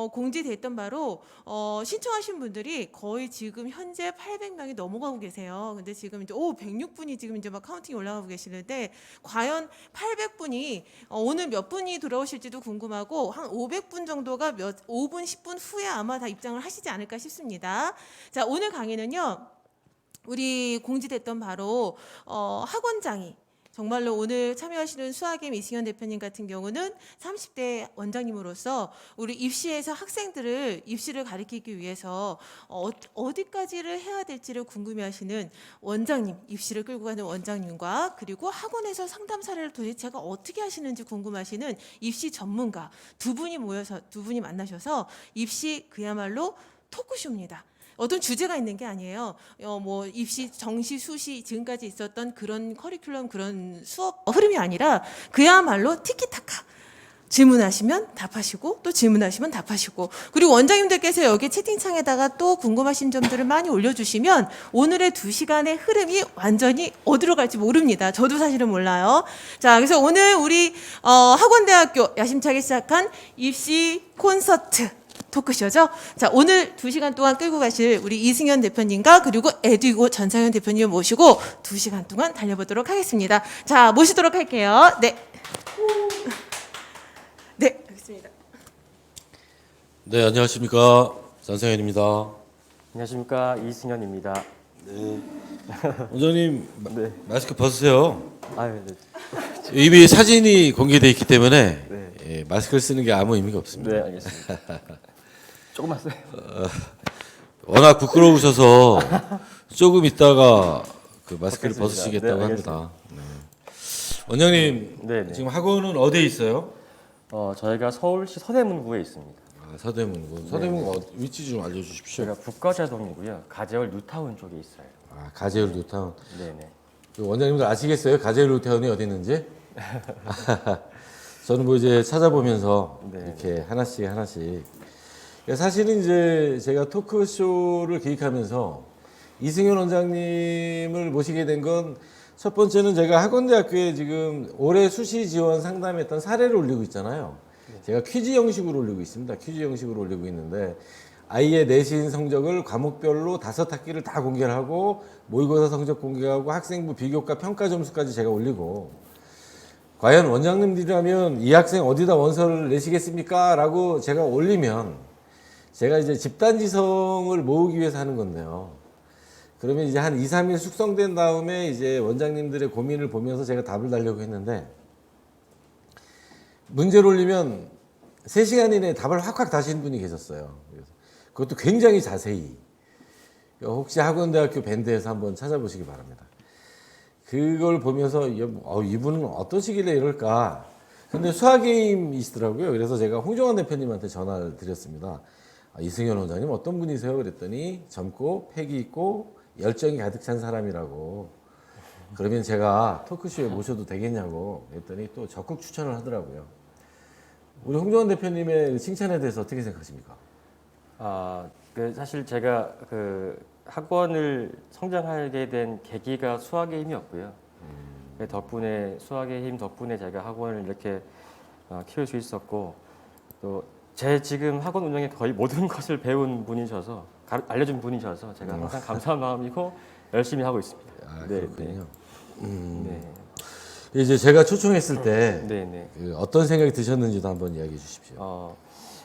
공지됐던 바로 신청하신 분들이 거의 지금 현재 800명이 넘어가고 계세요. 근데 지금 이제 106분이 지금 이제 막 카운팅이 올라가고 계시는데 과연 800분이 오늘 몇 분이 들어오실지도 궁금하고 한 500분 정도가 5분, 10분 후에 아마 다 입장을 하시지 않을까 싶습니다. 자, 오늘 강의는요. 우리 공지됐던 바로 학원장이 정말로 오늘 참여하시는 수학의 이승현 대표님 같은 경우는 30대 원장님으로서 우리 입시에서 학생들을 입시를 가르치기 위해서 어디까지를 해야 될지를 궁금해하시는 원장님, 입시를 끌고 가는 원장님과 그리고 학원에서 상담 사례를 도대체 제가 어떻게 하시는지 궁금하시는 입시 전문가 두 분이 만나셔서 입시 그야말로 토크쇼입니다. 어떤 주제가 있는 게 아니에요. 뭐 입시, 정시, 수시 지금까지 있었던 그런 커리큘럼 그런 수업 흐름이 아니라 그야말로 티키타카. 질문하시면 답하시고 또 질문하시면 답하시고 그리고 원장님들께서 여기 채팅창에다가 또 궁금하신 점들을 많이 올려주시면 오늘의 2시간의 흐름이 완전히 어디로 갈지 모릅니다. 저도 사실은 몰라요. 자, 그래서 오늘 우리 학원대학교 야심차게 시작한 입시 콘서트 토크쇼죠. 자, 오늘 2시간 동안 끌고 가실 우리 이승현 대표님과 그리고 에듀고 전상현 대표님 모시고 2시간 동안 달려보도록 하겠습니다. 자, 모시도록 할게요. 네. 네, 알겠습니다. 네, 안녕하십니까. 전상현입니다. 안녕하십니까, 이승현입니다. 네. 원장님, 네. 마스크 벗으세요. 아유, 네. 이미 사진이 공개되어 있기 때문에 네. 예, 마스크를 쓰는 게 아무 의미가 없습니다. 네, 알겠습니다. 조금만 써요. 워낙 부끄러우셔서 조금 있다가 그 마스크를 벗겠습니다. 벗으시겠다고 네, 합니다. 네. 원장님, 네, 네. 지금 학원은 어디에 있어요? 저희가 서울시 서대문구에 있습니다. 아, 서대문구. 서대문구 위치 좀 알려주십시오. 저희가 북가자동이고요. 가재월 뉴타운 쪽에 있어요. 아, 가재울 뉴타운. 네네. 그 원장님들 아시겠어요? 가재울 뉴타운이 어디 있는지? 저는 뭐 이제 찾아보면서 네. 이렇게 하나씩 사실은 이제 제가 토크쇼를 기획하면서 이승현 원장님을 모시게 된 건 첫 번째는 제가 학원대학교에 지금 올해 수시 지원 상담했던 사례를 올리고 있잖아요. 제가 퀴즈 형식으로 올리고 있습니다. 퀴즈 형식으로 올리고 있는데 아이의 내신 성적을 과목별로 5학기를 다 공개를 하고 모의고사 성적 공개하고 학생부 비교과 평가 점수까지 제가 올리고 과연 원장님들이라면 이 학생 어디다 원서를 내시겠습니까? 라고 제가 올리면 제가 이제 집단지성을 모으기 위해서 하는 건데요. 그러면 이제 한 2, 3일 숙성된 다음에 이제 원장님들의 고민을 보면서 제가 답을 달려고 했는데 문제를 올리면 3시간 이내에 답을 확확 다시는 분이 계셨어요. 그래서 그것도 굉장히 자세히. 혹시 학원대학교 밴드에서 한번 찾아보시기 바랍니다. 그걸 보면서 이분은 어떠시길래 이럴까. 근데 수학게임이시더라고요. 그래서 제가 홍정환 대표님한테 전화를 드렸습니다. 이승현 원장님 어떤 분이세요? 그랬더니 젊고 패기 있고 열정이 가득 찬 사람이라고. 그러면 제가 토크쇼에 모셔도 되겠냐고 그랬더니 또 적극 추천을 하더라고요. 우리 홍정환 대표님의 칭찬에 대해서 어떻게 생각하십니까? 사실 제가 학원을 성장하게 된 계기가 수학의 힘이었고요. 덕분에 수학의 힘 덕분에 제가 학원을 이렇게 키울 수 있었고 또 제 지금 학원 운영에 거의 모든 것을 배운 분이셔서 알려준 분이셔서 제가 항상 감사한 마음이고 열심히 하고 있습니다. 그렇군요. 네. 이제 제가 초청했을 때 네. 어떤 생각이 드셨는지도 한번 이야기해 주십시오.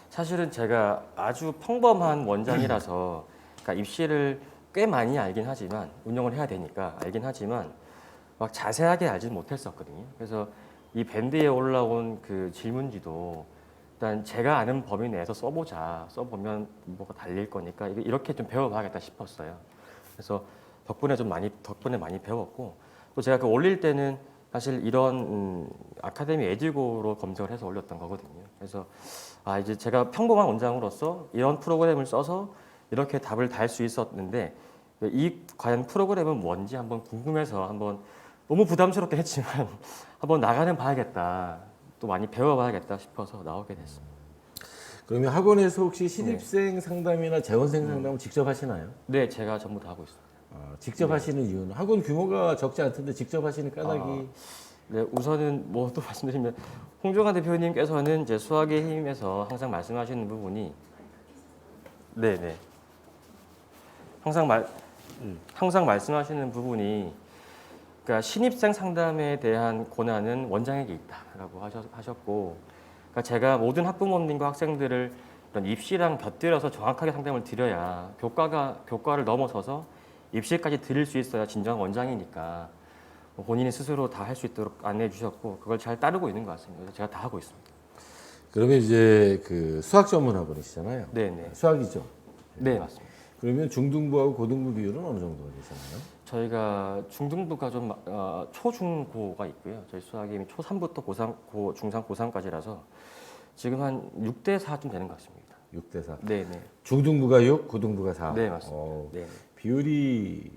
사실은 제가 아주 평범한 원장이라서 그러니까 입시를 꽤 많이 알긴 하지만 운영을 해야 되니까 알긴 하지만 막 자세하게 알지는 못했었거든요. 그래서 이 밴드에 올라온 그 질문지도 일단 제가 아는 범위 내에서 써보면 뭐가 달릴 거니까 이렇게 좀 배워봐야겠다 싶었어요. 그래서 덕분에 많이 배웠고 또 제가 올릴 때는 사실 이런 아카데미 에듀고로 검색을 해서 올렸던 거거든요. 그래서 이제 제가 평범한 원장으로서 이런 프로그램을 써서 이렇게 답을 달 수 있었는데 과연 프로그램은 뭔지 한번 궁금해서 한번 너무 부담스럽게 했지만 한번 나가는 봐야겠다. 또 많이 배워봐야겠다 싶어서 나오게 됐습니다. 그러면 학원에서 혹시 신입생 상담이나 재원생 상담을 직접 하시나요? 네, 제가 전부 다 하고 있습니다. 직접 하시는 이유는 학원 규모가 적지 않던데 직접 하시는 까닭이 네, 우선은 뭐 또 말씀드리면 홍종환 대표님께서는 이제 수학의 힘에서 항상 말씀하시는 부분이 네네. 항상 말씀하시는 부분이, 그러니까 신입생 상담에 대한 권한은 원장에게 있다라고 하셨고, 그러니까 제가 모든 학부모님과 학생들을 이런 입시랑 곁들여서 정확하게 상담을 드려야 교과를 넘어서서 입시까지 드릴 수 있어야 진정한 원장이니까 본인이 스스로 다 할 수 있도록 안내해 주셨고, 그걸 잘 따르고 있는 것 같습니다. 그래서 제가 다 하고 있습니다. 그러면 이제 그 수학 전문 학원이시잖아요. 네네. 수학이죠. 네, 맞습니다. 그러면 중등부하고 고등부 비율은 어느 정도가 되시나요? 저희가 중등부가 좀 초중고가 있고요. 저희 수학이 초3부터 중상 고3까지라서 지금 한 6대 4쯤 되는 것 같습니다. 6대 4. 네네. 중등부가 6, 고등부가 4. 네, 맞습니다. 네. 비율이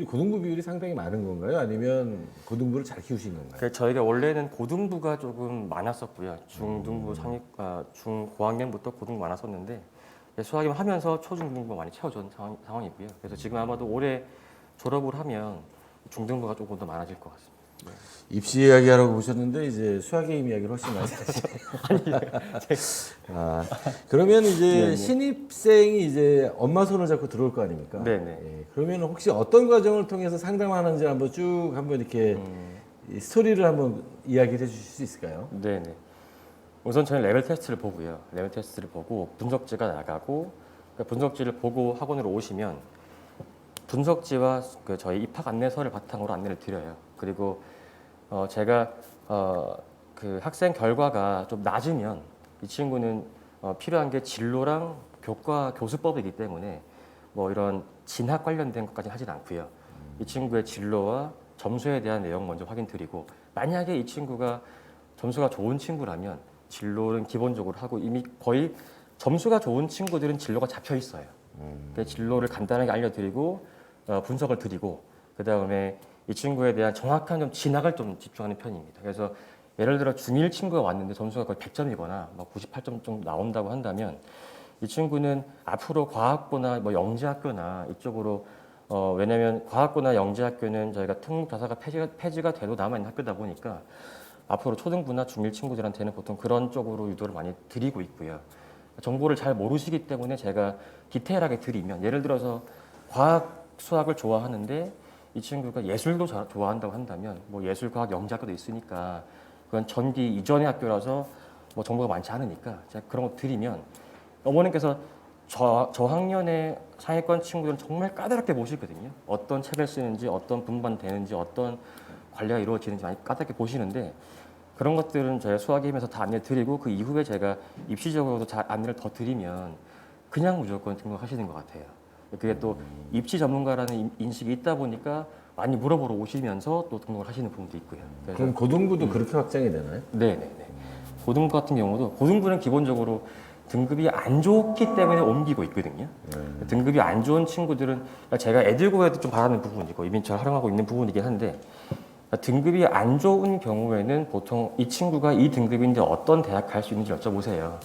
고등부 비율이 상당히 많은 건가요? 아니면 고등부를 잘 키우신 건가요? 그래서 저희가 원래는 고등부가 조금 많았었고요. 중등부 중고학년부터 고등부 많았었는데 수학이 하면서 초중등부가 많이 채워진 상황이고요. 그래서 지금 아마도 올해 졸업을 하면 중등부가 조금 더 많아질 것 같습니다. 네. 입시 이야기하라고 보셨는데 이제 수학 게임 이야기를 훨씬 많이 하시네요. 그러면 이제 네네. 신입생이 이제 엄마 손을 잡고 들어올 거 아닙니까? 네네. 예, 그러면 혹시 어떤 과정을 통해서 상담하는지 한번 쭉 한번 이렇게 이 스토리를 한번 이야기를 해주실 수 있을까요? 네네. 우선 저는 레벨 테스트를 보고요. 레벨 테스트를 보고 분석지가 나가고, 그러니까 분석지를 보고 학원으로 오시면 분석지와 저희 입학 안내서를 바탕으로 안내를 드려요. 그리고 제가 그 학생 결과가 좀 낮으면 이 친구는 필요한 게 진로랑 교수법이기 때문에 뭐 이런 진학 관련된 것까지 하진 않고요. 이 친구의 진로와 점수에 대한 내용 먼저 확인드리고, 만약에 이 친구가 점수가 좋은 친구라면 진로는 기본적으로 하고, 이미 거의 점수가 좋은 친구들은 진로가 잡혀 있어요. 그 진로를 간단하게 알려드리고 분석을 드리고, 그 다음에 이 친구에 대한 정확한 좀 진학을 좀 집중하는 편입니다. 그래서 예를 들어 중1 친구가 왔는데 점수가 거의 100점이거나 막 98점 좀 나온다고 한다면, 이 친구는 앞으로 과학고나 뭐 영재학교나 이쪽으로 왜냐하면 과학고나 영재학교는 저희가 특목자사가 폐지가 돼도 남아있는 학교다 보니까 앞으로 초등부나 중1 친구들한테는 보통 그런 쪽으로 유도를 많이 드리고 있고요. 정보를 잘 모르시기 때문에 제가 디테일하게 드리면, 예를 들어서 과학, 수학을 좋아하는데 이 친구가 예술도 좋아한다고 한다면 뭐 예술과학 영재학교도 있으니까 그건 전기 이전의 학교라서 뭐 정보가 많지 않으니까 제가 그런 거 드리면, 어머님께서 저학년의 상위권 친구들은 정말 까다롭게 보시거든요. 어떤 책을 쓰는지, 어떤 분반 되는지, 어떤 관리가 이루어지는지 많이 까다롭게 보시는데, 그런 것들은 저희 수학임에서 다 안내 드리고, 그 이후에 제가 입시적으로도 잘 안내를 더 드리면 그냥 무조건 등록하시는 것 같아요. 그게 또 입시 전문가라는 인식이 있다 보니까 많이 물어보러 오시면서 또 등록을 하시는 부분도 있고요. 그럼 고등부도 그렇게 확장이 되나요? 네네네. 고등부 같은 경우도, 고등부는 기본적으로 등급이 안 좋기 때문에 옮기고 있거든요. 등급이 안 좋은 친구들은, 제가 애들고에도 좀 바라는 부분이고 이미 잘 활용하고 있는 부분이긴 한데, 등급이 안 좋은 경우에는 보통 이 친구가 이 등급인데 어떤 대학 갈 수 있는지 여쭤보세요.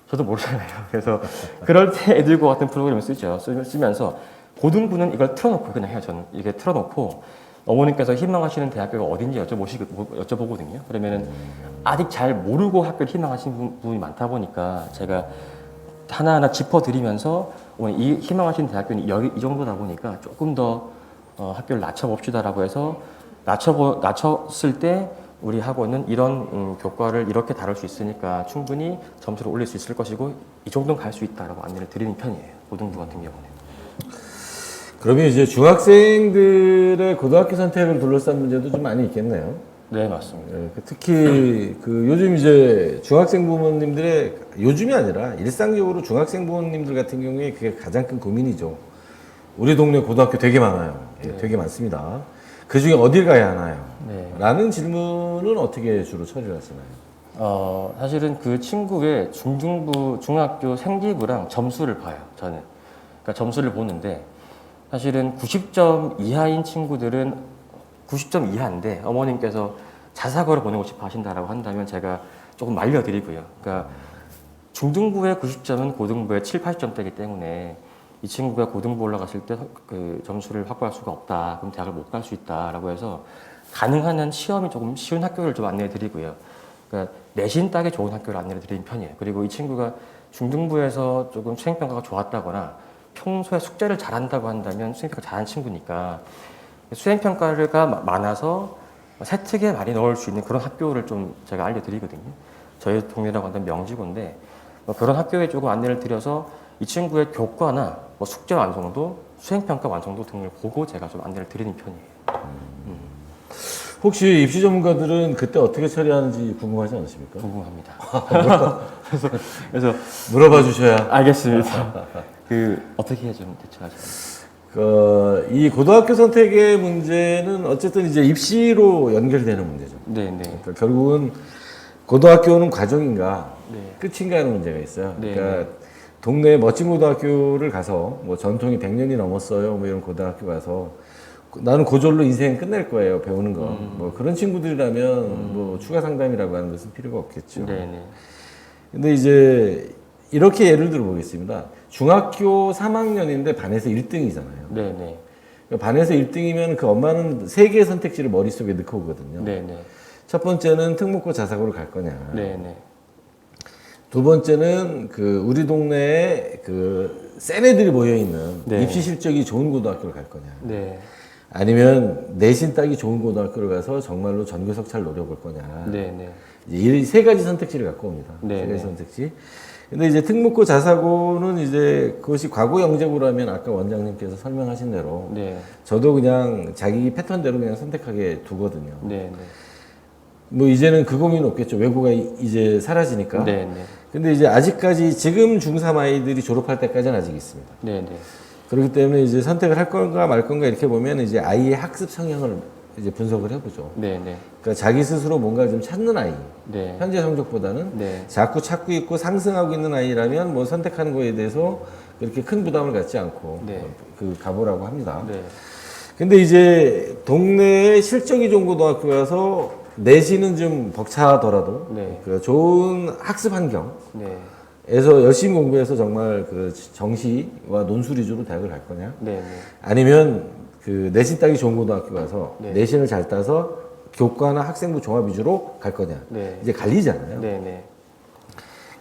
저도 모르잖아요. 그래서 그럴 때 애들고 같은 프로그램을 쓰면서 고등부는 이걸 틀어놓고 그냥 해요. 저는 이게 틀어놓고 어머님께서 희망하시는 대학교가 어딘지 여쭤보거든요. 그러면은 아직 잘 모르고 학교를 희망하시는 분이 많다 보니까 제가 하나하나 짚어드리면서 이 희망하시는 대학교는 이 정도다 보니까 조금 더 학교를 낮춰봅시다라고 해서 낮췄을 때 우리 학원은 이런 교과를 이렇게 다룰 수 있으니까 충분히 점수를 올릴 수 있을 것이고 이 정도는 갈 수 있다라고 안내를 드리는 편이에요. 고등부 같은 경우는. 그러면 이제 중학생들의 고등학교 선택을 둘러싼 문제도 좀 많이 있겠네요. 네, 맞습니다. 예, 특히 그 요즘 이제 중학생 부모님들의, 요즘이 아니라 일상적으로 중학생 부모님들 같은 경우에 그게 가장 큰 고민이죠. 우리 동네 고등학교 되게 많아요. 예, 되게 많습니다. 그 중에 어딜 가야 하나요? 네. 라는 질문은 어떻게 주로 처리를 하시나요? 사실은 그 친구의 중등부, 중학교 생기부랑 점수를 봐요, 저는. 그러니까 점수를 보는데, 사실은 90점 이하인 친구들은 90점 이하인데 어머님께서 자사고를 보내고 싶어 하신다라고 한다면 제가 조금 말려드리고요. 그러니까 중등부의 90점은 고등부의 7, 80점대이기 때문에 이 친구가 고등부 올라갔을 때 그 점수를 확보할 수가 없다. 그럼 대학을 못 갈 수 있다라고 해서 가능한 한 시험이 조금 쉬운 학교를 좀 안내해 드리고요. 그러니까 내신 따기 좋은 학교를 안내를 드리는 편이에요. 그리고 이 친구가 중등부에서 조금 수행평가가 좋았다거나 평소에 숙제를 잘한다고 한다면 수행평가 잘하는 친구니까 수행평가가 많아서 세특에 많이 넣을 수 있는 그런 학교를 좀 제가 알려드리거든요. 저희 동네라고 한다면 명지고인데 그런 학교에 조금 안내를 드려서 이 친구의 교과나 숙제 완성도, 수행평가 완성도 등을 보고 제가 좀 안내를 드리는 편이에요. 혹시 입시 전문가들은 그때 어떻게 처리하는지 궁금하지 않으십니까? 궁금합니다. 그래서 물어봐 주셔야. 알겠습니다. 어떻게 좀 대처하시나요? 이 고등학교 선택의 문제는 어쨌든 이제 입시로 연결되는 문제죠. 네네. 그러니까 결국은 고등학교는 과정인가 네. 끝인가 하는 문제가 있어요. 네. 그러니까 동네에 멋진 고등학교를 가서 뭐 전통이 100년이 넘었어요. 뭐 이런 고등학교 가서 나는 고졸로 인생 끝낼 거예요. 배우는 거. 뭐 그런 친구들이라면 뭐 추가 상담이라고 하는 것은 필요가 없겠죠. 네네. 근데 이제 이렇게 예를 들어 보겠습니다. 중학교 3학년인데 반에서 1등이잖아요. 네네. 반에서 1등이면 그 엄마는 세 개의 선택지를 머릿속에 넣고 오거든요. 네네. 첫 번째는 특목고 자사고를 갈 거냐. 네네. 두 번째는 우리 동네에 센 애들이 모여 있는 네. 입시 실적이 좋은 고등학교를 갈 거냐. 네. 아니면 내신 따기 좋은 고등학교를 가서 정말로 전교 석차를 노려볼 거냐. 네네. 이제 이 세 가지 선택지를 갖고 옵니다. 네, 세 가지 네. 선택지. 근데 이제 특목고 자사고는 이제 그것이 과거 영재고라면 아까 원장님께서 설명하신 대로 네. 저도 그냥 자기 패턴대로 그냥 선택하게 두거든요. 네네. 뭐 이제는 그 고민은 없겠죠. 외고가 이제 사라지니까. 네네. 근데 이제 아직까지 지금 중3 아이들이 졸업할 때까지는 아직 있습니다. 네네. 그렇기 때문에 이제 선택을 할 건가 말 건가 이렇게 보면 이제 아이의 학습 성향을 이제 분석을 해보죠. 네네. 그러니까 자기 스스로 뭔가 좀 찾는 아이. 네. 현재 성적보다는 네. 자꾸 찾고 있고 상승하고 있는 아이라면 뭐 선택하는 거에 대해서 그렇게 큰 부담을 갖지 않고 네. 가보라고 합니다. 네. 근데 이제 동네에 실적이 좋은 고등학교 가서 내신은 좀 벅차더라도 네. 좋은 학습 환경에서 네. 열심히 공부해서 정말 정시와 논술 위주로 대학을 갈 거냐? 네네. 아니면 내신 따기 좋은 고등학교 가서 네. 내신을 잘 따서 교과나 학생부 종합 위주로 갈 거냐? 네. 이제 갈리잖아요. 네네.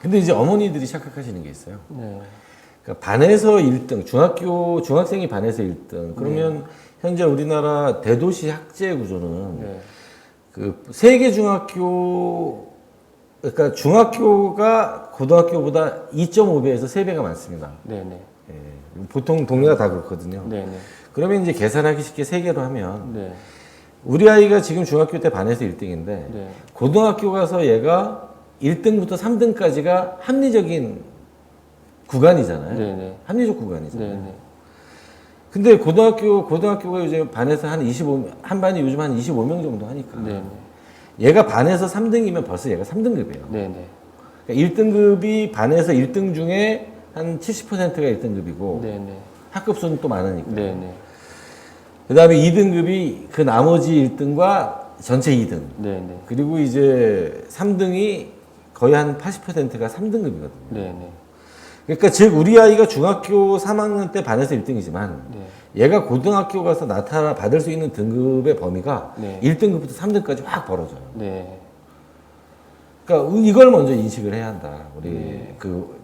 근데 이제 어머니들이 착각하시는 게 있어요. 네. 그러니까 반에서 1등, 중학생이 반에서 1등. 그러면 현재 우리나라 대도시 학제 구조는 네. 세계 중학교, 그러니까 중학교가 고등학교보다 2.5배에서 3배가 많습니다. 네네. 예, 보통 동네가 다 그렇거든요. 네네. 그러면 이제 계산하기 쉽게 3개로 하면 네. 우리 아이가 지금 중학교 때 반에서 1등인데 네. 고등학교 가서 얘가 1등부터 3등까지가 합리적인 구간이잖아요. 네네. 합리적 구간이잖아요. 네네. 근데 고등학교가 요즘 반에서 한 반이 요즘 한 25명 정도 하니까. 네네. 얘가 반에서 3등이면 벌써 얘가 3등급이에요. 네네. 그러니까 1등급이 반에서 1등 중에 한 70%가 1등급이고 네네. 학급 수는 또 많으니까. 네네. 그 다음에 2등급이 그 나머지 1등과 전체 2등. 네네. 그리고 이제 3등이 거의 한 80%가 3등급이거든요. 네네. 그러니까 즉 우리 아이가 중학교 3학년 때 반에서 1등이지만 네. 얘가 고등학교 가서 받을 수 있는 등급의 범위가 네. 1등급부터 3등까지 확 벌어져요. 네. 그러니까 이걸 먼저 인식을 해야 한다. 우리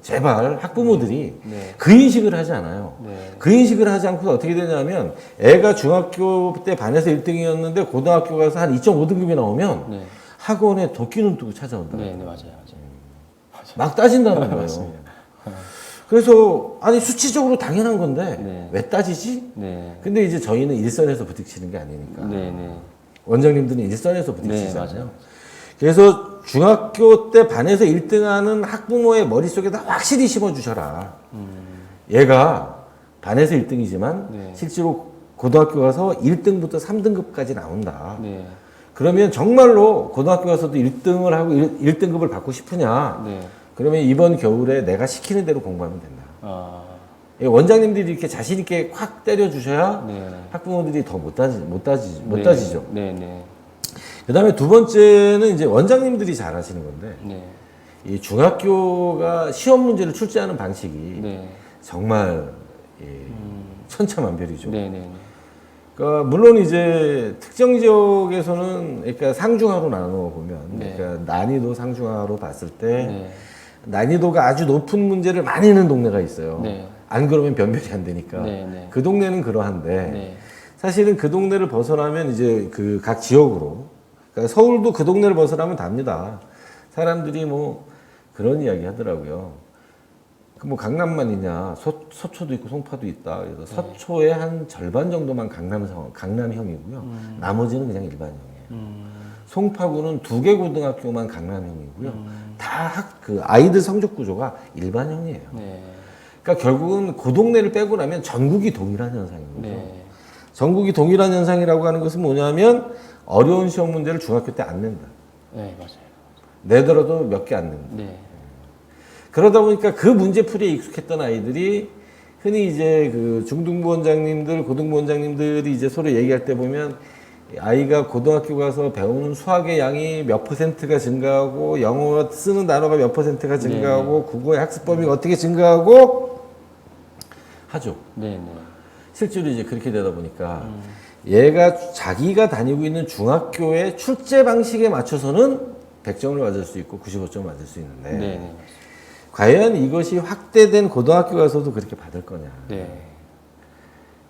제발 학부모들이 네. 그 인식을 하지 않아요. 네. 그 인식을 하지 않고 어떻게 되냐면 애가 중학교 때 반에서 1등이었는데 고등학교 가서 한 2.5등급이 나오면 네. 학원에 도끼는 두고 찾아온다. 네. 네. 맞아요. 막 따진다는 거예요. 그래서 아니 수치적으로 당연한 건데 네. 왜 따지지? 네. 근데 이제 저희는 일선에서 부딪히는 게 아니니까. 네네. 원장님들은 일선에서 네. 부딪히잖아요. 맞아요. 그래서 중학교 때 반에서 1등하는 학부모의 머릿속에다 확실히 심어주셔라. 얘가 반에서 1등이지만 네. 실제로 고등학교 가서 1등부터 3등급까지 나온다. 네. 그러면 정말로 고등학교 가서도 1등을 하고 1등급을 받고 싶으냐? 네. 그러면 이번 겨울에 내가 시키는 대로 공부하면 된다. 아. 원장님들이 이렇게 자신 있게 확 때려주셔야 네. 학부모들이 더 못 따지죠. 네네. 그 다음에 두 번째는 이제 원장님들이 잘 하시는 건데, 네. 이 중학교가 시험 문제를 출제하는 방식이 네. 정말 천차만별이죠. 네네. 그러니까 물론 이제 특정 지역에서는 그러니까 상중하로 나눠 보면 네. 그러니까 난이도 상중하로 봤을 때 네. 난이도가 아주 높은 문제를 많이 내는 동네가 있어요. 네. 안 그러면 변별이 안 되니까. 네, 네. 그 동네는 그러한데 네. 사실은 그 동네를 벗어나면 이제 그 각 지역으로 그러니까 서울도 그 동네를 벗어나면 답니다. 사람들이 뭐 그런 이야기 하더라고요. 그 뭐 강남만 있냐? 서초도 있고 송파도 있다. 그래서 서초의 한 절반 정도만 강남형이고요. 나머지는 그냥 일반형이에요. 송파구는 2개 고등학교만 강남형이고요. 다 그 아이들 성적 구조가 일반형이에요. 네. 그러니까 결국은 그 동네를 빼고 나면 전국이 동일한 현상인 거죠. 네. 전국이 동일한 현상이라고 하는 것은 뭐냐면 어려운 시험 문제를 중학교 때 안 낸다. 네, 맞아요. 내더라도 몇 개 안 낸다. 네. 그러다 보니까 그 문제풀이에 익숙했던 아이들이 흔히 이제 그 중등부 원장님들, 고등부 원장님들이 이제 서로 얘기할 때 보면 아이가 고등학교 가서 배우는 수학의 양이 몇 %가 증가하고 영어 쓰는 단어가 몇 %가 증가하고 국어의 학습 범위가 어떻게 증가하고 하죠. 네, 네. 실제로 이제 그렇게 되다 보니까 얘가 자기가 다니고 있는 중학교의 출제 방식에 맞춰서는 100점을 맞을 수 있고 95점을 맞을 수 있는데 네, 네. 맞습니다. 과연 이것이 확대된 고등학교 가서도 그렇게 받을 거냐. 네.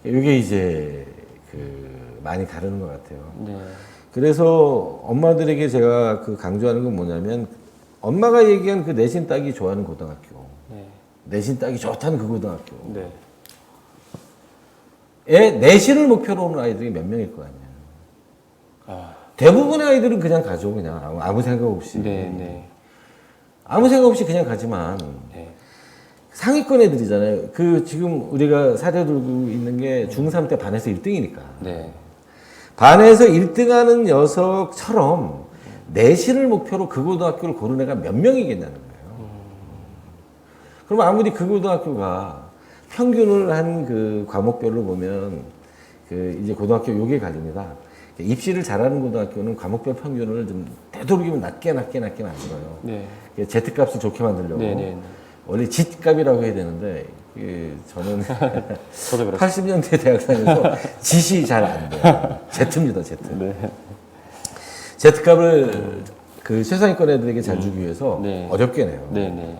이게 이제 그 많이 다르는 것 같아요. 네. 그래서 엄마들에게 제가 그 강조하는 건 뭐냐면 엄마가 얘기한 그 내신 따기 좋아하는 고등학교, 네. 내신 따기 좋다는 그 고등학교. 네. 내신을 목표로 오는 아이들이 몇 명일 거 아니야. 아. 대부분의 아이들은 그냥 가죠. 그냥 아무 생각 없이. 네, 네. 아무 생각 없이 그냥 가지만 네. 상위권 애들이잖아요. 그 지금 우리가 사례 들고 있는 게 중3 때 반에서 1등이니까. 네. 반에서 1등하는 녀석처럼 내신을 목표로 그 고등학교를 고른 애가 몇 명이겠냐는 거예요. 그럼 아무리 그 고등학교가 평균을 한 그 과목별로 보면 그 이제 고등학교 요게 갈립니다. 입시를 잘하는 고등학교는 과목별 평균을 좀 되도록이면 낮게 만들어요. 네. Z값을 좋게 만들려고. 네, 네. 원래 Z값이라고 해야 되는데 저는 저도 그렇습니다. 80년대 대학 다니면서 Z이 잘 안 돼요. Z입니다, Z. 네. Z값을 그 최상위권 애들에게 잘 주기 위해서 네. 어렵게 내요. 네, 네.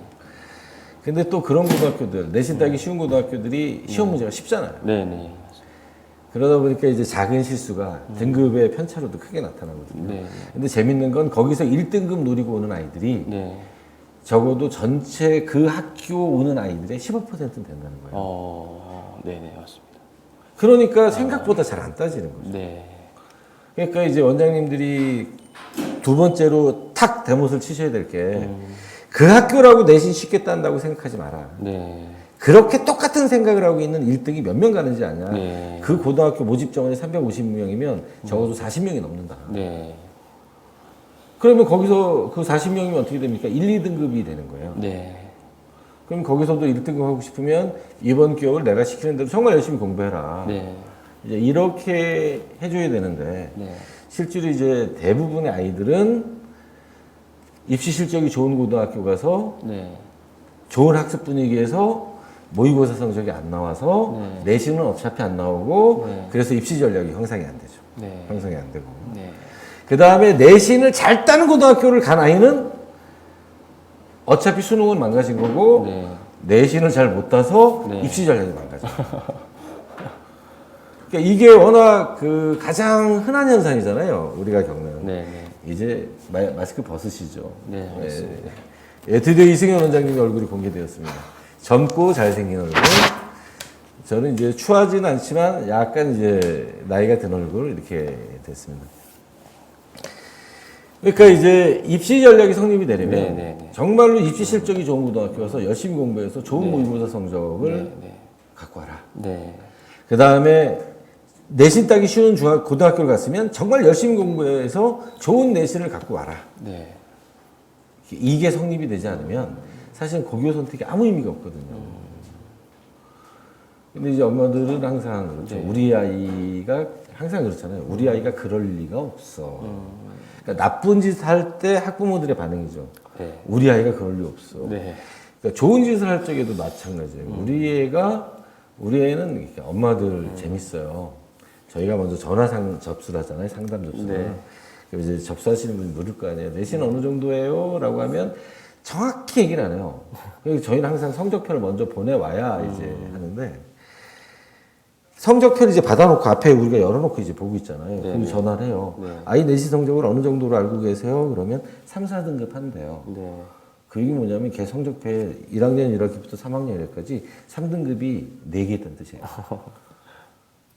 근데 또 그런 고등학교들, 내신 따기 쉬운 고등학교들이 시험 문제가 쉽잖아요. 네, 네. 그러다 보니까 이제 작은 실수가 등급의 편차로도 크게 나타나거든요. 네. 근데 재밌는 건 거기서 1등급 노리고 오는 아이들이 네. 적어도 전체 그 학교 오는 아이들의 15%는 된다는 거예요. 네, 네, 맞습니다. 그러니까 생각보다 잘 안 따지는 거죠. 네. 그러니까 이제 원장님들이 두 번째로 탁 대못을 치셔야 될 게 그 학교라고 내신 쉽게 딴다고 생각하지 마라. 네. 그렇게 똑같은 생각을 하고 있는 1등이 몇 명 가는지 아냐? 네. 그 고등학교 모집 정원이 350명이면 적어도 40명이 넘는다. 네. 그러면 거기서 그 40명이면 어떻게 됩니까? 1, 2등급이 되는 거예요. 네. 그럼 거기서도 1등급 하고 싶으면 이번 기억을 내가 시키는 대로 정말 열심히 공부해라. 네. 이제 이렇게 해줘야 되는데 네. 실제로 이제 대부분의 아이들은 입시 실적이 좋은 고등학교 가서 네. 좋은 학습 분위기에서 모의고사 성적이 안 나와서 내신은 어차피 안 나오고 네. 그래서 입시 전략이 형성이 안 되죠. 네. 형성이 안 되고. 네. 그 다음에 내신을 잘 따는 고등학교를 간 아이는 어차피 수능은 망가진 거고 네. 내신을 잘 못 따서 네. 입시 전략이 망가져. 그러니까 이게 워낙 그 가장 흔한 현상이잖아요. 우리가 겪는. 네. 네. 이제 마스크 벗으시죠. 네, 알겠습니다. 예, 드디어 이승현 원장님의 얼굴이 공개되었습니다. 젊고 잘생긴 얼굴. 저는 이제 추하지는 않지만 약간 이제 나이가 든 얼굴 이렇게 됐습니다. 그러니까 이제 입시 전략이 성립이 되려면 네, 네, 네. 정말로 입시 실적이 좋은 고등학교 가서 열심히 공부해서 좋은 모의고사 성적을 네. 네. 갖고 와라. 네. 그 다음에 내신 따기 쉬운 고등학교를 갔으면 정말 열심히 공부해서 좋은 내신을 갖고 와라. 네. 이게 성립이 되지 않으면 사실 고교 선택이 아무 의미가 없거든요. 근데 이제 엄마들은 항상 그렇죠. 네. 우리 아이가 항상 그렇잖아요. 우리 아이가 그럴 리가 없어. 그러니까 나쁜 짓 할 때 학부모들의 반응이죠. 네. 우리 아이가 그럴 리 없어. 네. 그러니까 좋은 짓을 할 적에도 마찬가지예요. 우리 애는 이렇게 엄마들 재밌어요. 저희가 먼저 전화 접수를 하잖아요. 상담 접수를. 네. 그럼 이제 접수하시는 분이 물을 거 아니에요. 내신 어느 정도예요? 라고 하면 정확히 얘기를 안 해요. 그래서 저희는 항상 성적표를 먼저 보내와야 이제 하는데, 성적표를 이제 받아놓고 앞에 우리가 열어놓고 이제 보고 있잖아요. 그럼 전화를 해요. 네. 아이 내신 성적을 어느 정도로 알고 계세요? 그러면 3, 4등급 한대요. 네. 그 얘기 뭐냐면 걔 성적표에 1학년 1학기부터 3학년 1학기까지 3등급이 4개 있다는 뜻이에요.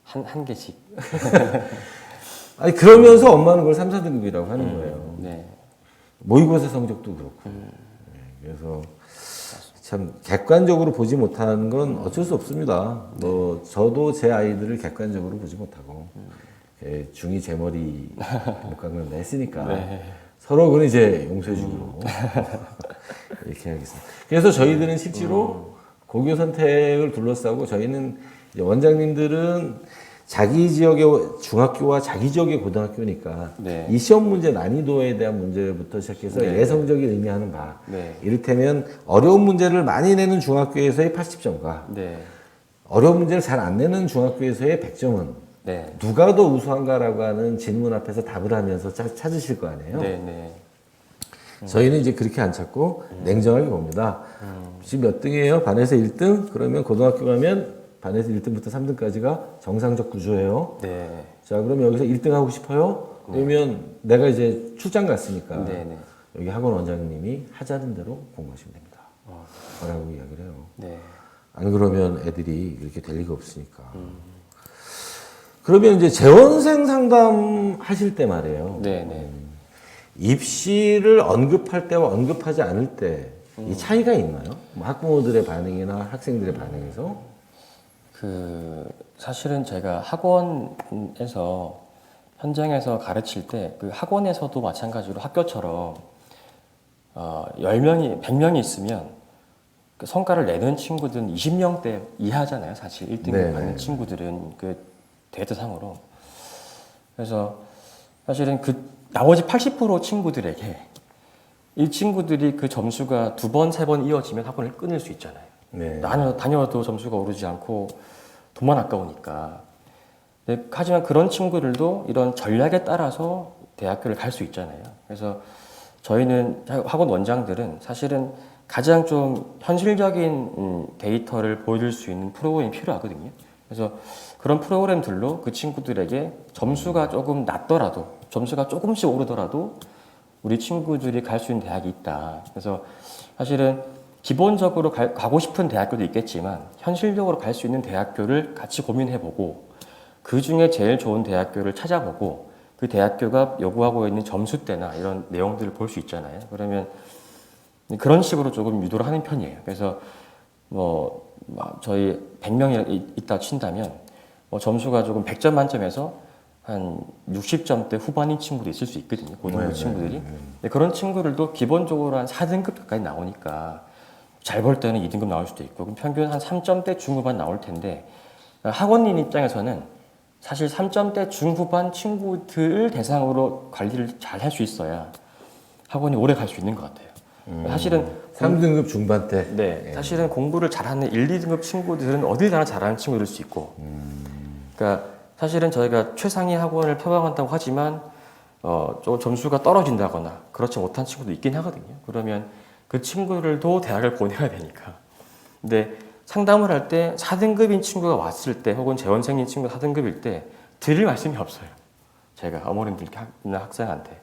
한 개씩. 아니 그러면서 엄마는 그걸 3, 4등급이라고 하는 거예요. 네. 모의고사 성적도 그렇고. 네, 그래서 참 객관적으로 보지 못하는 건 어쩔 수 없습니다. 뭐 저도 제 아이들을 객관적으로 보지 못하고 중이 제 머리 목각을 냈으니까 서로 그는 이제 용서해주기로 이렇게 하겠습니다. 그래서 저희들은 실제로 고교 선택을 둘러싸고 저희는 이제 원장님들은 자기 지역의 중학교와 자기 지역의 고등학교니까 네. 이 시험 문제 난이도에 대한 문제부터 시작해서 네. 예성적이 의미하는 바 네. 이를테면 어려운 문제를 많이 내는 중학교에서의 80점과 네. 어려운 문제를 잘 안 내는 중학교에서의 100점은 네. 누가 더 우수한가라고 하는 질문 앞에서 답을 하면서 찾으실 거 아니에요. 네. 네. 저희는 이제 그렇게 안 찾고 냉정하게 봅니다. 지금 몇 등이에요? 반에서 1등? 그러면 고등학교 가면 반에서 1등부터 3등까지가 정상적 구조예요. 네. 자, 그럼 여기서 1등 하고 싶어요? 그러면 내가 이제 출장 갔으니까 네. 네. 여기 학원 원장님이 하자는 대로 공부하시면 됩니다. 라고 이야기를 해요. 네. 안 그러면 애들이 이렇게 될 리가 없으니까. 그러면 이제 재원생 상담 하실 때 말이에요. 네. 네. 입시를 언급할 때와 언급하지 않을 때 이 차이가 있나요? 뭐 학부모들의 반응이나 학생들의 반응에서? 사실은 제가 학원에서 현장에서 가르칠 때 그 학원에서도 마찬가지로 학교처럼 10명이 100명이 있으면 그 성과를 내는 친구들은 20명대 이하잖아요. 사실 1등급 네. 받는 친구들은 그 데이터상으로. 그래서 사실은 그 나머지 80% 친구들에게 이 친구들이 그 점수가 2번, 3번 이어지면 학원을 끊을 수 있잖아요. 네. 다녀도 점수가 오르지 않고 돈만 아까우니까. 네, 하지만 그런 친구들도 이런 전략에 따라서 대학교를 갈 수 있잖아요. 그래서 저희는 학원 원장들은 사실은 가장 좀 현실적인 데이터를 보여줄 수 있는 프로그램이 필요하거든요. 그래서 그런 프로그램들로 그 친구들에게 점수가 조금 낮더라도, 점수가 조금씩 오르더라도 우리 친구들이 갈 수 있는 대학이 있다. 그래서 사실은 기본적으로 가고 싶은 대학교도 있겠지만 현실적으로 갈 수 있는 대학교를 같이 고민해보고 그 중에 제일 좋은 대학교를 찾아보고 그 대학교가 요구하고 있는 점수대나 이런 내용들을 볼 수 있잖아요. 그러면 그런 식으로 조금 유도를 하는 편이에요. 그래서 뭐 저희 100명이 있다 친다면 점수가 조금 100점 만점에서 한 60점대 후반인 친구도 있을 수 있거든요. 고등부 친구들이. 근데 그런 친구들도 기본적으로 한 4등급 가까이 나오니까 잘 볼 때는 2등급 나올 수도 있고 그럼 평균 한 3점대 중후반 나올 텐데 학원인 입장에서는 사실 3점대 중후반 친구들 대상으로 관리를 잘 할 수 있어야 학원이 오래 갈 수 있는 것 같아요. 사실은 3등급 중반대. 네, 사실은 공부를 잘하는 1, 2등급 친구들은 어딜 가나 잘하는 친구들일 수 있고 그러니까 사실은 저희가 최상위 학원을 표방한다고 하지만 좀 점수가 떨어진다거나 그렇지 못한 친구도 있긴 하거든요. 그러면 그 친구들도 대학을 보내야 되니까. 근데 상담을 할 때 4등급인 친구가 왔을 때 혹은 재원생인 친구가 4등급일 때 드릴 말씀이 없어요. 제가 어머님들이나 학생한테.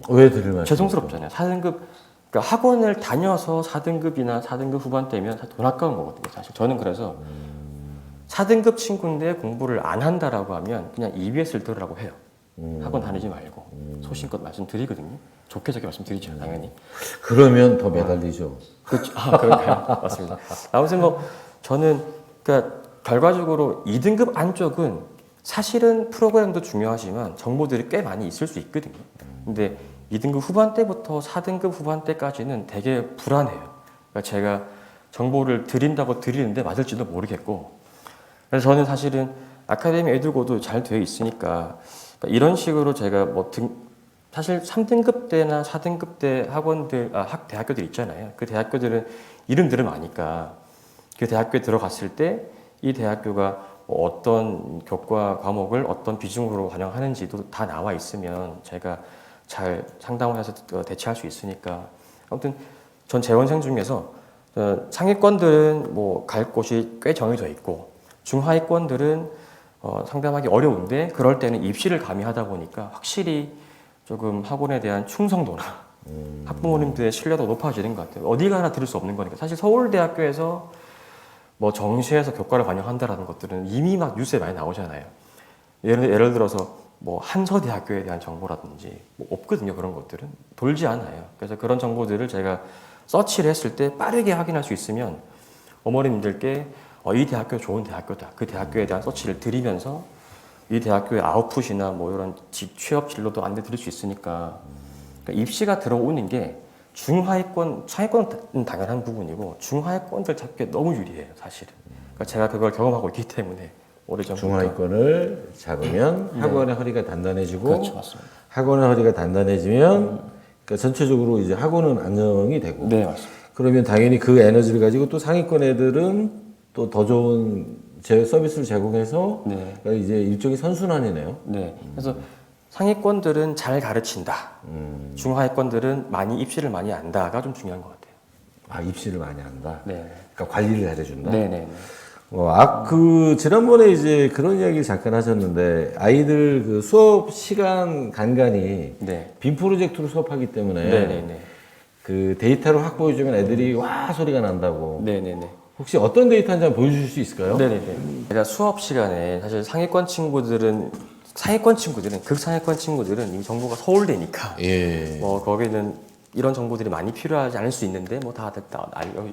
왜 드릴 말씀? 죄송스럽잖아요. 4등급 그러니까 학원을 다녀서 4등급이나 4등급 후반대면 돈 아까운 거거든요. 사실 저는 그래서 4등급 친구인데 공부를 안 한다라고 하면 그냥 EBS를 들으라고 해요. 학원 다니지 말고 소신껏 말씀드리거든요. 좋게 말씀드리죠, 당연히. 그러면 더 매달리죠. 그렇죠. 그런가요? 맞습니다. 아무튼 저는 그러니까 결과적으로 2등급 안쪽은 사실은 프로그램도 중요하지만 정보들이 꽤 많이 있을 수 있거든요. 근데 2등급 후반대부터 4등급 후반대까지는 되게 불안해요. 그러니까 제가 정보를 드린다고 드리는데 맞을지도 모르겠고. 그래서 저는 사실은 아카데미 에듀고도 잘 되어 있으니까 그러니까 이런 식으로 제가 사실 3등급 대나 4등급 대 학원들, 대학교들 있잖아요. 그 대학교들은 이름 들으면 아니까 그 대학교에 들어갔을 때 이 대학교가 어떤 교과 과목을 어떤 비중으로 반영하는지도 다 나와 있으면 제가 잘 상담을 해서 대체할 수 있으니까 아무튼 전 재원생 중에서 상위권들은 뭐 갈 곳이 꽤 정해져 있고 중하위권들은 상담하기 어려운데 그럴 때는 입시를 가미하다 보니까 확실히 조금 학원에 대한 충성도나 학부모님들의 신뢰도 높아지는 것 같아요. 어디 가나 들을 수 없는 거니까. 사실 서울대학교에서 뭐 정시에서 교과를 반영한다라는 것들은 이미 막 뉴스에 많이 나오잖아요. 예를 들어서 뭐 한서대학교에 대한 정보라든지 뭐 없거든요. 그런 것들은 돌지 않아요. 그래서 그런 정보들을 제가 서치를 했을 때 빠르게 확인할 수 있으면 어머님들께 이 대학교 좋은 대학교다. 그 대학교에 대한 서치를 드리면서 이 대학교의 아웃풋이나 뭐 이런 취업 진로도 안내 드릴 수 있으니까 그러니까 입시가 들어오는 게 중하위권, 상위권은 당연한 부분이고 중하위권들 잡기에 너무 유리해요, 사실은. 그러니까 제가 그걸 경험하고 있기 때문에 오래전부터. 중하위권을 잡으면 학원의 허리가 단단해지고 그렇죠, 맞습니다. 학원의 허리가 단단해지면 그러니까 전체적으로 이제 학원은 안정이 되고 네, 맞습니다. 그러면 당연히 그 에너지를 가지고 또 상위권 애들은 또 더 좋은 서비스를 제공해서 네. 그러니까 이제 일종의 선순환이네요. 네. 그래서 상위권들은 잘 가르친다. 중하위권들은 많이 입시를 많이 안다가 좀 중요한 것 같아요. 아, 입시를 많이 한다. 네. 그러니까 관리를 잘해준다. 네, 네, 네. 지난번에 이제 그런 이야기 잠깐 하셨는데 아이들 그 수업 시간 간간이 네. 빈 프로젝트로 수업하기 때문에 네, 네, 네. 그 데이터를 확보해주면 애들이 와 소리가 난다고. 네, 네, 네. 혹시 어떤 데이터인지 한번 보여주실 수 있을까요? 네네네. 제가 수업 시간에 사실 상위권 친구들은 극상위권 친구들은 이미 정보가 서울대니까 예. 뭐 거기는 이런 정보들이 많이 필요하지 않을 수 있는데 뭐 다들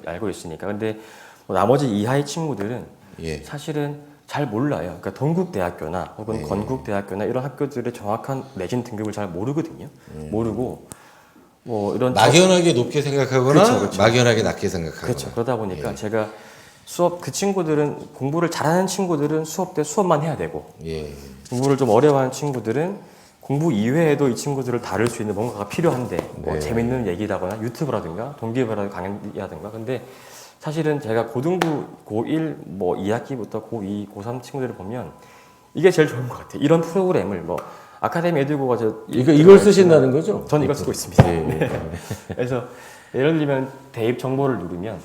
알고 있으니까. 근데 뭐 나머지 이하의 친구들은 예. 사실은 잘 몰라요. 그러니까 동국대학교나 혹은 건국대학교나 이런 학교들의 정확한 내신 등급을 잘 모르거든요. 모르고 뭐 이런 막연하게 높게 생각하거나 그쵸, 그쵸. 막연하게 낮게 생각하거나. 그렇죠. 그러다 보니까 제가 수업 그 친구들은 공부를 잘하는 친구들은 수업 때 수업만 해야 되고 예. 공부를 좀 어려워하는 친구들은 공부 이외에도 이 친구들을 다룰 수 있는 뭔가가 필요한데 뭐 재밌는 얘기라거나 유튜브라든가 동기부여 강의라든가. 근데 사실은 제가 고등부 고1 뭐 2학기부터 고2 고3 친구들을 보면 이게 제일 좋은 것 같아요. 이런 프로그램을 뭐 아카데미 에듀고가 이걸 쓰신다는 거죠? 전 이걸 쓰고 있습니다. 예. 네. 그래서 예를 들면 대입 정보를 누르면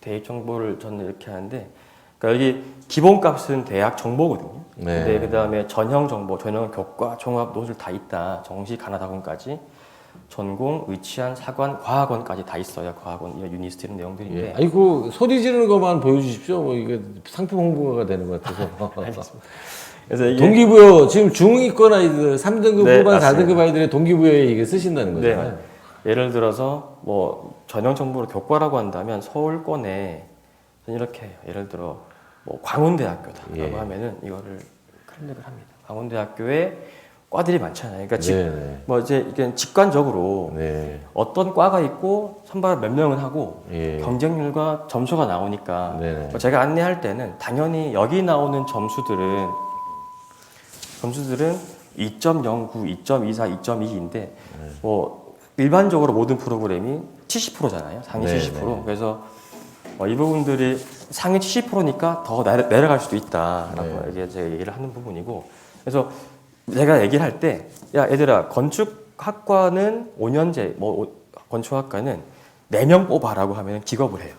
대입 정보를 저는 이렇게 하는데 그러니까 여기 기본값은 대학 정보거든요. 네. 근데 그다음에 전형 정보, 전형 교과, 종합 노출 다 있다. 정시 가나다군까지 전공, 의치한, 사관, 과학원까지 다 있어요. 과학원 유니스트 이런 내용들인데. 예. 아이고 소리 지르는 것만 보여주십시오. 뭐 이게 상품 홍보가 되는 것 같아서. 그래서 이게 동기부여 지금 중2권 아이들 3등급 네, 후반 맞습니다. 4등급 아이들의 동기부여에 이게 쓰신다는 네. 거잖아요. 예를 들어서 뭐 전형 정보를 교과라고 한다면 서울권에 저는 이렇게 해요. 예를 들어 뭐 광운대학교다라고 예. 하면은 이거를 클릭을 합니다. 광운대학교에 과들이 많잖아요. 그러니까 네. 뭐 이제 이게 직관적으로 네. 어떤 과가 있고 선발 몇 명은 하고 예. 경쟁률과 점수가 나오니까 네네. 뭐 제가 안내할 때는 당연히 여기 나오는 점수들은 2.09, 2.24, 2.2인데 뭐 일반적으로 모든 프로그램이 70%잖아요. 상위 네, 70%. 네. 그래서 이 부분들이 상위 70%니까 더 내려갈 수도 있다라고 네. 이게 제가 얘기를 하는 부분이고. 그래서 제가 얘기를 할 때 야 얘들아 건축학과는 5년제 건축학과는 4명 뽑아라고 하면 기겁을 해요.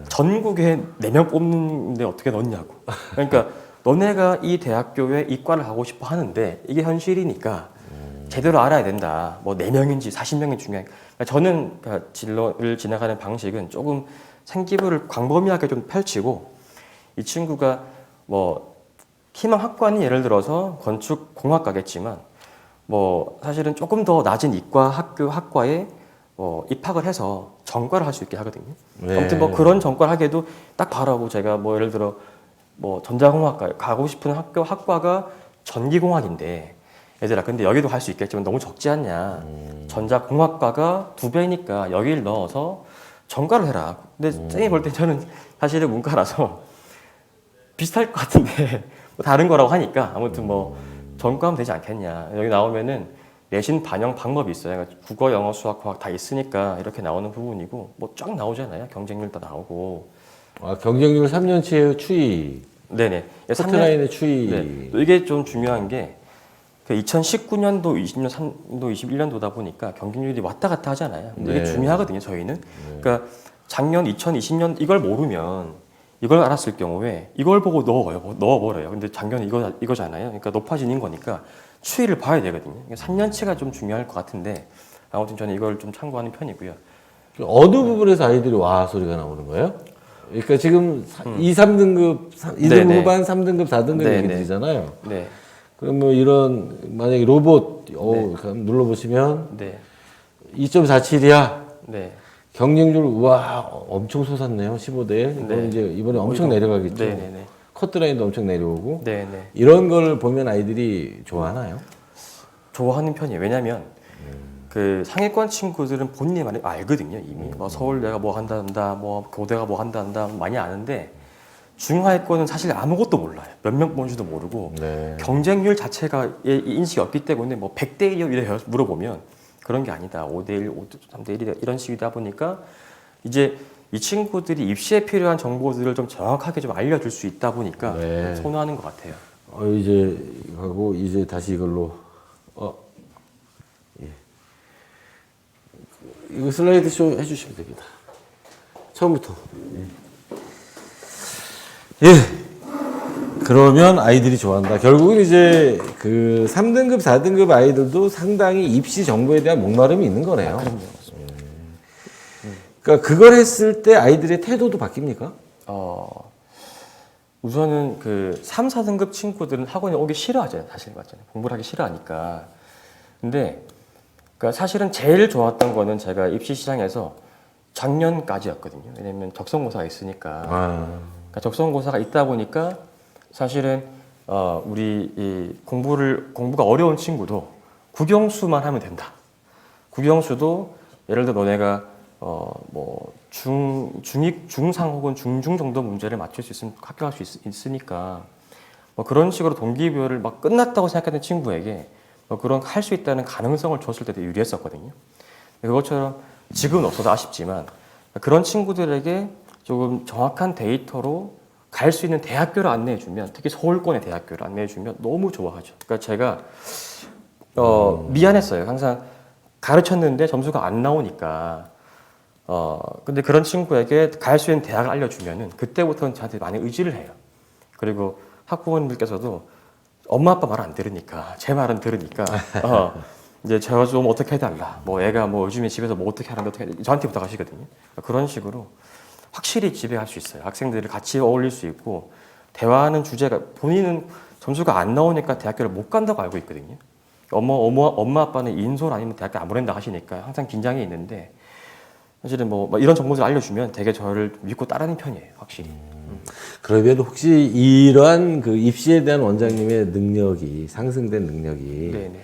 전국에 4명 뽑는데 어떻게 넣냐고. 그러니까 너네가 이 대학교에 이과를 가고 싶어 하는데 이게 현실이니까 제대로 알아야 된다. 뭐 4명인지 40명인지 중요한. 그러니까 저는 그 진로를 지나가는 방식은 조금 생기부를 광범위하게 좀 펼치고 이 친구가 뭐 희망 학과는 예를 들어서 건축공학과겠지만 뭐 사실은 조금 더 낮은 이과 학과에 입학을 해서 전과를 할 수 있게 하거든요. 네. 아무튼 뭐 그런 전과를 하게도 딱 바라고 제가 뭐 예를 들어 뭐 전자공학과 가고 싶은 학과가 전기공학인데 얘들아 근데 여기도 갈 수 있겠지만 너무 적지 않냐. 전자공학과가 2배니까 여기를 넣어서 전과를 해라. 근데 쌤이 볼 때 저는 사실은 문과라서 비슷할 것 같은데 뭐 다른 거라고 하니까 아무튼 뭐 전과하면 되지 않겠냐. 여기 나오면은 내신 반영 방법이 있어요. 그러니까 국어, 영어, 수학, 과학 다 있으니까 이렇게 나오는 부분이고 뭐 쫙 나오잖아요. 경쟁률 다 나오고 아, 경쟁률 3년치의 추이, 네네. 커트라인의 추이. 네. 또 이게 좀 중요한 게 2019년도, 20년도, 21년도다 보니까 경쟁률이 왔다 갔다 하잖아요. 근데 이게 네. 중요하거든요, 저희는. 그러니까 작년 2020년 이걸 모르면 이걸 알았을 경우에 이걸 보고 넣어버려요. 근데 작년에 이거잖아요. 그러니까 높아지는 거니까 추이를 봐야 되거든요. 그러니까 3년치가 좀 중요할 것 같은데 아무튼 저는 이걸 좀 참고하는 편이고요. 어느 부분에서 아이들이 와 소리가 나오는 거예요? 그러니까 지금 2, 3등급, 2등급 네네. 후반, 3등급, 4등급 네네. 얘기들이잖아요. 네, 그럼 뭐 이런 만약에 로봇 그럼 눌러보시면 네, 2.47이야. 네. 경쟁률 우와 엄청 솟았네요. 15대. 그럼 네. 이제 이번에 엄청 내려가겠죠. 네네네. 커트라인도 엄청 내려오고 네네. 이런 걸 보면 아이들이 좋아하나요? 좋아하는 편이에요. 왜냐면 그 상위권 친구들은 본인이 많이 알거든요. 이미 뭐 서울대가 뭐 한다, 뭐 교대가 뭐 한다 많이 아는데 중하위권은 사실 아무것도 몰라요. 몇 명 본지도 모르고 네. 경쟁률 자체가 인식이 없기 때문에 뭐 100대 1이요 이래 물어보면 그런 게 아니다. 5대 1, 3대 1 이런 식이다 보니까 이제 이 친구들이 입시에 필요한 정보들을 좀 정확하게 좀 알려줄 수 있다 보니까 네. 선호하는 것 같아요. 이제 하고 이제 다시 이걸로 예. 이거 슬라이드 쇼 해주시면 됩니다. 처음부터. 예. 그러면 아이들이 좋아한다. 결국은 이제 그 3등급, 4등급 아이들도 상당히 입시 정보에 대한 목마름이 있는 거네요. 그럼요. 그러니까 그걸 했을 때 아이들의 태도도 바뀝니까? 우선은 그 3, 4등급 친구들은 학원에 오기 싫어하잖아요. 사실 맞잖아요. 공부를 하기 싫어하니까. 근데 그러니까 사실은 제일 좋았던 거는 제가 입시 시장에서 작년까지였거든요. 왜냐면 적성고사가 있으니까. 그러니까 적성고사가 있다 보니까 사실은 우리 이 공부가 어려운 친구도 국영수만 하면 된다. 국영수도 예를 들어 너네가 뭐 중상 혹은 중중 정도 문제를 맞출 수 있으면 합격할 수 있으니까 뭐 그런 식으로 동기부여를 막 끝났다고 생각하는 친구에게 뭐 그런 할 수 있다는 가능성을 줬을 때도 유리했었거든요. 그것처럼 지금은 없어서 아쉽지만 그런 친구들에게 조금 정확한 데이터로 갈 수 있는 대학교를 안내해주면 특히 서울권의 대학교를 안내해주면 너무 좋아하죠. 그러니까 제가 미안했어요. 항상 가르쳤는데 점수가 안 나오니까 근데 그런 친구에게 갈 수 있는 대학을 알려주면은 그때부터는 저한테 많이 의지를 해요. 그리고 학부모님들께서도 엄마 아빠 말 안 들으니까 제 말은 들으니까 이제 제가 좀 어떻게 해달라. 뭐 애가 뭐 요즘에 집에서 뭐 어떻게 하는데 어떻게 저한테 부탁하시거든요. 그런 식으로 확실히 지배할 수 있어요. 학생들을 같이 어울릴 수 있고 대화하는 주제가 본인은 점수가 안 나오니까 대학교를 못 간다고 알고 있거든요. 엄마 아빠는 인솔 아니면 대학교 안 보낸다 하시니까 항상 긴장이 있는데 사실은 뭐 이런 정보를 알려주면 되게 저를 믿고 따르는 편이에요, 확실히. 그러면 혹시 이러한 그 입시에 대한 원장님의 능력이 상승된 능력이 네네.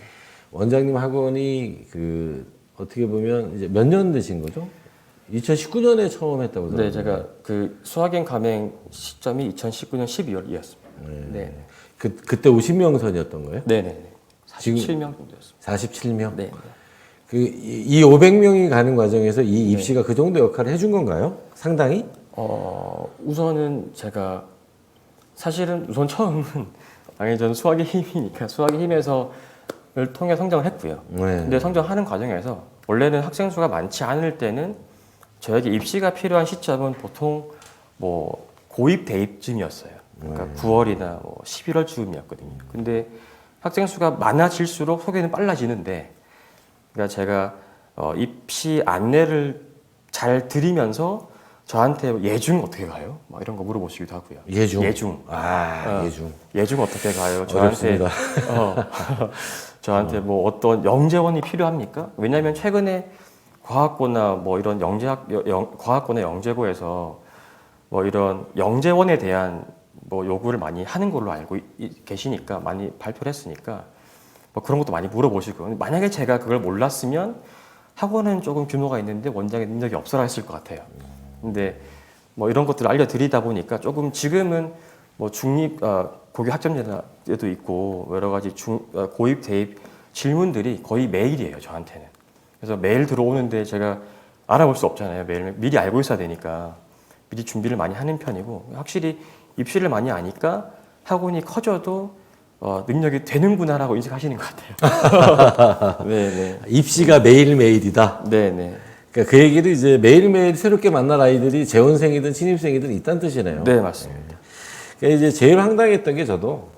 원장님 학원이 그 어떻게 보면 이제 몇 년 되신 거죠? 2019년에 처음 했다고 네, 들었는데. 제가 그 수학인 감행 시점이 2019년 12월이었습니다. 네. 그때 50명선이었던 거예요? 네네. 지금 47명 정도였습니다. 47명? 네. 이 500명이 가는 과정에서 이 입시가 그 정도 역할을 해준 건가요? 상당히? 우선은 제가 사실은 우선 처음은 당연히 저는 수학의 힘이니까 수학의 힘에서를 통해 성장을 했고요. 네. 근데 성장하는 과정에서 원래는 학생 수가 많지 않을 때는 저에게 입시가 필요한 시점은 보통 뭐 고입 대입쯤이었어요. 그러니까 9월이나 뭐 11월쯤이었거든요. 근데 학생 수가 많아질수록 소개는 빨라지는데, 그러니까 제가 입시 안내를 잘 드리면서 저한테 예중 어떻게 가요? 막 이런 거 물어보시기도 하고요. 예중. 예중. 예중. 예중 어떻게 가요? 어렵습니다. 저한테 뭐 어떤 영재원이 필요합니까? 왜냐하면 최근에 과학고나 뭐 이런 과학고나 영재고에서 뭐 이런 영재원에 대한 뭐 요구를 많이 하는 걸로 알고 계시니까 많이 발표를 했으니까 뭐 그런 것도 많이 물어보시고, 만약에 제가 그걸 몰랐으면 학원은 조금 규모가 있는데 원장의 능력이 없어라 했을 것 같아요. 근데 뭐 이런 것들을 알려드리다 보니까 조금 지금은 뭐 중립 고교 학점제도 있고 여러 가지 고입 대입 질문들이 거의 매일이에요, 저한테는. 그래서 매일 들어오는데 제가 알아볼 수 없잖아요. 매일 미리 알고 있어야 되니까 미리 준비를 많이 하는 편이고 확실히 입시를 많이 아니까 학원이 커져도 능력이 되는구나라고 인식하시는 것 같아요. 네네. 입시가 매일매일이다. 네네. 그러니까 그 얘기를 이제 매일매일 새롭게 만날 아이들이 재원생이든 신입생이든 있다는 뜻이네요. 네 맞습니다. 그러니까 이제 제일 황당했던 게 저도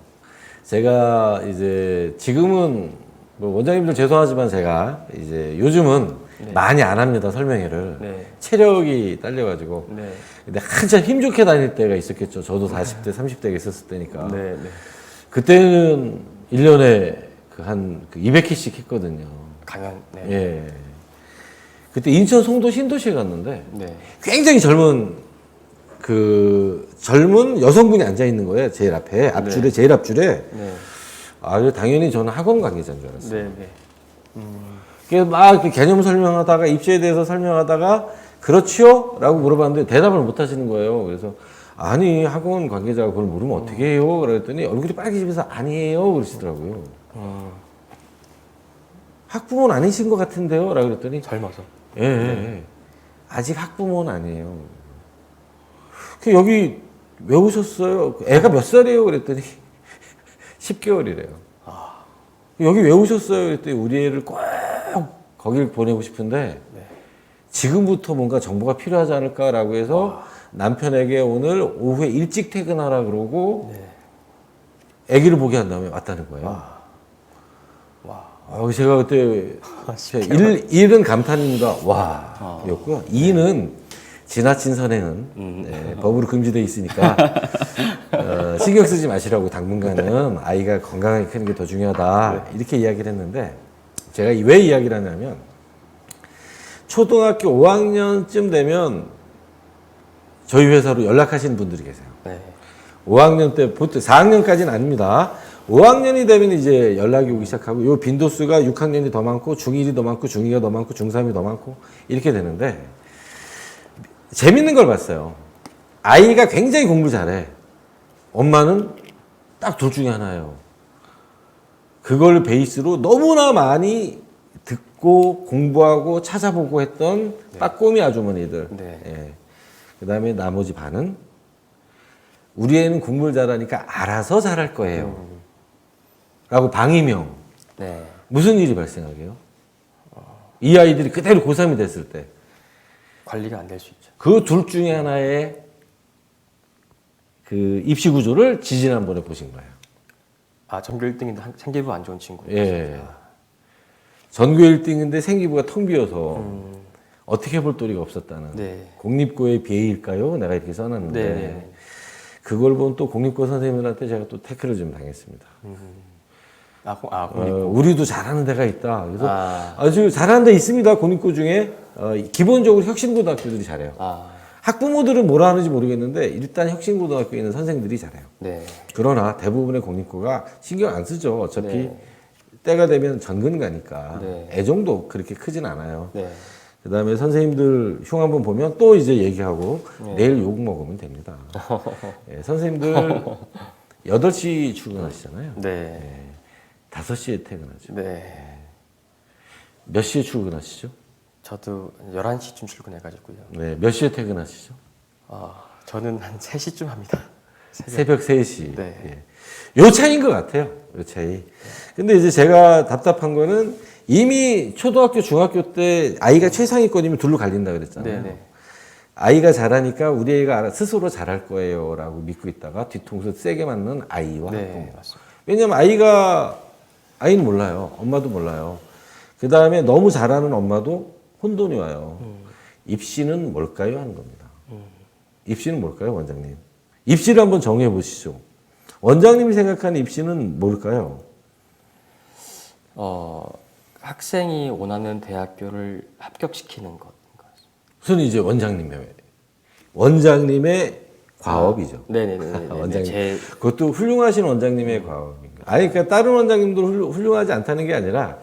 제가 이제 지금은 뭐 원장님들 죄송하지만 제가 이제 요즘은 많이 안 합니다 설명회를. 네. 체력이 딸려가지고. 네. 근데 한참 힘 좋게 다닐 때가 있었겠죠. 저도 40대, 30대가 있었을 때니까. 네. 네. 그때는 1년에 한 200회씩 했거든요. 강연. 네. 예. 그때 인천 송도 신도시에 갔는데 네. 굉장히 젊은 여성분이 앉아 있는 거예요. 제일 앞에 앞줄에 제일 앞줄에. 네. 아, 당연히 저는 학원 관계자인 줄 알았어요. 네. 네. 그래서 막 이렇게 개념 설명하다가 입시에 대해서 설명하다가 그렇지요?라고 물어봤는데 대답을 못 하시는 거예요. 그래서 아니 학원 관계자가 그걸 물으면 어떻게 해요? 그랬더니 얼굴이 빨개지면서 아니에요 그러시더라고요. 학부모는 아니신 것 같은데요? 라고 그랬더니 젊어서. 예, 예. 아직 학부모는 아니에요. 그 여기 왜 오셨어요? 애가 몇 살이에요? 그랬더니 10개월이래요. 여기 왜 오셨어요? 그랬더니 우리 애를 꼭 거길 보내고 싶은데 지금부터 뭔가 정보가 필요하지 않을까라고 해서 남편에게 오늘 오후에 일찍 퇴근하라 그러고 아기를 보게 한 다음에 왔다는 거예요. 제가 그때 일은 감탄입니다. 와, 였고요. 이는 지나친 선행은 법으로 금지되어 있으니까 신경 쓰지 마시라고 당분간은 아이가 건강하게 크는 게 더 중요하다 이렇게 이야기를 했는데 제가 왜 이야기를 하냐면 초등학교 5학년쯤 되면 저희 회사로 연락하시는 분들이 계세요. 네. 5학년 때 보통 4학년까지는 아닙니다. 5학년이 되면 이제 연락이 오기 시작하고 요 빈도수가 6학년이 더 많고 중1이 더 많고 중2가 더 많고 중3이 더 많고 이렇게 되는데 재밌는 걸 봤어요. 아이가 굉장히 공부 잘해. 엄마는 딱 둘 중에 하나예요. 그걸 베이스로 너무나 많이 듣고 공부하고 찾아보고 했던 빠꼬미 아주머니들. 네. 예. 그 다음에 나머지 반은 우리 애는 공부를 잘하니까 알아서 잘할 거예요. 라고 방임형. 네. 무슨 일이 발생하게요? 이 아이들이 그대로 고3이 됐을 때 관리가 안 될 수 있죠. 그 둘 중에 하나의 그 입시 구조를 지지난번에 보신 거예요. 전교 1등인데 생기부 안 좋은 친구. 예. 전교 1등인데 생기부가 텅 비어서 어떻게 볼 도리가 없었다는. 네. 공립고의 비애일까요? 내가 이렇게 써놨는데 네. 그걸 본 또 공립고 선생님들한테 제가 또 태클을 좀 당했습니다. 우리도 잘하는 데가 있다. 그래서 아주 잘하는 데 있습니다. 공립고 중에 기본적으로 혁신고등학교들이 잘해요. 학부모들은 뭐라 하는지 모르겠는데 일단 혁신고등학교에 있는 선생들이 잘해요. 네. 그러나 대부분의 공립고가 신경 안 쓰죠. 어차피 네. 때가 되면 전근 가니까 네. 애정도 그렇게 크진 않아요. 네. 그다음에 선생님들 흉 한번 보면 또 이제 얘기하고 내일 욕 먹으면 됩니다. 예, 선생님들 8시 출근하시잖아요. 네. 5시에 퇴근하죠. 네. 몇 시에 출근하시죠? 저도 11시쯤 출근해가지고요. 네, 몇 시에 퇴근하시죠? 저는 한 3시쯤 합니다. 새벽 3시. 네. 예. 요 차이인 것 같아요. 요 차이. 근데 이제 제가 답답한 거는 이미 초등학교, 중학교 때 아이가 최상위권이면 둘로 갈린다 그랬잖아요. 네네. 아이가 잘하니까 우리 애가 스스로 잘할 거예요 라고 믿고 있다가 뒤통수 세게 맞는 아이와 네, 학부모. 맞습니다. 왜냐면 아이는 몰라요. 엄마도 몰라요. 그 다음에 너무 잘하는 엄마도 혼돈이 와요. 입시는 뭘까요? 하는 겁니다. 입시는 뭘까요, 원장님? 입시를 한번 정해 보시죠. 원장님이 생각하는 입시는 뭘까요? 학생이 원하는 대학교를 합격시키는 것. 우선 이제 원장님의 과업이죠. 네네네. 원장님. 그것도 훌륭하신 원장님의 과업입니다. 아니, 그러니까 다른 원장님도 훌륭하지 않다는 게 아니라,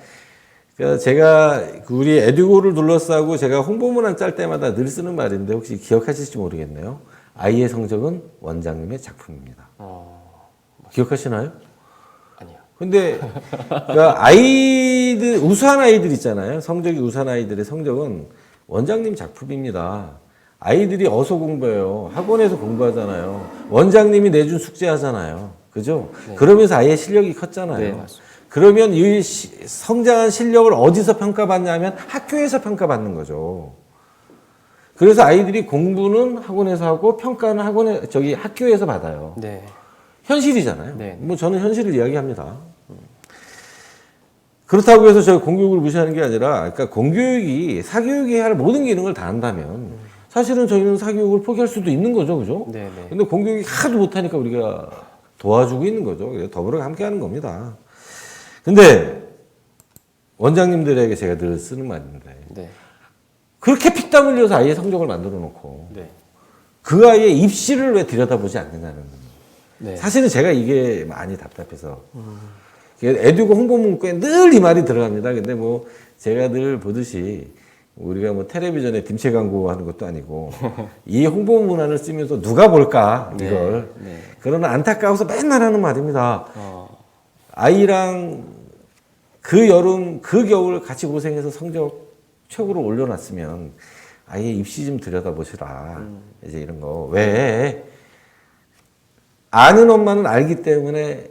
그러니까 제가 우리 에듀고를 둘러싸고 제가 홍보문안 짤 때마다 늘 쓰는 말인데 혹시 기억하실지 모르겠네요. 아이의 성적은 원장님의 작품입니다. 기억하시나요? 아니요. 근데 그러니까 우수한 아이들 있잖아요. 성적이 우수한 아이들의 성적은 원장님 작품입니다. 아이들이 어디서 공부해요? 학원에서 공부하잖아요. 원장님이 내준 숙제 하잖아요. 그죠? 네. 그러면서 아이의 실력이 컸잖아요. 네, 맞습니다. 그러면 이 성장한 실력을 어디서 평가받냐면 학교에서 평가받는 거죠. 그래서 아이들이 공부는 학원에서 하고 평가는 학교에서 받아요. 네. 현실이잖아요. 네. 뭐 저는 현실을 이야기합니다. 그렇다고 해서 제가 공교육을 무시하는 게 아니라, 그러니까 공교육이 사교육이 할 모든 기능을 다 한다면 사실은 저희는 사교육을 포기할 수도 있는 거죠, 그죠? 네, 네. 근데 공교육이 하도 못하니까 우리가 도와주고 있는 거죠. 그래서 더불어 함께하는 겁니다. 근데 원장님들에게 제가 늘 쓰는 말인데, 네. 그렇게 피땀 흘려서 아이의 성적을 만들어 놓고 네. 그 아이의 입시를 왜 들여다보지 않느냐는 거예요. 네. 사실은 제가 이게 많이 답답해서 에듀고 홍보 문구에 늘 이 말이 들어갑니다. 근데 뭐 제가 늘 보듯이 우리가 뭐 텔레비전에 딤체 광고하는 것도 아니고 이 홍보 문안을 쓰면서 누가 볼까 이걸 네. 그러나 안타까워서 맨날 하는 말입니다. 어, 아이랑 그 여름 그 겨울 같이 고생해서 성적 최고로 올려놨으면 아이의 입시 좀 들여다보시라. 이제 이런 거. 왜? 아는 엄마는 알기 때문에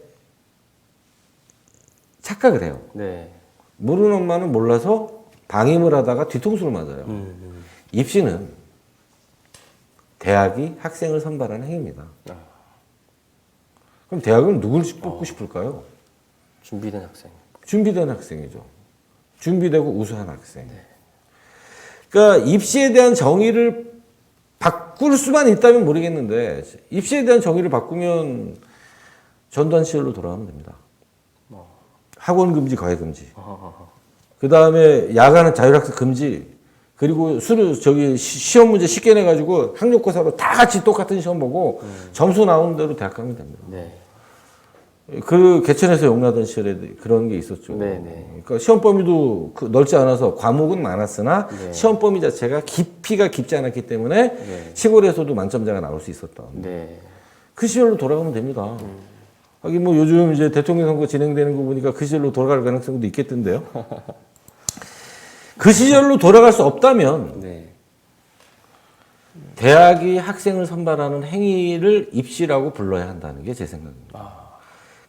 착각을 해요. 네. 모르는 엄마는 몰라서 방임을 하다가 뒤통수를 맞아요. 입시는 대학이 학생을 선발하는 행위입니다. 그럼 대학은 누굴 뽑고 싶을까요? 준비된 학생. 준비된 학생이죠. 준비되고 우수한 학생. 그러니까 입시에 대한 정의를 바꿀 수만 있다면 모르겠는데 입시에 대한 정의를 바꾸면 전두환 시절로 돌아가면 됩니다. 학원 금지, 과외 금지. 그 다음에 야간은 자율학습 금지. 그리고 시험 문제 쉽게 내가지고 학력고사로 다 같이 똑같은 시험 보고 점수 나오는 대로 대학 가면 됩니다. 네. 그 개천에서 용나던 시절에 그런 게 있었죠. 네네. 그러니까 시험 범위도 넓지 않아서 과목은 많았으나 네. 시험 범위 자체가 깊이가 깊지 않았기 때문에 네. 시골에서도 만점자가 나올 수 있었던 네. 그 시절로 돌아가면 됩니다. 하긴 뭐 요즘 이제 대통령 선거 진행되는 거 보니까 그 시절로 돌아갈 가능성도 있겠던데요. 그 시절로 돌아갈 수 없다면 네. 대학이 학생을 선발하는 행위를 입시라고 불러야 한다는 게 제 생각입니다.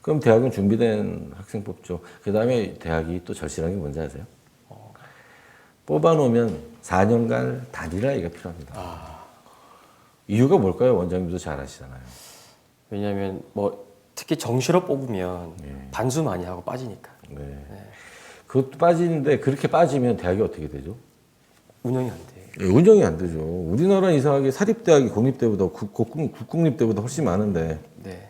그럼 대학은 준비된 학생 뽑죠. 그 다음에 대학이 또 절실한 게 뭔지 아세요? 뽑아놓으면 4년간 단일화가 필요합니다. 이유가 뭘까요? 원장님도 잘 아시잖아요. 왜냐하면 뭐 특히 정시로 뽑으면 반수 많이 하고 빠지니까 네. 그것도 빠지는데 그렇게 빠지면 대학이 어떻게 되죠? 운영이 안 돼. 예, 운영이 안 되죠. 우리나라는 이상하게 사립대학이 공립대보다 국공립대보다 훨씬 많은데 네.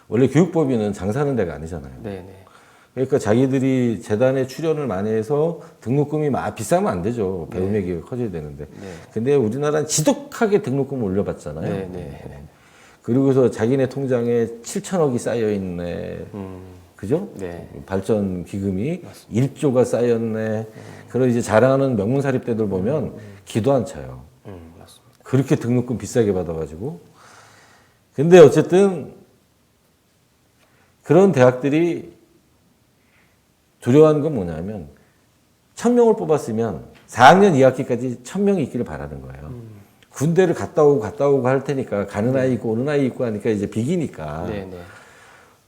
원래 교육법인은 장사하는 데가 아니잖아요. 네. 그러니까 자기들이 재단에 출연을 많이 해서 등록금이 막 비싸면 안 되죠. 배움의 기회가 커져야 되는데. 네. 근데 우리나라는 지독하게 등록금을 올려봤잖아요. 네. 그리고서 자기네 통장에 7천억이 쌓여있네. 그죠? 네. 발전 기금이 1조가 쌓였네. 그런 이제 자랑하는 명문사립대들 보면 기도 안 차요. 맞습니다. 그렇게 등록금 비싸게 받아가지고. 근데 어쨌든 그런 대학들이 두려워하는 건 뭐냐면 1000명을 뽑았으면 4학년 2학기까지 1000명이 있기를 바라는 거예요. 군대를 갔다 오고 할 테니까 가는 아이 있고 오는 아이 있고 하니까 이제 비기니까. 네.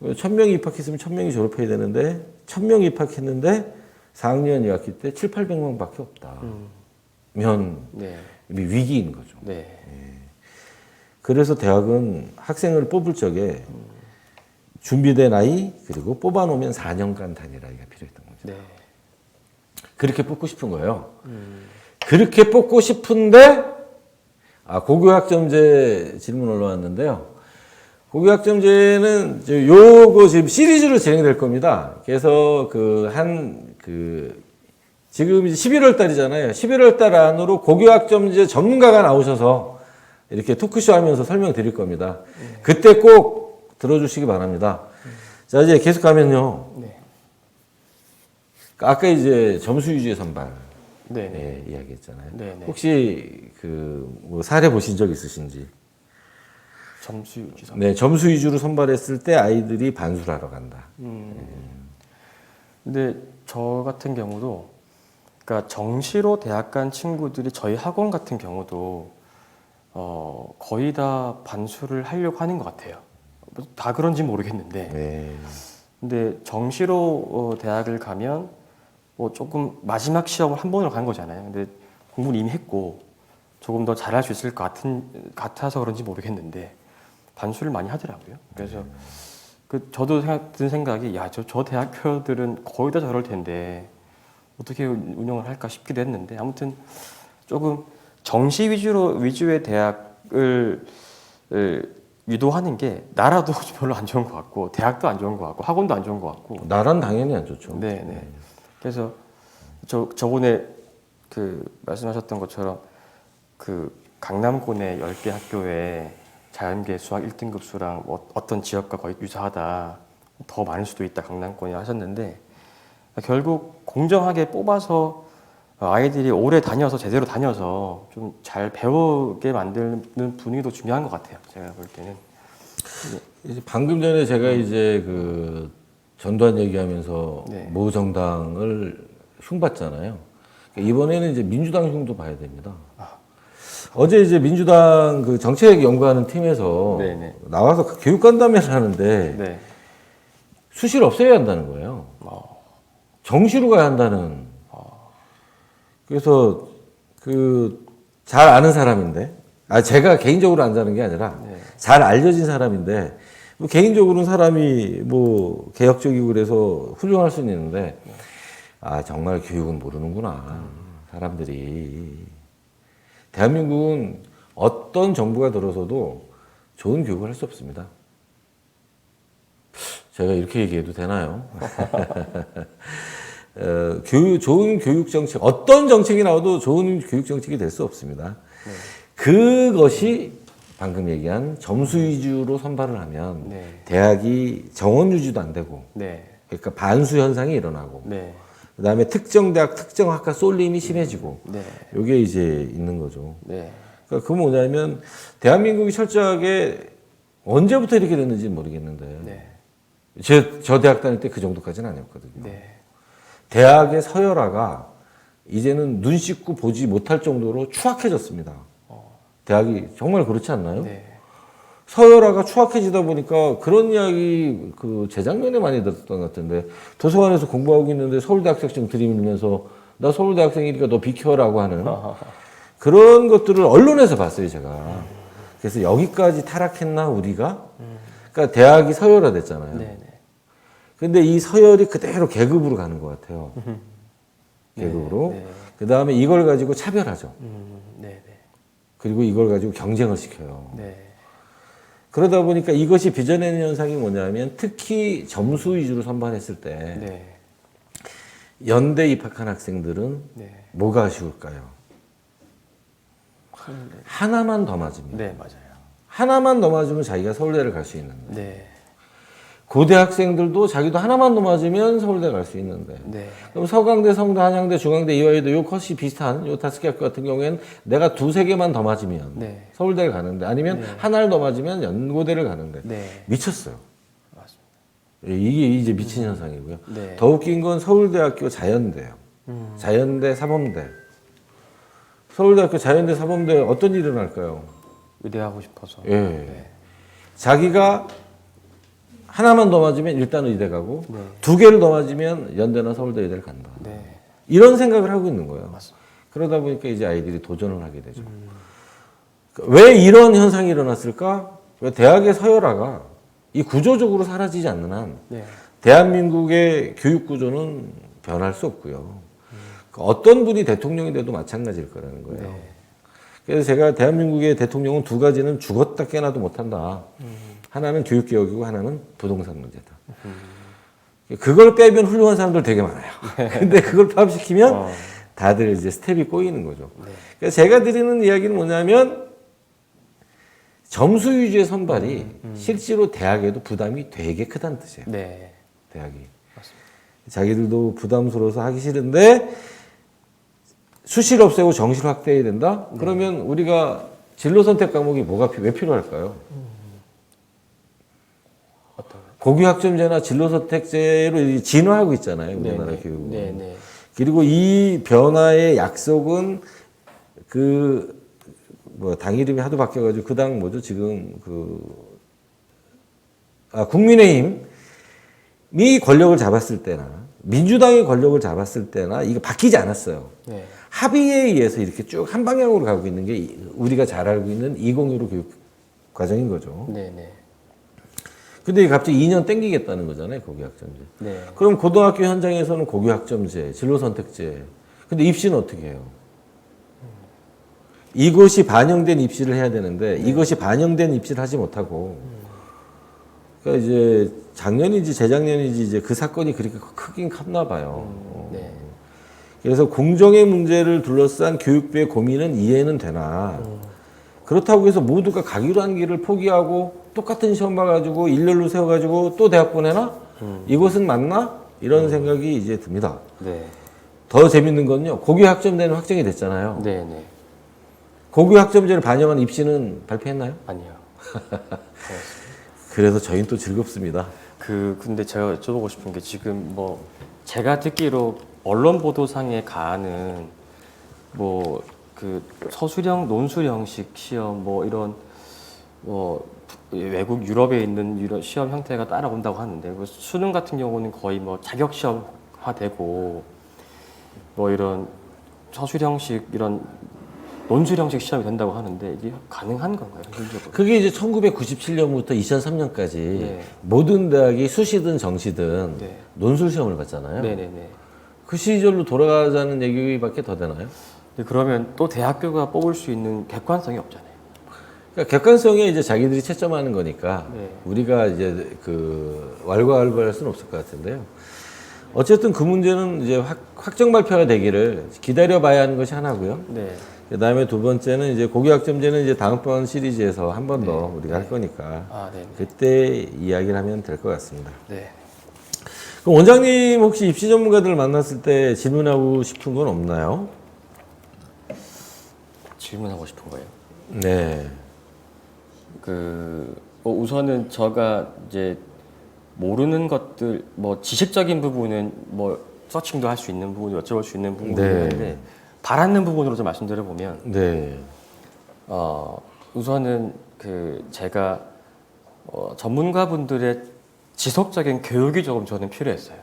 1000명이 입학했으면 1000명이 졸업해야 되는데 1000명이 입학했는데 4학년 2학기 때 7, 800명밖에 없다. 면 네. 위기인 거죠. 네. 그래서 대학은 학생을 뽑을 적에 준비된 아이 그리고 뽑아놓으면 4년간 단일화가 필요했던 거죠. 네. 그렇게 뽑고 싶은 거예요. 그렇게 뽑고 싶은데 고교학점제 질문 올라왔는데요. 고교학점제는 요거 지금 시리즈로 진행될 겁니다. 그래서 지금 이제 11월 달이잖아요. 11월 달 안으로 고교학점제 전문가가 나오셔서 이렇게 토크쇼 하면서 설명드릴 겁니다. 그때 꼭 들어주시기 바랍니다. 자, 이제 계속 가면요. 네. 아까 이제 점수 위주의 선발 네. 이야기했잖아요. 네. 혹시 뭐 사례 보신 적 있으신지? 점수 유지. 네, 점수 위주로 선발했을 때 아이들이 반수를 하러 간다. 근데 저 같은 경우도 그러니까 정시로 대학 간 친구들이 저희 학원 같은 경우도 거의 다 반수를 하려고 하는 것 같아요. 다 그런지 모르겠는데. 네. 근데 정시로 대학을 가면 뭐 조금 마지막 시험을 한 번으로 간 거잖아요. 근데 공부는 이미 했고 조금 더 잘할 수 있을 것 같아서 그런지 모르겠는데 반수를 많이 하더라고요. 그래서 저도 든 생각이 저 대학교들은 거의 다 저럴 텐데 어떻게 운영을 할까 싶기도 했는데 아무튼 조금 정시 위주의 대학을 유도하는 게 나라도 별로 안 좋은 것 같고 대학도 안 좋은 것 같고 학원도 안 좋은 것 같고. 나란 당연히 안 좋죠. 네. 그래서 저번에 말씀하셨던 것처럼 강남권의 10개 학교에 자연계 수학 1등급 수랑 어떤 지역과 거의 유사하다, 더 많을 수도 있다 강남권이 하셨는데 결국 공정하게 뽑아서 아이들이 오래 다녀서 제대로 다녀서 좀 잘 배우게 만드는 분위기도 중요한 것 같아요. 제가 볼 때는. 이제 방금 전에 제가 이제 전두환 얘기하면서 네. 모 정당을 흉봤잖아요. 그러니까 이번에는 이제 민주당 흉도 봐야 됩니다. 어제 이제 민주당 정책 연구하는 팀에서 네네. 나와서 교육 간담회를 하는데 네. 수시를 없애야 한다는 거예요. 정시로 가야 한다는. 그래서 잘 아는 사람인데, 제가 개인적으로 안다는 게 아니라 네. 잘 알려진 사람인데, 뭐 개인적으로는 사람이 뭐 개혁적이고 그래서 훌륭할 수는 있는데, 정말 교육은 모르는구나 사람들이. 대한민국은 어떤 정부가 들어서도 좋은 교육을 할 수 없습니다. 제가 이렇게 얘기해도 되나요? 좋은 교육 정책, 어떤 정책이 나와도 좋은 교육 정책이 될 수 없습니다. 네. 그것이 방금 얘기한 점수 위주로 선발을 하면 네. 대학이 정원 유지도 안 되고, 네. 그러니까 반수 현상이 일어나고, 네. 그다음에 특정 대학, 특정 학과 쏠림이 심해지고, 네. 이게 이제 있는 거죠. 네. 그러니까 그건 뭐냐면 대한민국이 철저하게 언제부터 이렇게 됐는지 모르겠는데, 네. 저 대학 다닐 때 그 정도까지는 아니었거든요. 네. 대학의 서열화가 이제는 눈 씻고 보지 못할 정도로 추악해졌습니다. 대학이 정말 그렇지 않나요? 네. 서열화가 추악해지다 보니까 그런 이야기 재작년에 많이 들었던 것 같은데, 도서관에서 공부하고 있는데 서울대 학생증 들이밀면서 나 서울대 학생이니까 너 비켜라고 하는 그런 것들을 언론에서 봤어요, 제가. 그래서 여기까지 타락했나 우리가? 그러니까 대학이 서열화 됐잖아요. 네. 근데 이 서열이 그대로 계급으로 가는 것 같아요. 계급으로. 네. 그 다음에 이걸 가지고 차별하죠. 네. 그리고 이걸 가지고 경쟁을 시켜요. 네. 그러다 보니까 이것이 빚어내는 현상이 뭐냐면 특히 점수 위주로 선발했을 때 네. 연대 입학한 학생들은 네. 뭐가 아쉬울까요? 하나만 더 맞으면. 네, 맞아요. 하나만 더 맞으면 자기가 서울대를 갈 수 있는데. 네. 고대 학생들도 자기도 하나만 더 맞으면 서울대 갈 수 있는데. 네. 그럼 서강대, 성대, 한양대, 중앙대, 이화여대 요 컷이 비슷한 요 다섯 개 학교 같은 경우에는 내가 두세 개만 더 맞으면 네. 서울대를 가는데, 아니면 네. 하나를 더 맞으면 연고대를 가는데. 네. 미쳤어요. 맞습니다. 이게 이제 미친 현상이고요. 네. 더 웃긴 건 서울대학교 자연대예요. 자연대, 사범대. 서울대학교 자연대, 사범대 어떤 일이 일어날까요? 의대하고 싶어서. 예. 네. 자기가 하나만 더 맞으면 일단 의대 가고, 네. 두 개를 더 맞으면 연대나 서울대 의대를 간다. 네. 이런 생각을 하고 있는 거예요. 맞습니다. 그러다 보니까 이제 아이들이 도전을 하게 되죠. 왜 이런 현상이 일어났을까? 왜 대학의 서열화가 이 구조적으로 사라지지 않는 한 네. 대한민국의 교육 구조는 변할 수 없고요. 어떤 분이 대통령이 돼도 마찬가지일 거라는 거예요. 네. 그래서 제가 대한민국의 대통령은 두 가지는 죽었다 깨나도 못한다. 하나는 교육개혁이고 하나는 부동산 문제다. 그걸 빼면 훌륭한 사람들 되게 많아요. 근데 그걸 포함시키면 다들 이제 스텝이 꼬이는 거죠. 네. 그래서 제가 드리는 이야기는 뭐냐면 점수 위주의 선발이 실제로 대학에도 부담이 되게 크다는 뜻이에요. 네. 대학이. 자기들도 부담스러워서 하기 싫은데 수시를 없애고 정시를 확대해야 된다? 그러면 우리가 진로 선택 과목이 왜 필요할까요? 고교 학점제나 진로 선택제로 진화하고 있잖아요, 우리나라 네. 교육은. 네. 네. 그리고 이 변화의 약속은 뭐 당 이름이 하도 바뀌어가지고 그 당 뭐죠 지금 국민의힘이 권력을 잡았을 때나 민주당이 권력을 잡았을 때나 이거 바뀌지 않았어요. 네. 합의에 의해서 이렇게 쭉 한 방향으로 가고 있는 게 우리가 잘 알고 있는 2015 교육 과정인 거죠. 네, 네. 근데 갑자기 2년 땡기겠다는 거잖아요, 고교학점제. 네. 그럼 고등학교 현장에서는 고교학점제, 진로선택제. 근데 입시는 어떻게 해요? 이것이 반영된 입시를 해야 되는데 이것이 반영된 입시를 하지 못하고 그러니까 이제 작년인지 재작년인지 이제 그 사건이 그렇게 크긴 컸나 봐요. 네. 그래서 공정의 문제를 둘러싼 교육부의 고민은 이해는 되나 그렇다고 해서 모두가 가기로 한 길을 포기하고 똑같은 시험 봐가지고 일렬로 세워가지고 또 대학 보내나? 이것은 맞나? 이런 생각이 이제 듭니다. 네. 더 재밌는 건요. 고교학점제는 확정이 됐잖아요. 네, 네. 고교학점제를 반영한 입시는 발표했나요? 아니요. 그래서 저희는 또 즐겁습니다. 근데 제가 여쭤보고 싶은 게 지금 뭐 제가 듣기로 언론 보도상에 가는 뭐 그 서술형, 논술형식 시험 뭐 이런 뭐 외국 유럽에 있는 이런 시험 형태가 따라온다고 하는데 그 수능 같은 경우는 거의 뭐 자격 시험화되고 뭐 이런 서술형식 이런 논술형식 시험이 된다고 하는데 이게 가능한 건가요? 현실적으로? 그게 이제 1997년부터 2003년까지 네. 모든 대학이 수시든 정시든 네. 논술 시험을 봤잖아요. 네네네. 그 시절로 돌아가자는 얘기밖에 더 되나요? 근데 그러면 또 대학교가 뽑을 수 있는 객관성이 없잖아요. 그러니까 객관성에 이제 자기들이 채점하는 거니까 네. 우리가 이제 그 왈가왈부할 수는 없을 것 같은데요. 어쨌든 그 문제는 이제 확정 발표가 되기를 기다려봐야 하는 것이 하나고요. 네. 그다음에 두 번째는 이제 고교학점제는 이제 다음번 시리즈에서 한 번 더 네. 우리가 할 거니까 아, 네. 그때 이야기를 하면 될 것 같습니다. 네. 그럼 원장님 혹시 입시 전문가들 만났을 때 질문하고 싶은 건 없나요? 질문하고 싶은 거예요. 네. 우선은 제가 이제 모르는 것들, 뭐 지식적인 부분은 뭐 서칭도 할 수 있는 부분, 여쭤볼 수 있는 부분이 네. 있는데 바라는 부분으로 좀 말씀드려 보면, 네. 우선은 제가 전문가분들의 지속적인 교육이 조금 저는 필요했어요.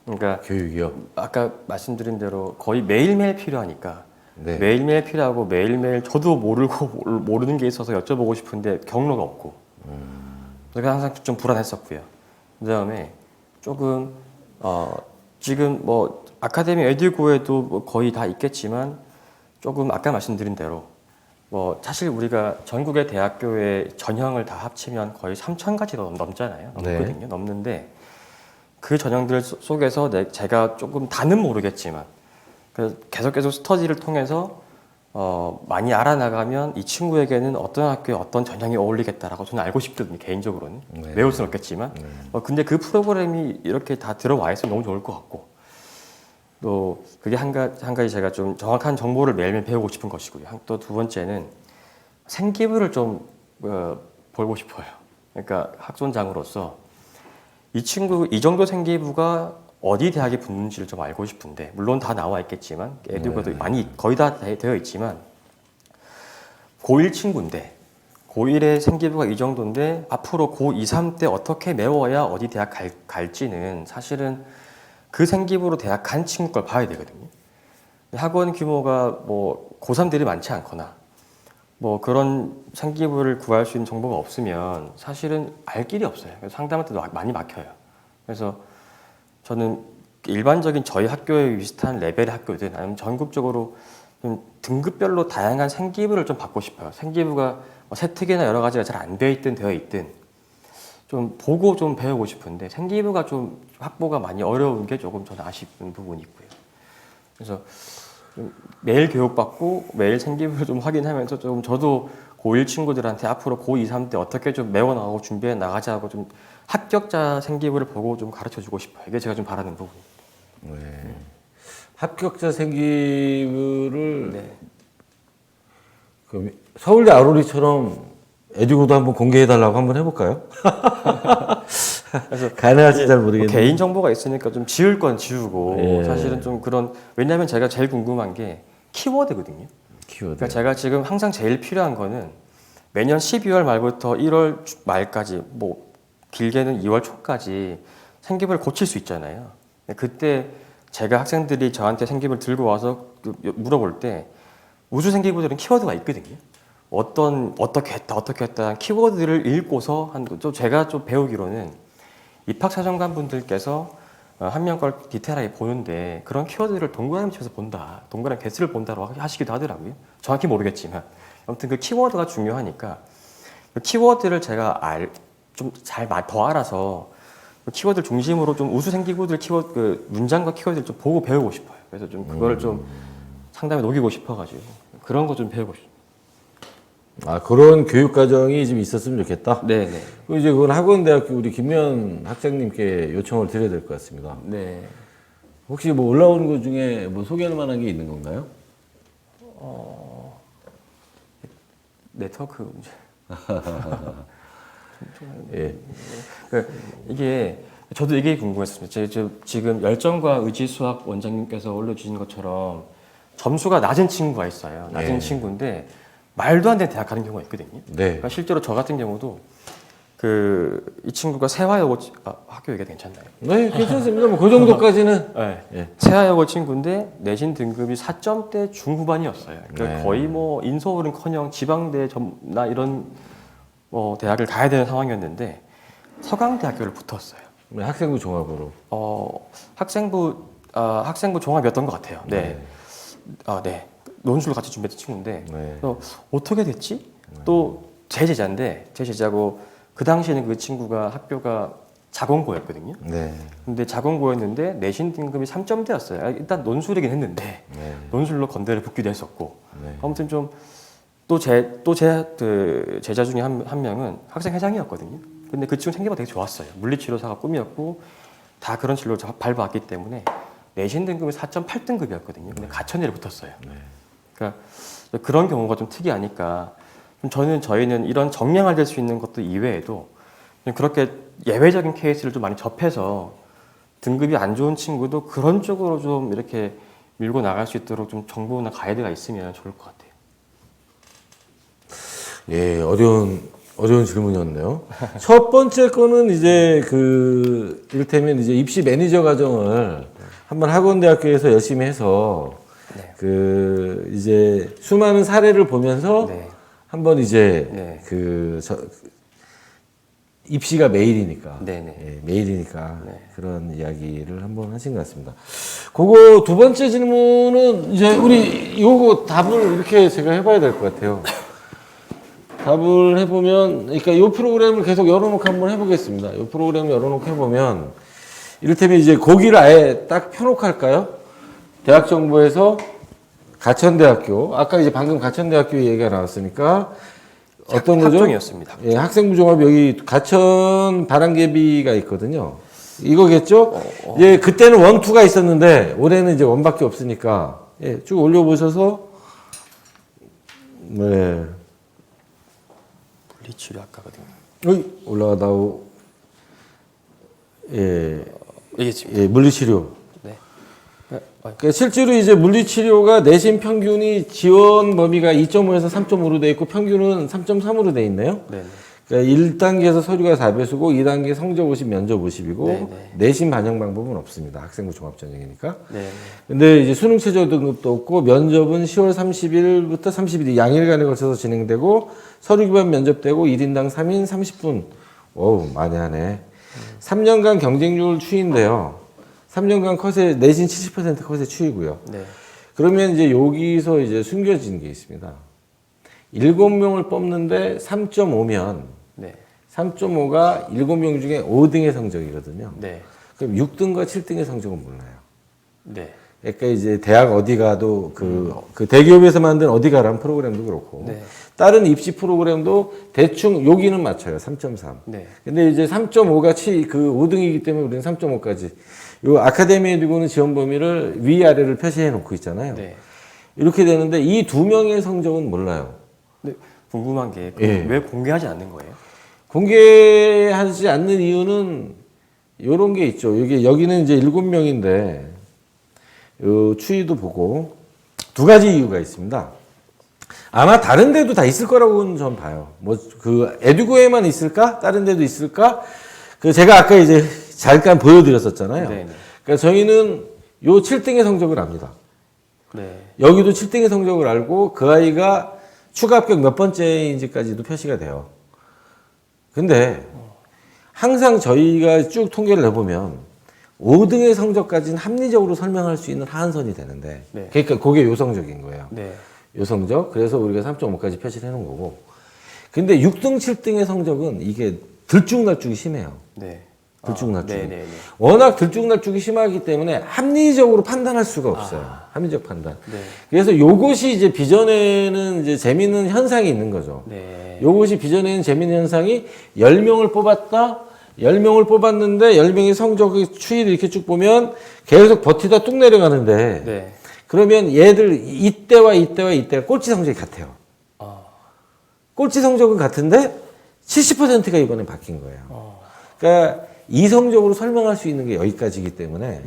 그러니까 교육이요. 아까 말씀드린 대로 거의 매일매일 필요하니까. 네. 매일매일 필요하고 매일매일 저도 모르는 게 있어서 여쭤보고 싶은데 경로가 없고 그래서 항상 좀 불안했었고요. 그다음에 조금 지금 뭐 아카데미 에듀고에도 뭐 거의 다 있겠지만 조금 아까 말씀드린 대로 뭐 사실 우리가 전국의 대학교의 전형을 다 합치면 거의 3,000가지 넘잖아요. 넘거든요. 네. 넘는데 그 전형들 속에서 제가 조금 다는 모르겠지만 그래서 계속 스터디를 통해서 많이 알아나가면 이 친구에게는 어떤 학교에 어떤 전형이 어울리겠다라고 저는 알고 싶거든요. 개인적으로는 네. 외울 수는 없겠지만 근데 그 프로그램이 이렇게 다 들어와 있으면 너무 좋을 것 같고 또 그게 한 가지 제가 좀 정확한 정보를 매일매일 배우고 싶은 것이고요. 또 두 번째는 생기부를 좀 보고 싶어요. 그러니까 학존장으로서 이 친구 이 정도 생기부가 어디 대학에 붙는지를 좀 알고 싶은데 물론 다 나와 있겠지만 에듀고도 많이 거의 다 되어 있지만 고1 친구인데 고1의 생기부가 이 정도인데 앞으로 고2, 3 때 어떻게 메워야 어디 대학 갈지는 사실은 그 생기부로 대학 간 친구 걸 봐야 되거든요. 학원 규모가 뭐 고3들이 많지 않거나 뭐 그런 생기부를 구할 수 있는 정보가 없으면 사실은 알 길이 없어요. 그래서 상담할 때도 많이 막혀요. 그래서 저는 일반적인 저희 학교에 비슷한 레벨의 학교든 아니면 전국적으로 좀 등급별로 다양한 생기부를 좀 받고 싶어요. 생기부가 뭐 세특이나 여러 가지가 잘 안 되어 있든 되어 있든 좀 보고 좀 배우고 싶은데 생기부가 좀 확보가 많이 어려운 게 조금 저는 아쉬운 부분이 있고요. 그래서 좀 매일 교육받고 매일 생기부를 좀 확인하면서 좀 저도 고1 친구들한테 앞으로 고2, 3 때 어떻게 좀 메워나가고 준비해 나가자고 좀 합격자 생기부를 보고 좀 가르쳐주고 싶어요. 이게 제가 좀 바라는 부분입니다. 네. 합격자 생기부를 네. 그 서울대 아로리처럼 에듀고도 한번 공개해달라고 한번 해볼까요? 그래서 가능할지 잘 모르겠는데. 개인 정보가 있으니까 좀 지울 건 지우고 예. 사실은 좀 그런 왜냐하면 제가 제일 궁금한 게 키워드거든요. 키워드. 그러니까 제가 지금 항상 제일 필요한 거는 매년 12월 말부터 1월 말까지 뭐 길게는 2월 초까지 생기부를 고칠 수 있잖아요. 그때 제가 학생들이 저한테 생기부를 들고 와서 물어볼 때 우수 생기부들은 키워드가 있거든요. 어떻게 했다 키워드를 읽고서 제가 좀 배우기로는 입학사정관 분들께서 한 명 걸 디테일하게 보는데 그런 키워드를 동그라미 쳐서 본다, 동그라미 개수를 본다고 하시기도 하더라고요. 정확히 모르겠지만 아무튼 그 키워드가 중요하니까 그 키워드를 제가 좀 잘 더 알아서 그 키워드 중심으로 좀 우수 생기부들 키워드 그 문장과 키워드를 좀 보고 배우고 싶어요. 그래서 좀 그거를 좀 상담에 녹이고 싶어가지고 그런 거 좀 배우고 싶어요. 아, 그런 교육 과정이 좀 있었으면 좋겠다. 네네. 그럼 이제 그건 학원대학교 우리 김면 학장님께 요청을 드려야 될 것 같습니다. 네. 혹시 뭐 올라오는 것 중에 뭐 소개할 만한 게 있는 건가요? 네트워크 문제. 예. 이게 저도 이게 궁금했습니다. 지금 열정과 의지 수학 원장님께서 올려주신 것처럼 점수가 낮은 친구가 있어요. 낮은 네. 친구인데 말도 안 되는 대학 가는 경우가 있거든요. 네. 그러니까 실제로 저 같은 경우도 이 친구가 세화여고 학교 얘기 괜찮나요? 네, 괜찮습니다. 뭐 그 정도까지는. 네. 예. 세화여고 친구인데 내신 등급이 4점대 중후반이었어요. 그러니까 네. 거의 뭐 인서울은커녕 지방대나 이런 대학을 가야 되는 상황이었는데 서강대학교를 붙었어요. 학생부 종합으로. 학생부 종합이었던 것 같아요. 네. 네. 논술을 같이 준비했던 친구인데 네. 그래서 어떻게 됐지? 또 제 제자인데 제 제자고 그 당시에는 그 친구가 학교가 자공고였거든요. 네. 근데 자공고였는데 내신 등급이 3점대였어요. 일단 논술이긴 했는데 네. 논술로 건대를 붙기도 했었고 네. 아무튼 좀 그 제자 중에 한 명은 학생 회장이었거든요. 근데 그 친구 생기가 되게 좋았어요. 물리치료사가 꿈이었고 다 그런 진로를 밟아왔기 때문에 내신 등급이 4.8등급이었거든요. 근데 가천대를 붙었어요. 그러니까 그런 경우가 좀 특이하니까 저희는 이런 정량화될 수 있는 것도 이외에도 그렇게 예외적인 케이스를 좀 많이 접해서 등급이 안 좋은 친구도 그런 쪽으로 좀 이렇게 밀고 나갈 수 있도록 좀 정보나 가이드가 있으면 좋을 것 같아요. 예, 어려운 질문이었네요. 첫 번째 거는 이제 이를테면 이제 입시 매니저 과정을 한번 학원대학교에서 열심히 해서 네. 이제 수많은 사례를 보면서 네. 한번 이제 네. 입시가 매일이니까. 네네. 예, 매일이니까 네. 그런 이야기를 한번 하신 것 같습니다. 그거 두 번째 질문은 이제 우리 요거 답을 이렇게 제가 해봐야 될 것 같아요. 답을 해보면, 그러니까 이 프로그램을 계속 열어놓고 한번 해보겠습니다. 이 프로그램 열어놓고 해보면, 이를테면 이제 거기를 아예 딱 펴놓고 할까요? 대학정보에서 가천대학교, 아까 이제 방금 가천대학교 얘기가 나왔으니까, 어떤 거죠? 학종이었습니다. 예, 학생부 종합 여기 가천 바람개비가 있거든요. 이거겠죠? 예, 그때는 원투가 있었는데, 올해는 이제 원밖에 없으니까, 예, 쭉 올려보셔서, 네. 물리치료학과거든요. 여기 올라가다오. 예, 이게 지금 예, 물리치료. 네. 그러니까 실제로 이제 물리치료가 내신 평균이 지원 범위가 2.5에서 3.5로 돼 있고 평균은 3.3으로 돼 있네요. 네. 그러니까 1단계에서 서류가 4배수고 2단계 성적 50, 면접 50이고 네. 내신 반영 방법은 없습니다. 학생부 종합전형이니까. 네. 근데 이제 수능 최저 등급도 없고 면접은 10월 30일부터 30일 양일간에 걸쳐서 진행되고 서류 기반 면접되고 1인당 3인 30분. 어우, 많이 하네. 3년간 경쟁률 추이인데요. 3년간 컷에 내신 70% 컷에 추이고요. 네. 그러면 이제 여기서 이제 숨겨진 게 있습니다. 7명을 뽑는데 3.5면 네. 3.5가 7명 중에 5등의 성적이거든요. 네. 그럼 6등과 7등의 성적은 몰라요. 네. 그러니까 이제 대학 어디 가도 그 대기업에서 만든 어디 가라는 프로그램도 그렇고 네. 다른 입시 프로그램도 대충 여기는 맞춰요. 3.3. 네. 근데 이제 3.5가 5등이기 때문에 우리는 3.5까지 요 아카데미에 두고는 지원 범위를 위아래를 표시해 놓고 있잖아요. 네. 이렇게 되는데 이 두 명의 성적은 몰라요. 근데 궁금한 게 예. 왜 공개하지 않는 거예요? 공개하지 않는 이유는 요런 게 있죠. 여기는 이제 7명인데 요 추이도 보고 두 가지 이유가 있습니다. 아마 다른 데도 다 있을 거라고는 전 봐요. 뭐 그 에듀고에만 있을까? 다른 데도 있을까? 그 제가 아까 이제 잠깐 보여드렸었잖아요. 네. 그러니까 저희는 요 7등의 성적을 압니다. 네. 여기도 7등의 성적을 알고 그 아이가 추가 합격 몇 번째인지까지도 표시가 돼요. 근데 항상 저희가 쭉 통계를 해보면 5등의 성적까지는 합리적으로 설명할 수 있는 하한선이 되는데 네. 그러니까 그게 요 성적인 거예요. 네. 요 성적. 그래서 우리가 3.5까지 표시를 해놓은 거고. 근데 6등, 7등의 성적은 이게 들쭉날쭉이 심해요. 네. 들쭉날쭉이. 네, 네, 네. 워낙 들쭉날쭉이 심하기 때문에 합리적으로 판단할 수가 없어요. 합리적 판단. 네. 그래서 요것이 이제 비전에는 이제 재밌는 현상이 있는 거죠. 네. 요것이 비전에는 재밌는 현상이 10명을 뽑았다. 10명을 뽑았는데 10명의 성적의 추이를 이렇게 쭉 보면 계속 버티다 뚝 내려가는데 네. 그러면 얘들 이때와 이때가 꼴찌 성적이 같아요. 꼴찌 성적은 같은데 70%가 이번에 바뀐 거예요. 그러니까 이 성적으로 설명할 수 있는 게 여기까지이기 때문에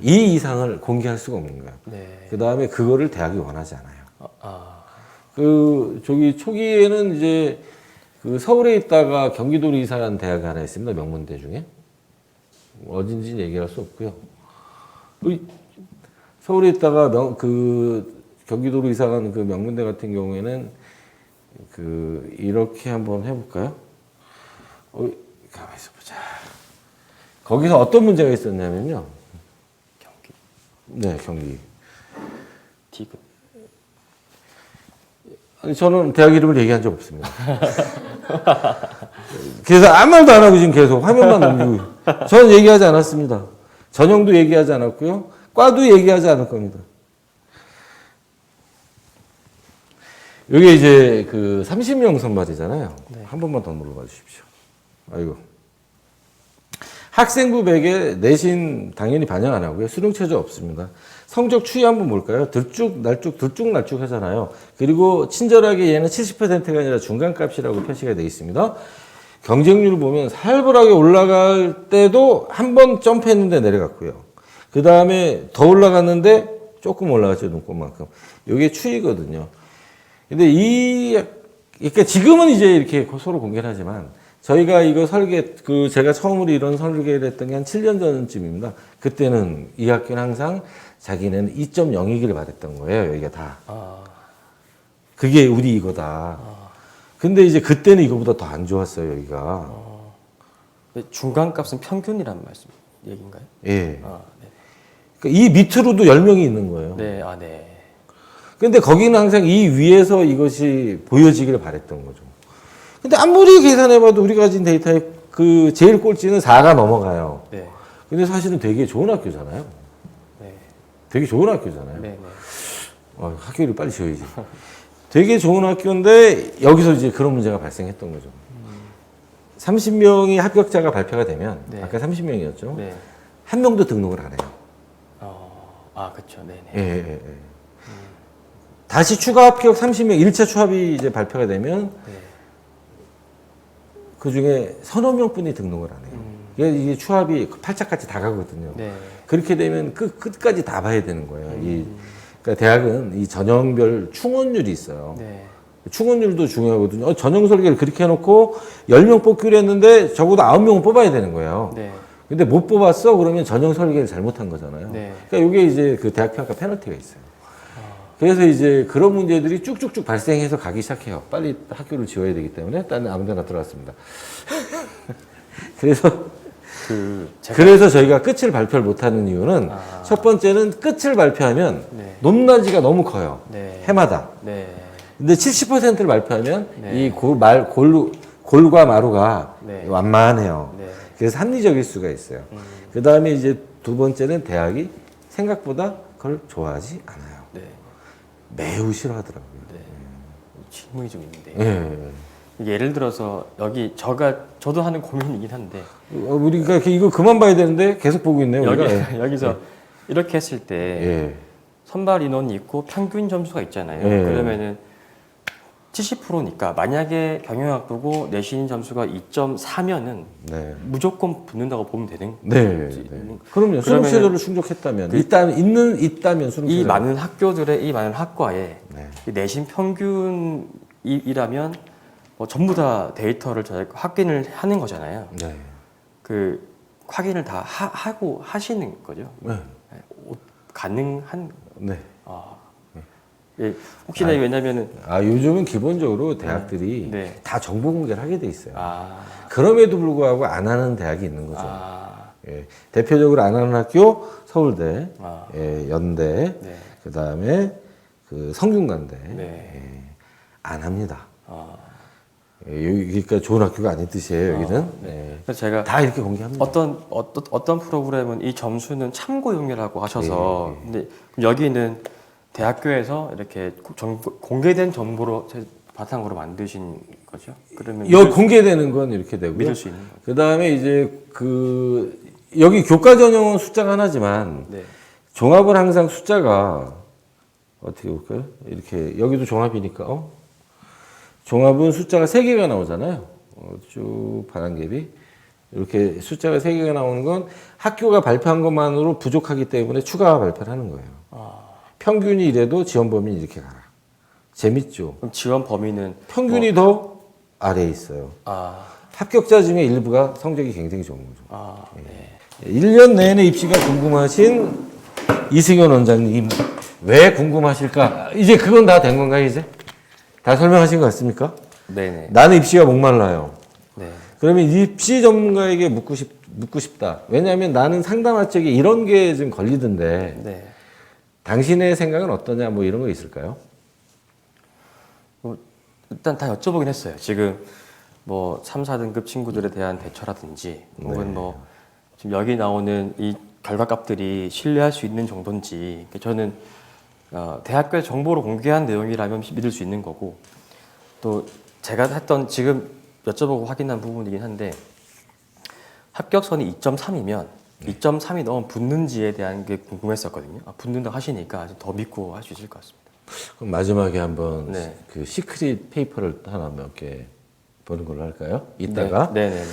이 이상을 공개할 수가 없는 거예요. 네. 그 다음에 그거를 대학이 원하지 않아요. 그 저기 초기에는 이제 그 서울에 있다가 경기도로 이사한 대학이 하나 있습니다. 명문대 중에 어딘지는 얘기할 수 없고요. 서울에 있다가 그 경기도로 이사간 그 명문대 같은 경우에는 그 이렇게 한번 해볼까요? 가만 있어 보자. 거기서 어떤 문제가 있었냐면요. 경기. 네, 경기. 디귿. 아니, 저는 대학 이름을 얘기한 적 없습니다. 그래서 아무 말도 안 하고 지금 계속 화면만 넘기고. 저는 얘기하지 않았습니다. 전형도 얘기하지 않았고요. 과도 얘기하지 않을 겁니다. 이게 이제 그 30명 선발이잖아요. 네. 한 번만 더 눌러봐 주십시오. 아이고. 학생부 100에 내신 당연히 반영 안 하고요. 수능 최저 없습니다. 성적 추이 한번 볼까요? 들쭉날쭉 하잖아요. 그리고 친절하게 얘는 70%가 아니라 중간값이라고 표시가 되어 있습니다. 경쟁률을 보면 살벌하게 올라갈 때도 한 번 점프했는데 내려갔고요. 그 다음에 더 올라갔는데 조금 올라갔죠. 눈곱만큼. 이게 추이거든요. 근데 그러니까 지금은 이제 이렇게 서로 공개를 하지만 저희가 이거 제가 처음으로 이런 설계를 했던 게 한 7년 전쯤입니다. 그때는 이 학교는 항상 자기는 2.0이기를 바랬던 거예요. 여기가 다. 그게 우리 이거다. 근데 이제 그때는 이거보다 더 안 좋았어요. 여기가. 중간값은 평균이란 말씀 얘기인가요? 예. 네. 그러니까 이 밑으로도 10명이 있는 거예요. 네. 네. 근데 거기는 항상 이 위에서 이것이 보여지기를 바랬던 거죠. 근데 아무리 계산해봐도 우리가 가진 데이터의 그 제일 꼴찌는 4가 넘어가요. 네. 근데 사실은 되게 좋은 학교잖아요. 네. 되게 좋은 학교잖아요. 네. 학교를 빨리 지어야지. 되게 좋은 학교인데 여기서 이제 그런 문제가 발생했던 거죠. 30명이 합격자가 발표가 되면 네. 아까 30명이었죠. 네. 한 명도 등록을 안 해요. 그렇죠. 네. 예. 다시 추가 합격 30명 1차 추합이 이제 발표가 되면 네. 그 중에 서너 명뿐이 등록을 안 해요. 이게 추합이 팔짝같이 다 가거든요. 네. 그렇게 되면 끝까지 다 봐야 되는 거예요. 그러니까 대학은 이 전형별 충원율이 있어요. 네. 충원율도 중요하거든요. 전형 설계를 그렇게 해놓고 10명 뽑기로 했는데 적어도 9명은 뽑아야 되는 거예요. 네. 근데 못 뽑았어? 그러면 전형 설계를 잘못한 거잖아요. 네. 그러니까 이게 이제 그 대학 평가 페널티가 있어요. 그래서 이제 그런 문제들이 쭉쭉쭉 발생해서 가기 시작해요. 빨리 학교를 지어야 되기 때문에 딴 아무 데나 들어갔습니다. 그래서 저희가 끝을 발표를 못하는 이유는 첫 번째는 끝을 발표하면 네. 높낮이가 너무 커요. 네. 해마다. 네. 근데 70%를 발표하면 네. 이 골과 마루가 네. 완만해요. 네. 그래서 합리적일 수가 있어요. 그 다음에 이제 두 번째는 대학이 생각보다 그걸 좋아하지 않아요. 네. 매우 싫어하더라고요. 네. 질문이 좀 있는데. 예. 예를 들어서 여기 저도 하는 고민이긴 한데 우리가 이거 그만 봐야 되는데 계속 보고 있네요. 우리가. 여기서 이렇게 했을 때 예. 선발 인원이 있고 평균 점수가 있잖아요. 예. 그러면은 70%니까 만약에 경영학부고 내신 점수가 2.4면은 네. 무조건 붙는다고 보면 되는 네. 거지. 그럼요. 수능 그러면은 체제를 충족했다면 있다면 수능 이 체제. 많은 학교들의 이 많은 학과에 네. 네. 이 내신 평균이라면 뭐 전부 다 데이터를 확인을 하는 거잖아요. 네. 그 확인을 다 하고 하시는 거죠. 네. 가능한. 네. 예, 혹시나 왜냐면은 요즘은 기본적으로 대학들이 네. 다 정보 공개를 하게 돼 있어요. 아, 그럼에도 불구하고 안 하는 대학이 있는 거죠. 아, 예, 대표적으로 안 하는 학교 서울대, 아. 예, 연대, 네. 그 다음에 그 성균관대 네. 예, 안 합니다. 아. 여기가 좋은 학교가 아닌 뜻이에요. 여기는 네. 그래서 제가 다 이렇게 공개합니다. 어떤 프로그램은 이 점수는 참고용이라고 하셔서 근데 여기는 대학교에서 이렇게 공개된 정보로 바탕으로 만드신 거죠? 그러면 여기 공개되는 건 이렇게 되고요. 믿을 수 있는 거죠. 그 다음에 이제 그 여기 교과 전형은 숫자가 하나지만 네. 종합은 항상 숫자가 어떻게 볼까요? 이렇게 여기도 종합이니까 종합은 숫자가 3개가 나오잖아요. 쭉 반환갭이 이렇게 숫자가 3개가 나오는 건 학교가 발표한 것만으로 부족하기 때문에 추가 발표를 하는 거예요. 평균이 이래도 지원 범위는 이렇게 가라. 재밌죠? 그럼 지원 범위는 평균이 더 아래에 있어요. 합격자 중에 일부가 성적이 굉장히 좋은 거죠. 네. 1년 내내 입시가 궁금하신 이승현 원장님 왜 궁금하실까? 이제 그건 다 된 건가요, 이제? 다 설명하신 것 같습니까? 네네. 나는 입시가 목말라요. 네. 그러면 입시 전문가에게 묻고 싶다. 왜냐하면 나는 상담할 적에 이런 게 좀 걸리던데 네. 당신의 생각은 어떠냐 뭐 이런 거 있을까요? 일단 다 여쭤보긴 했어요. 지금 뭐 3, 4등급 친구들에 대한 대처라든지 혹은 뭐 지금 여기 나오는 이 결과값들이 신뢰할 수 있는 정도인지 저는 대학교에 정보로 공개한 내용이라면 믿을 수 있는 거고 또 제가 했던 지금 여쭤보고 확인한 부분이긴 한데 합격선이 2.3이면 2.3이 넘으면 붙는지에 대한 게 궁금했었거든요. 붙는다고 하시니까 더 믿고 할 수 있을 것 같습니다. 그럼 마지막에 한번 네. 그 시크릿 페이퍼를 하나 몇 개 보는 걸로 할까요? 이따가. 네네.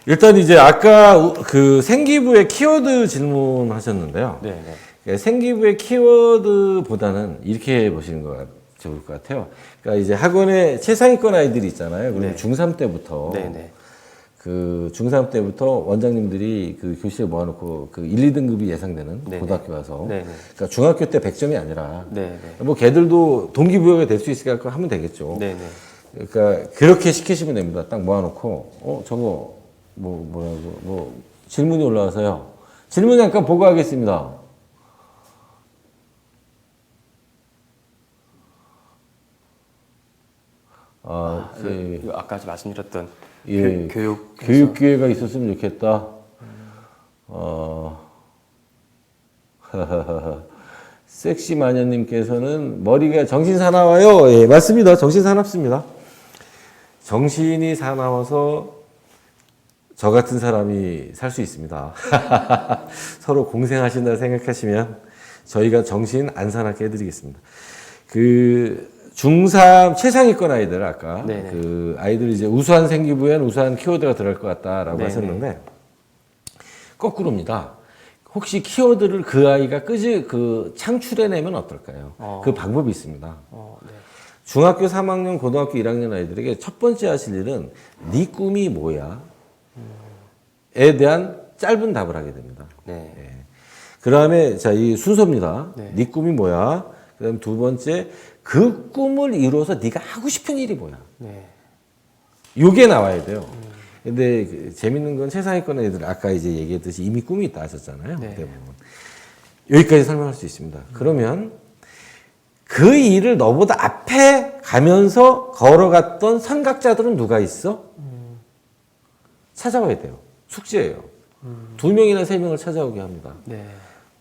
일단 이제 아까 그 생기부의 키워드 질문하셨는데요. 네네. 생기부의 키워드보다는 이렇게 보시는 거 좋을 것 같아요. 그러니까 이제 학원에 최상위권 아이들이 있잖아요. 그리고 네. 중3 때부터 네네. 그 중3 때부터 원장님들이 그 교실에 모아놓고 그 1, 2등급이 예상되는 네네. 고등학교 가서 네네. 그러니까 중학교 때 100점이 아니라 네네. 뭐 걔들도 동기부여가 될 수 있으니까 하면 되겠죠. 네네. 그러니까 그렇게 시키시면 됩니다. 딱 모아놓고 저거 뭐라고 질문이 올라와서요. 질문 잠깐 보고하겠습니다. 이거 아까 말씀드렸던 예, 교육 교육 기회가 있었으면 좋겠다. 섹시 마녀님께서는 머리가 정신 사나워요. 예, 맞습니다. 정신 사납습니다. 정신이 사나워서 저 같은 사람이 살 수 있습니다. 서로 공생하신다 생각하시면 저희가 정신 안 사납게 해드리겠습니다. 그 중3 최상위권 아이들 아까 네네. 그 아이들 이제 우수한 생기부엔 우수한 키워드가 들어갈 것 같다라고 네네. 하셨는데 거꾸로입니다. 혹시 키워드를 그 아이가 창출해내면 어떨까요? 그 방법이 있습니다. 네. 중학교 3학년, 고등학교 1학년 아이들에게 첫 번째 하실 일은 네 꿈이 뭐야? 에 대한 짧은 답을 하게 됩니다. 네. 그 다음에 자, 이 순서입니다. 네. 네 꿈이 뭐야? 그 다음 두 번째, 그 꿈을 이루어서 네가 하고 싶은 일이 뭐야? 네. 요게 나와야 돼요. 근데 그 재밌는 건 최상위권 애들 아까 이제 얘기했듯이 이미 꿈이 있다 하셨잖아요. 네. 대부분. 여기까지 설명할 수 있습니다. 그러면 그 일을 너보다 앞에 가면서 걸어갔던 선각자들은 누가 있어? 찾아와야 돼요. 숙제예요. 2명이나 3명을 찾아오게 합니다. 네.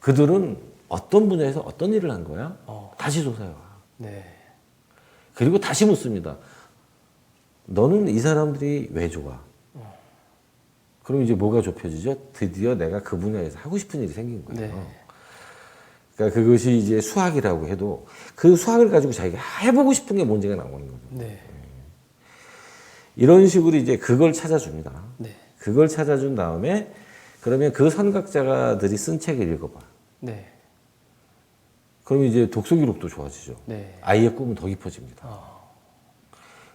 그들은 어떤 분야에서 어떤 일을 한 거야? 다시 조사해와. 네. 그리고 다시 묻습니다. 너는 이 사람들이 왜 좋아? 그럼 이제 뭐가 좁혀지죠? 드디어 내가 그 분야에서 하고 싶은 일이 생긴 거예요. 네. 그러니까 그것이 이제 수학이라고 해도 그 수학을 가지고 자기가 해보고 싶은 게 뭔지가 나오는 거죠. 네. 이런 식으로 이제 그걸 찾아줍니다. 네. 그걸 찾아준 다음에 그러면 그 선각자들이 쓴 책을 읽어봐. 네. 그럼 이제 독서 기록도 좋아지죠. 네. 아이의 꿈은 더 깊어집니다.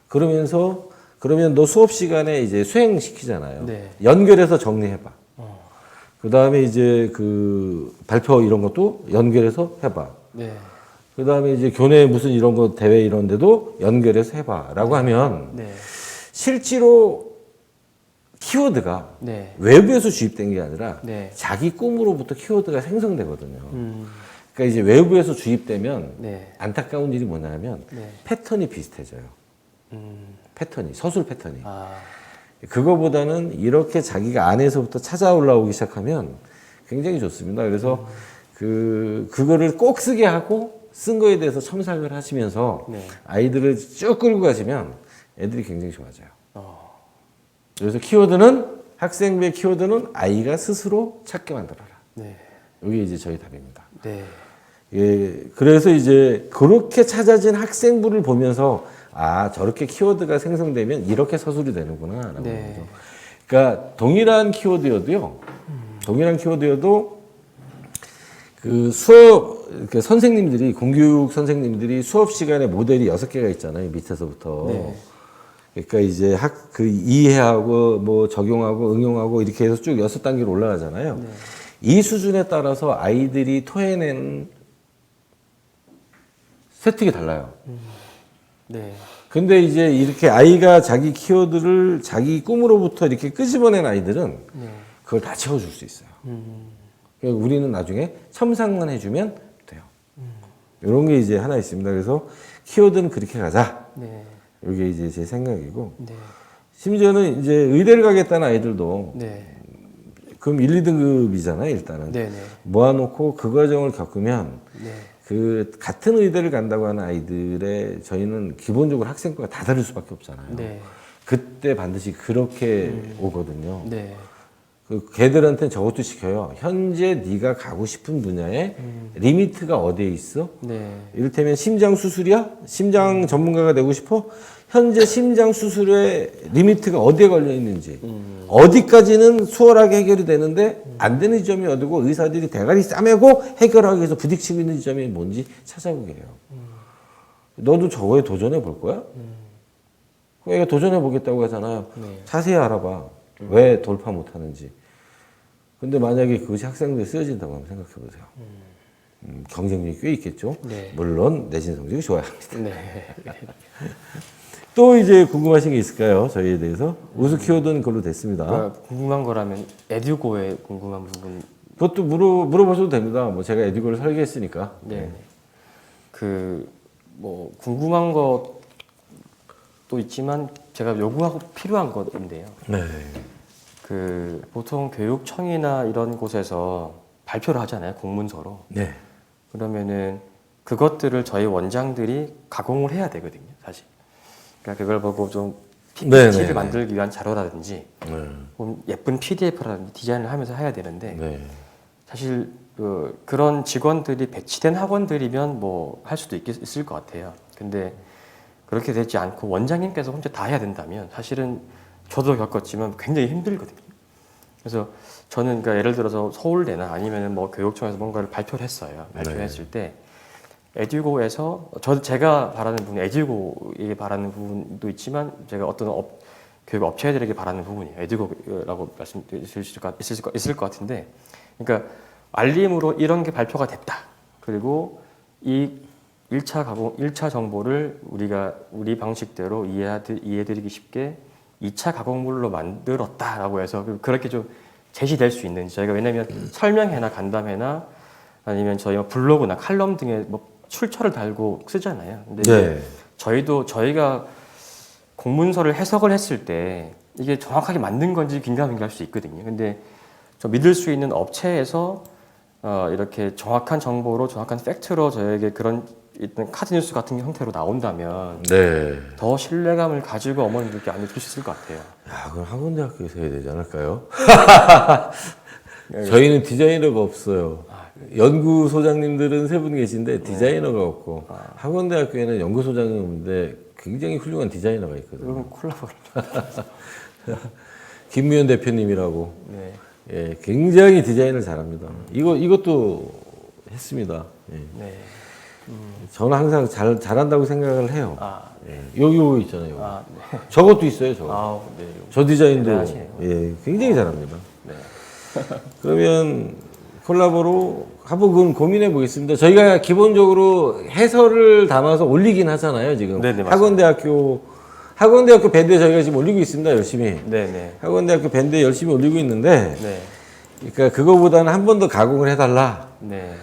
그러면 너 수업 시간에 이제 수행시키잖아요. 네. 연결해서 정리해봐. 그 다음에 이제 그 발표 이런 것도 연결해서 해봐. 네. 그 다음에 이제 교내 무슨 이런 거 대회 이런 데도 연결해서 해봐. 라고 하면 네. 실제로 키워드가 네. 외부에서 주입된 게 아니라 네. 자기 꿈으로부터 키워드가 생성되거든요. 그러니까 이제 외부에서 주입되면 네. 안타까운 일이 뭐냐면 네. 패턴이 비슷해져요. 패턴이, 서술 패턴이. 아. 그거보다는 이렇게 자기가 안에서부터 찾아 올라오기 시작하면 굉장히 좋습니다. 그래서 그거를 꼭 쓰게 하고 쓴 거에 대해서 첨삭을 하시면서 네. 아이들을 쭉 끌고 가시면 애들이 굉장히 좋아져요. 그래서 키워드는 학생부의 키워드는 아이가 스스로 찾게 만들어라. 네. 이게 이제 저희 답입니다. 네. 예, 그래서 이제 그렇게 찾아진 학생부를 보면서 아 저렇게 키워드가 생성되면 이렇게 서술이 되는구나 라고 네. 거죠. 그러니까 동일한 키워드여도요. 동일한 키워드여도 그 수업 그 선생님들이 공교육 선생님들이 수업 시간에 모델이 6개가 있잖아요. 밑에서부터. 네. 그러니까 이제 그 이해하고 뭐 적용하고 응용하고 이렇게 해서 쭉 6단계로 올라가잖아요. 네. 이 수준에 따라서 아이들이 토해낸 세특이 달라요. 네. 근데 이제 이렇게 아이가 자기 키워드를 자기 꿈으로부터 이렇게 끄집어낸 아이들은 네. 그걸 다 채워줄 수 있어요. 그러니까 우리는 나중에 첨삭만 해주면 돼요. 이런 게 이제 하나 있습니다. 그래서 키워드는 그렇게 가자. 네. 이게 이제 제 생각이고. 네. 심지어는 이제 의대를 가겠다는 아이들도 네. 그럼 1, 2등급이잖아요, 일단은. 네. 네. 모아놓고 그 과정을 겪으면 네. 그 같은 의대를 간다고 하는 아이들의 저희는 기본적으로 학생과가 다 다를 수밖에 없잖아요. 네. 그때 반드시 그렇게 오거든요. 네. 그 걔들한테는 저것도 시켜요. 현재 네가 가고 싶은 분야에 리미트가 어디에 있어? 네. 이를테면 심장 수술이야? 심장 전문가가 되고 싶어? 현재 심장 수술의 리미트가 어디에 걸려 있는지, 어디까지는 수월하게 해결이 되는데 안 되는 지점이 어디고 의사들이 대가리 싸매고 해결하기 위해서 부딪히고 있는 지점이 뭔지 찾아보게 해요. 너도 저거에 도전해 볼 거야? 얘가 도전해 보겠다고 하잖아요. 네. 자세히 알아봐. 왜 돌파 못 하는지. 근데 만약에 그것이 학생들에 쓰여진다고 한번 생각해 보세요. 경쟁력이 꽤 있겠죠. 네. 물론 내신 성적이 좋아야 합니다. 네. 또 이제 궁금하신 게 있을까요? 저희에 대해서? 우수 키워드는 그걸로 됐습니다. 궁금한 거라면 에듀고에 궁금한 부분. 그것도 물어보셔도 됩니다. 뭐 제가 에듀고를 설계했으니까. 네. 그 뭐 궁금한 것도 있지만 제가 요구하고 필요한 것인데요. 네. 그 보통 교육청이나 이런 곳에서 발표를 하잖아요. 공문서로. 네. 그러면은 그것들을 저희 원장들이 가공을 해야 되거든요. 사실. 그러니까 그걸 보고 좀 PPT를 만들기 위한 자료라든지 예쁜 PDF라든지 디자인을 하면서 해야 되는데 네. 사실 그런 직원들이 배치된 학원들이면 뭐 할 수도 있을 것 같아요. 근데 그렇게 되지 않고 원장님께서 혼자 다 해야 된다면 사실은 저도 겪었지만 굉장히 힘들거든요. 그래서 저는 그러니까 예를 들어서 서울대나 아니면 뭐 교육청에서 뭔가를 발표를 했어요. 발표했을 때 에듀고에서 제가 바라는 부분, 에듀고에게 바라는 부분도 있지만 제가 어떤 교육 업체들에게 바라는 부분이에요. 에듀고라고 말씀드릴 수 있을 것 같은데, 그러니까 알림으로 이런 게 발표가 됐다. 그리고 이 1차 정보를 우리 방식대로 이해드리기 쉽게 2차 가공물로 만들었다라고 해서 그렇게 좀 제시될 수 있는지 저희가 왜냐하면 설명회나 간담회나 아니면 저희 블로그나 칼럼 등에 뭐 출처를 달고 쓰잖아요. 근데 이제 저희가 공문서를 해석을 했을 때 이게 정확하게 맞는 건지 긴가민가할 수 있거든요. 근데 좀 믿을 수 있는 업체에서 이렇게 정확한 정보로 정확한 팩트로 저에게 그런 일단 카드뉴스 같은 형태로 나온다면 더 신뢰감을 가지고 어머님들께 알려줄 수 있을 것 같아요. 야, 그럼 학원대학교에서 해야 되지 않을까요? 저희는 디자이너가 없어요. 연구소장님들은 3분 계신데 디자이너가 없고 학원대학교에는 연구소장이 없는데 굉장히 훌륭한 디자이너가 있거든요. 그러면 콜라보를. 김미연 대표님이라고. 네. 예, 굉장히 디자인을 잘합니다. 이것도 했습니다. 예. 네. 저는 항상 잘한다고 생각을 해요. 아, 요거 있잖아요. 요거. 아, 네. 저것도 있어요. 저거. 아, 네. 저 디자인도 대단하시네요. 예, 굉장히 잘합니다. 네. 그러면 콜라보로 한번 고민해 보겠습니다. 저희가 기본적으로 해설을 담아서 올리긴 하잖아요. 지금 네네, 학원대학교 밴드에 저희가 지금 올리고 있습니다. 열심히. 네네. 학원대학교 밴드에 열심히 올리고 있는데, 네. 그러니까 그거보다는 한 번 더 가공을 해달라. 네.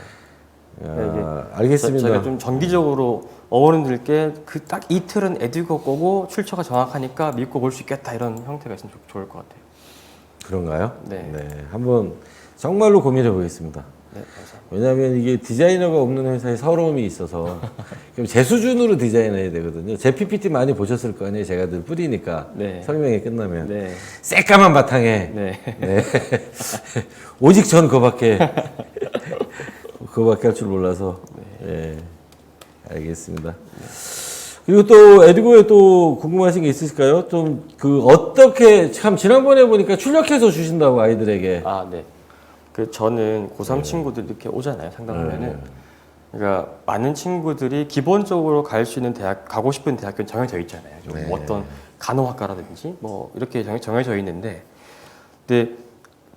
알겠습니다. 저희가 좀 정기적으로 어머님들께 그 딱 이틀은 에듀고 거고 출처가 정확하니까 믿고 볼 수 있겠다 이런 형태가 있으면 좋을 것 같아요. 그런가요? 네. 한번 정말로 고민해 보겠습니다. 네, 감사합니다. 왜냐하면 이게 디자이너가 없는 회사에 서러움이 있어서 그럼 제 수준으로 디자인해야 되거든요. 제 PPT 많이 보셨을 거 아니에요. 제가 늘 뿌리니까 네. 설명이 끝나면 네. 새까만 바탕에 네. 네. 오직 전 그거밖에 할 줄 몰라서 네. 알겠습니다. 그리고 또 에듀고에 또 궁금하신 게 있으실까요? 좀 그 어떻게 참 지난번에 보니까 출력해서 주신다고 아이들에게. 아, 네. 그 저는 고3 친구들 이렇게 오잖아요. 상담하면은. 그러니까 많은 친구들이 기본적으로 갈 수 있는 대학, 가고 싶은 대학교는 정해져 있잖아요. 좀 네. 어떤 간호학과라든지 뭐 이렇게 정해져 있는데, 근데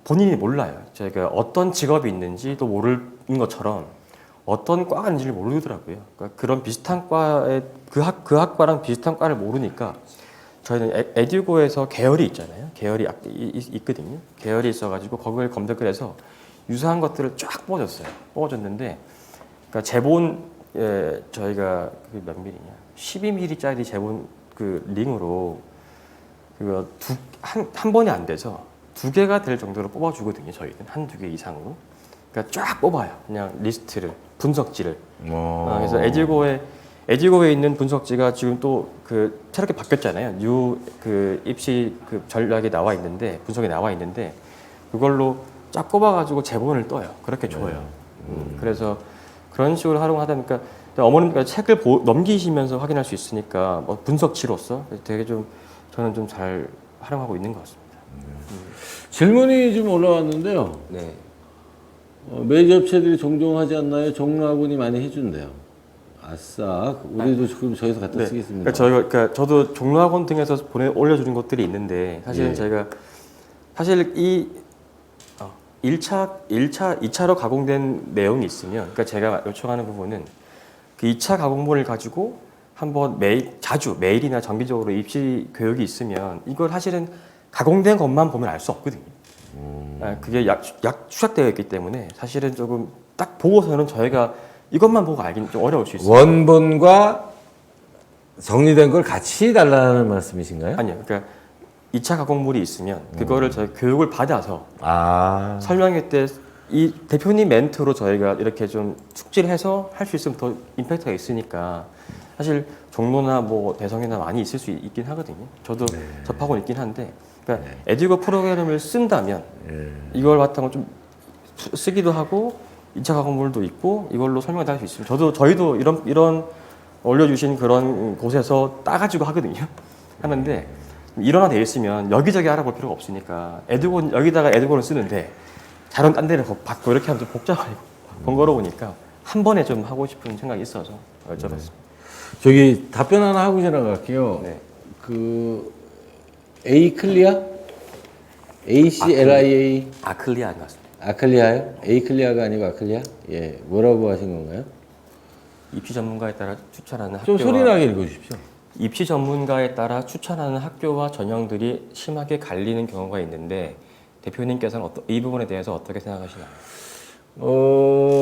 본인이 몰라요. 저희가 어떤 직업이 있는지 또 모르는 것처럼 어떤 과가 있는지를 모르더라고요. 그러니까 그런 비슷한 과에 그 학과랑 비슷한 과를 모르니까 저희는 에듀고에서 계열이 있잖아요. 계열이 있거든요. 계열이 있어가지고 거기를 검색을 해서 유사한 것들을 쫙 뽑아줬는데, 그러니까 제본 저희가 그 몇 밀리냐, 12mm짜리 제본 그 링으로 그거 한 번이 안 돼서 2개가 될 정도로 뽑아주거든요. 저희는 한두 개 이상으로. 그러니까 쫙 뽑아요. 그냥 리스트를, 분석지를. 그래서 에듀고에 있는 분석지가 지금 또 그 새롭게 바뀌었잖아요. 뉴 그 입시 그 전략이 나와 있는데, 분석이 나와 있는데, 그걸로 쫙 뽑아가지고 제본을 떠요. 그렇게 줘요. 그래서 그런 식으로 활용하다 보니까 어머님께서 책을 넘기시면서 확인할 수 있으니까 뭐 분석지로서 되게 좀 저는 좀 잘 활용하고 있는 것 같습니다. 질문이 좀 올라왔는데요. 네. 메이저 업체들이 종종 하지 않나요? 종로학원이 많이 해준대요. 아싸, 우리도 지금 저기서 갖다 쓰겠습니다. 그러니까 저도 종로학원 등에서 올려주는 것들이 있는데 사실은 예. 저희가 사실 이 2차로 가공된 내용이 있으면, 그러니까 제가 요청하는 부분은 그 2차 가공본을 가지고 한번 자주 메일이나 정기적으로 입시 교육이 있으면 이걸 사실은 가공된 것만 보면 알 수 없거든요. 그게 약 추적되어 있기 때문에 사실은 조금 딱 보고서는 저희가 이것만 보고 알기는 좀 어려울 수 있어요. 원본과 정리된 걸 같이 달라는 말씀이신가요? 아니요. 그러니까 2차 가공물이 있으면 그거를 저희 교육을 받아서 설명회 때 이 대표님 멘트로 저희가 이렇게 좀 숙지를 해서 할 수 있으면 더 임팩트가 있으니까 사실 종로나 뭐 대성이나 많이 있을 수 있긴 하거든요. 저도 접하고 있긴 한데, 그러니까 에듀고 프로그램을 쓴다면 이걸 바탕으로 좀 쓰기도 하고 2차 가공물도 있고 이걸로 설명을 할 수 있으면 저희도 이런 올려주신 그런 곳에서 따가지고 하거든요. 하는데 일원화되어 있으면 여기저기 알아볼 필요가 없으니까 여기다가 에듀고를 쓰는데 다른 딴 데를 받고 이렇게 하면 좀 복잡하고 번거로우니까 한 번에 좀 하고 싶은 생각이 있어서 여쭤봤습니다. 저기 답변 하나 하고 지나갈게요. 네. 그 에이클리아? ACLIA? 아클리아인 것 같습니다. 아클리아요? 에이클리아가 아니고 아클리아? 예, 뭐라고 하신 건가요? 입시 전문가에 따라 추천하는 좀 학교와 소리나게 읽어주십시오. 입시 전문가에 따라 추천하는 학교와 전형들이 심하게 갈리는 경우가 있는데 대표님께서는 이 부분에 대해서 어떻게 생각하시나요?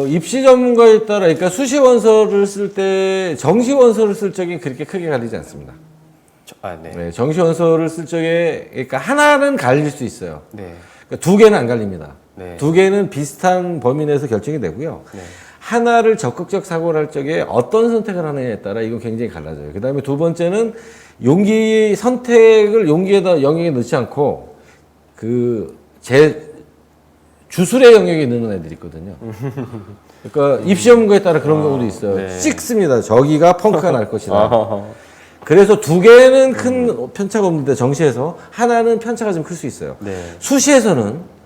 입시 전문가에 따라, 그러니까 수시 원서를 쓸 때 정시 원서를 쓸 적에 그렇게 크게 갈리지 않습니다. 네. 네, 정시 원서를 쓸 적에, 그러니까 하나는 갈릴 수 있어요. 네. 그러니까 2개는 안 갈립니다. 네. 2개는 비슷한 범위 내에서 결정이 되고요. 네. 하나를 적극적 사고를 할 적에 어떤 선택을 하느냐에 따라 이건 굉장히 갈라져요. 그 다음에 두 번째는 선택을 용기에다 영역에 넣지 않고 주술의 영역에 넣는 애들이 있거든요. 그러니까 입시 전문가에 따라 그런 경우도 있어요. 네. 찍습니다. 저기가 펑크가 날 것이다. 그래서 2개는 큰 편차가 없는데 정시에서 하나는 편차가 좀 클 수 있어요. 네. 수시에서는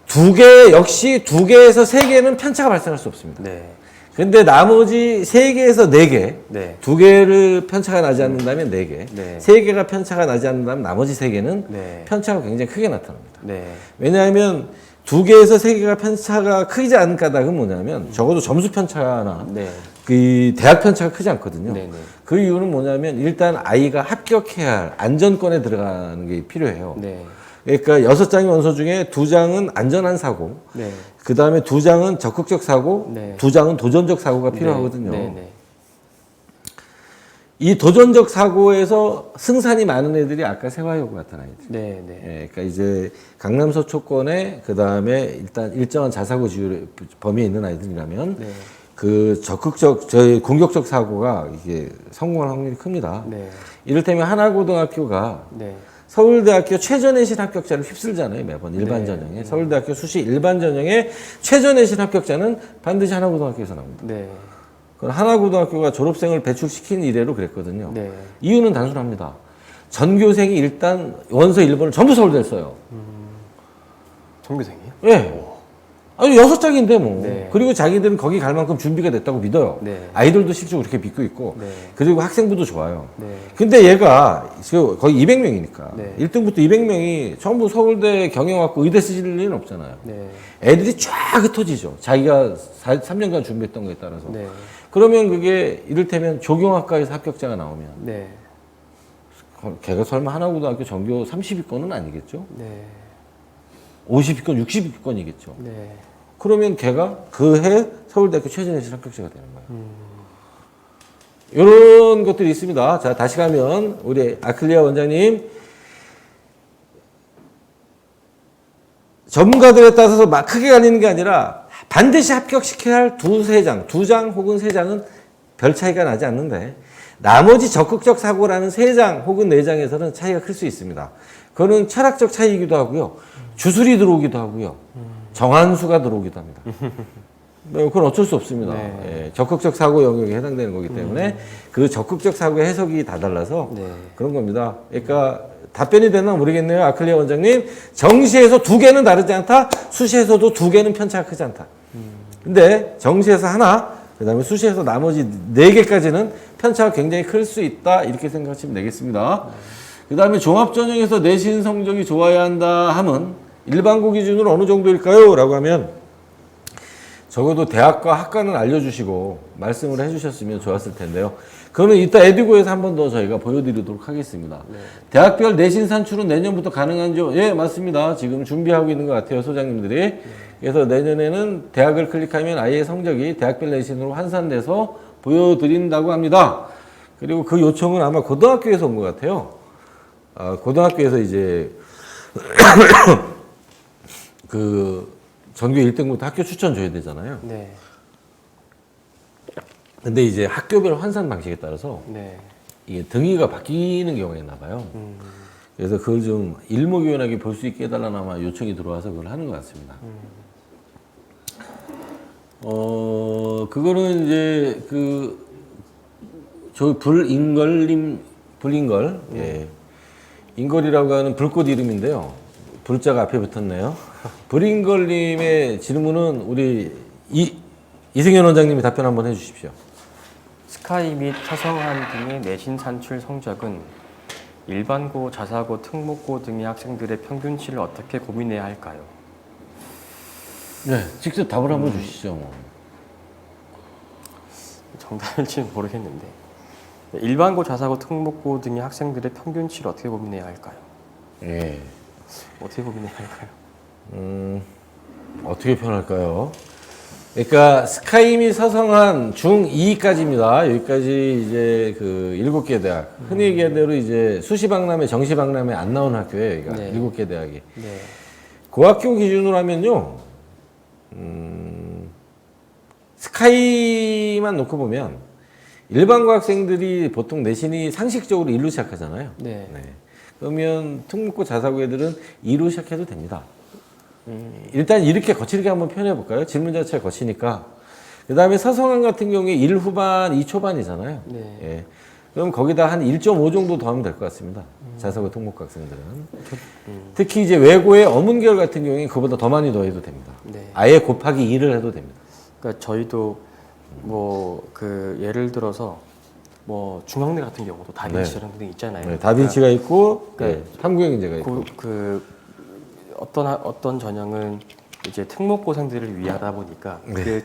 2개, 역시 2개에서 3개는 편차가 발생할 수 없습니다. 네. 근데 나머지 3개에서 4개, 네. 2개를 편차가 나지 않는다면 4개, 네. 3개가 편차가 나지 않는다면 나머지 3개는 네. 편차가 굉장히 크게 나타납니다. 네. 왜냐하면 2개에서 3개가 편차가 크지 않은 까닭은 뭐냐면 적어도 점수 편차나 네. 그 대학 편차가 크지 않거든요. 네. 네. 그 이유는 뭐냐면 일단 아이가 합격해야 할 안전권에 들어가는 게 필요해요. 네. 그러니까 6장의 원서 중에 2장은 안전한 사고, 네. 그 다음에 2장은 적극적 사고, 네. 2장은 도전적 사고가 필요하거든요. 네. 네. 이 도전적 사고에서 승산이 많은 애들이 아까 세화여고 같은 아이들. 네. 네. 예, 그러니까 이제 강남 서초권에 그 다음에 일단 일정한 자사고 지율 범위에 있는 아이들이라면 네. 그 적극적 저희 공격적 사고가 이게 성공할 확률이 큽니다. 네. 이를테면 하나고등학교가 네. 서울대학교 최저내신 합격자를 휩쓸잖아요, 매번 일반 전형에. 서울대학교 수시 일반 전형에 최저내신 합격자는 반드시 하나고등학교에서 나옵니다. 네. 그건 하나고등학교가 졸업생을 배출시킨 이래로 그랬거든요. 네. 이유는 단순합니다. 전교생이 일단 원서 1번을 전부 서울대에 써요. 전교생이요? 예. 아니 6장인데 뭐. 네. 그리고 자기들은 거기 갈 만큼 준비가 됐다고 믿어요. 네. 아이들도 실제로 그렇게 믿고 있고. 네. 그리고 학생부도 좋아요. 네. 근데 얘가 거의 200명이니까 네. 1등부터 200명이 전부 서울대 경영학부 의대 쓰실 일은 없잖아요. 네. 애들이 쫙 흩어지죠. 자기가 3년간 준비했던 거에 따라서. 네. 그러면 그게 이를테면 조경학과에서 합격자가 나오면 네. 걔가 설마 하나고등학교 전교 30위권은 아니겠죠? 네. 50위권, 60위권이겠죠. 네. 그러면 걔가 그 해 서울대학교 최저내신 합격자가 되는 거예요. 이런 것들이 있습니다. 자, 다시 가면 우리 아클리아 원장님 전문가들에 따라서 막 크게 갈리는 게 아니라 반드시 합격시켜야 할 2장 혹은 3장은 별 차이가 나지 않는데 나머지 적극적 사고라는 3장 혹은 4장에서는 차이가 클 수 있습니다. 그거는 철학적 차이이기도 하고요. 주술이 들어오기도 하고요. 정한수가 들어오기도 합니다. 그건 어쩔 수 없습니다. 네. 예, 적극적 사고 영역에 해당되는 거기 때문에 그 적극적 사고의 해석이 다 달라서 네. 그런 겁니다. 그러니까 답변이 되나 모르겠네요. 아클리아 원장님. 정시에서 2개는 다르지 않다. 수시에서도 2개는 편차가 크지 않다. 근데 정시에서 하나, 그 다음에 수시에서 나머지 4개까지는 편차가 굉장히 클 수 있다. 이렇게 생각하시면 되겠습니다. 그 다음에 종합전형에서 내신 성적이 좋아야 한다 하면 일반고 기준으로 어느 정도일까요? 라고 하면 적어도 대학과 학과는 알려주시고 말씀을 해주셨으면 좋았을 텐데요. 그거는 이따 에듀고에서 한 번 더 저희가 보여드리도록 하겠습니다. 네. 대학별 내신 산출은 내년부터 가능한지요? 예, 맞습니다. 지금 준비하고 있는 것 같아요, 소장님들이. 그래서 내년에는 대학을 클릭하면 아이의 성적이 대학별 내신으로 환산돼서 보여드린다고 합니다. 그리고 그 요청은 아마 고등학교에서 온 것 같아요. 고등학교에서 이제 그 전교 1등부터 학교 추천 줘야 되잖아요. 네. 근데 이제 학교별 환산 방식에 따라서 네. 이게 등위가 바뀌는 경우가 있나 봐요. 그래서 그걸 좀 일목요연하게 볼 수 있게 해달라는 아마 요청이 들어와서 그걸 하는 것 같습니다. 그거는 이제 저 불인걸, 예. 인걸이라고 하는 불꽃 이름인데요. 불자가 앞에 붙었네요. 불인걸님의 질문은 우리 이승현 원장님이 답변 한번 해주십시오. 스카이 및 서성한 등의 내신 산출 성적은 일반고, 자사고, 특목고 등의 학생들의 평균치를 어떻게 고민해야 할까요? 네, 직접 답을 한번 주시죠. 뭐. 정답일지는 모르겠는데 일반고, 자사고, 특목고 등의 학생들의 평균치를 어떻게 고민해야 할까요? 예. 어떻게 고민해야 할까요? 어떻게 표현할까요? 그러니까 스카이 및 서성한 중2까지입니다. 여기까지 이제 그 7개 대학. 흔히 얘기하는 대로 이제 수시박람회, 정시박람회 안 나오는 학교예요. 여기가 네. 7개 대학이. 네. 그 학교 기준으로 하면요. 스카이만 놓고 보면 일반고 학생들이 보통 내신이 상식적으로 1로 시작하잖아요. 네. 그러면 특목고 자사고 애들은 2로 시작해도 됩니다. 일단 이렇게 거칠게 한번 표현해 볼까요? 질문 자체가 거치니까. 그 다음에 서성한 같은 경우에 1 후반, 2 초반이잖아요. 네. 예. 그럼 거기다 한 1.5 정도 더하면 될 것 같습니다. 자사고 특목고 학생들은. 특히 이제 외고의 어문계열 같은 경우에 그보다 더 많이 더해도 됩니다. 네. 아예 곱하기 2를 해도 됩니다. 그러니까 저희도 뭐 그 예를 들어서 뭐 중앙대 같은 경우도 다빈치 이런 등 있잖아요. 네, 다빈치가 있고 그러니까 탐구행제가 있고. 그 어떤 전형은 이제 특목고생들을 위하다 보니까 네. 그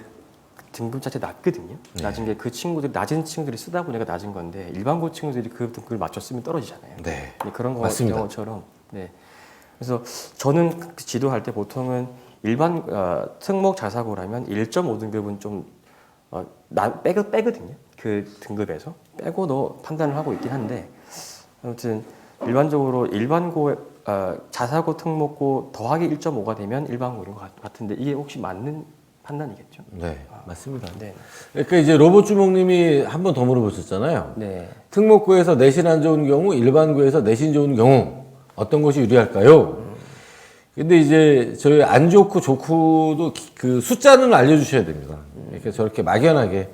등급 자체 낮거든요. 네. 낮은 게 그 친구들 낮은 친구들이 쓰다 보니까 낮은 건데 일반고 친구들이 그 등급을 맞춰 쓰면 떨어지잖아요. 네. 그런 맞습니다. 경우처럼. 네. 그래서 저는 그 지도할 때 보통은 일반 특목 자사고라면 1.5등급은 좀 빼거든요. 그 등급에서 빼고 너 판단을 하고 있긴 한데 아무튼 일반적으로 일반고 자사고 특목고 더하기 1.5가 되면 일반고인 것 같은데 이게 혹시 맞는 판단이겠죠? 네, 맞습니다. 네. 그러니까 이제 로봇 주먹님이 한 번 더 물어보셨잖아요. 네. 특목고에서 내신 안 좋은 경우, 일반고에서 내신 좋은 경우 어떤 것이 유리할까요? 근데 이제 저희 안 좋고 좋고도 그 숫자는 알려주셔야 됩니다. 그러니까 저렇게 막연하게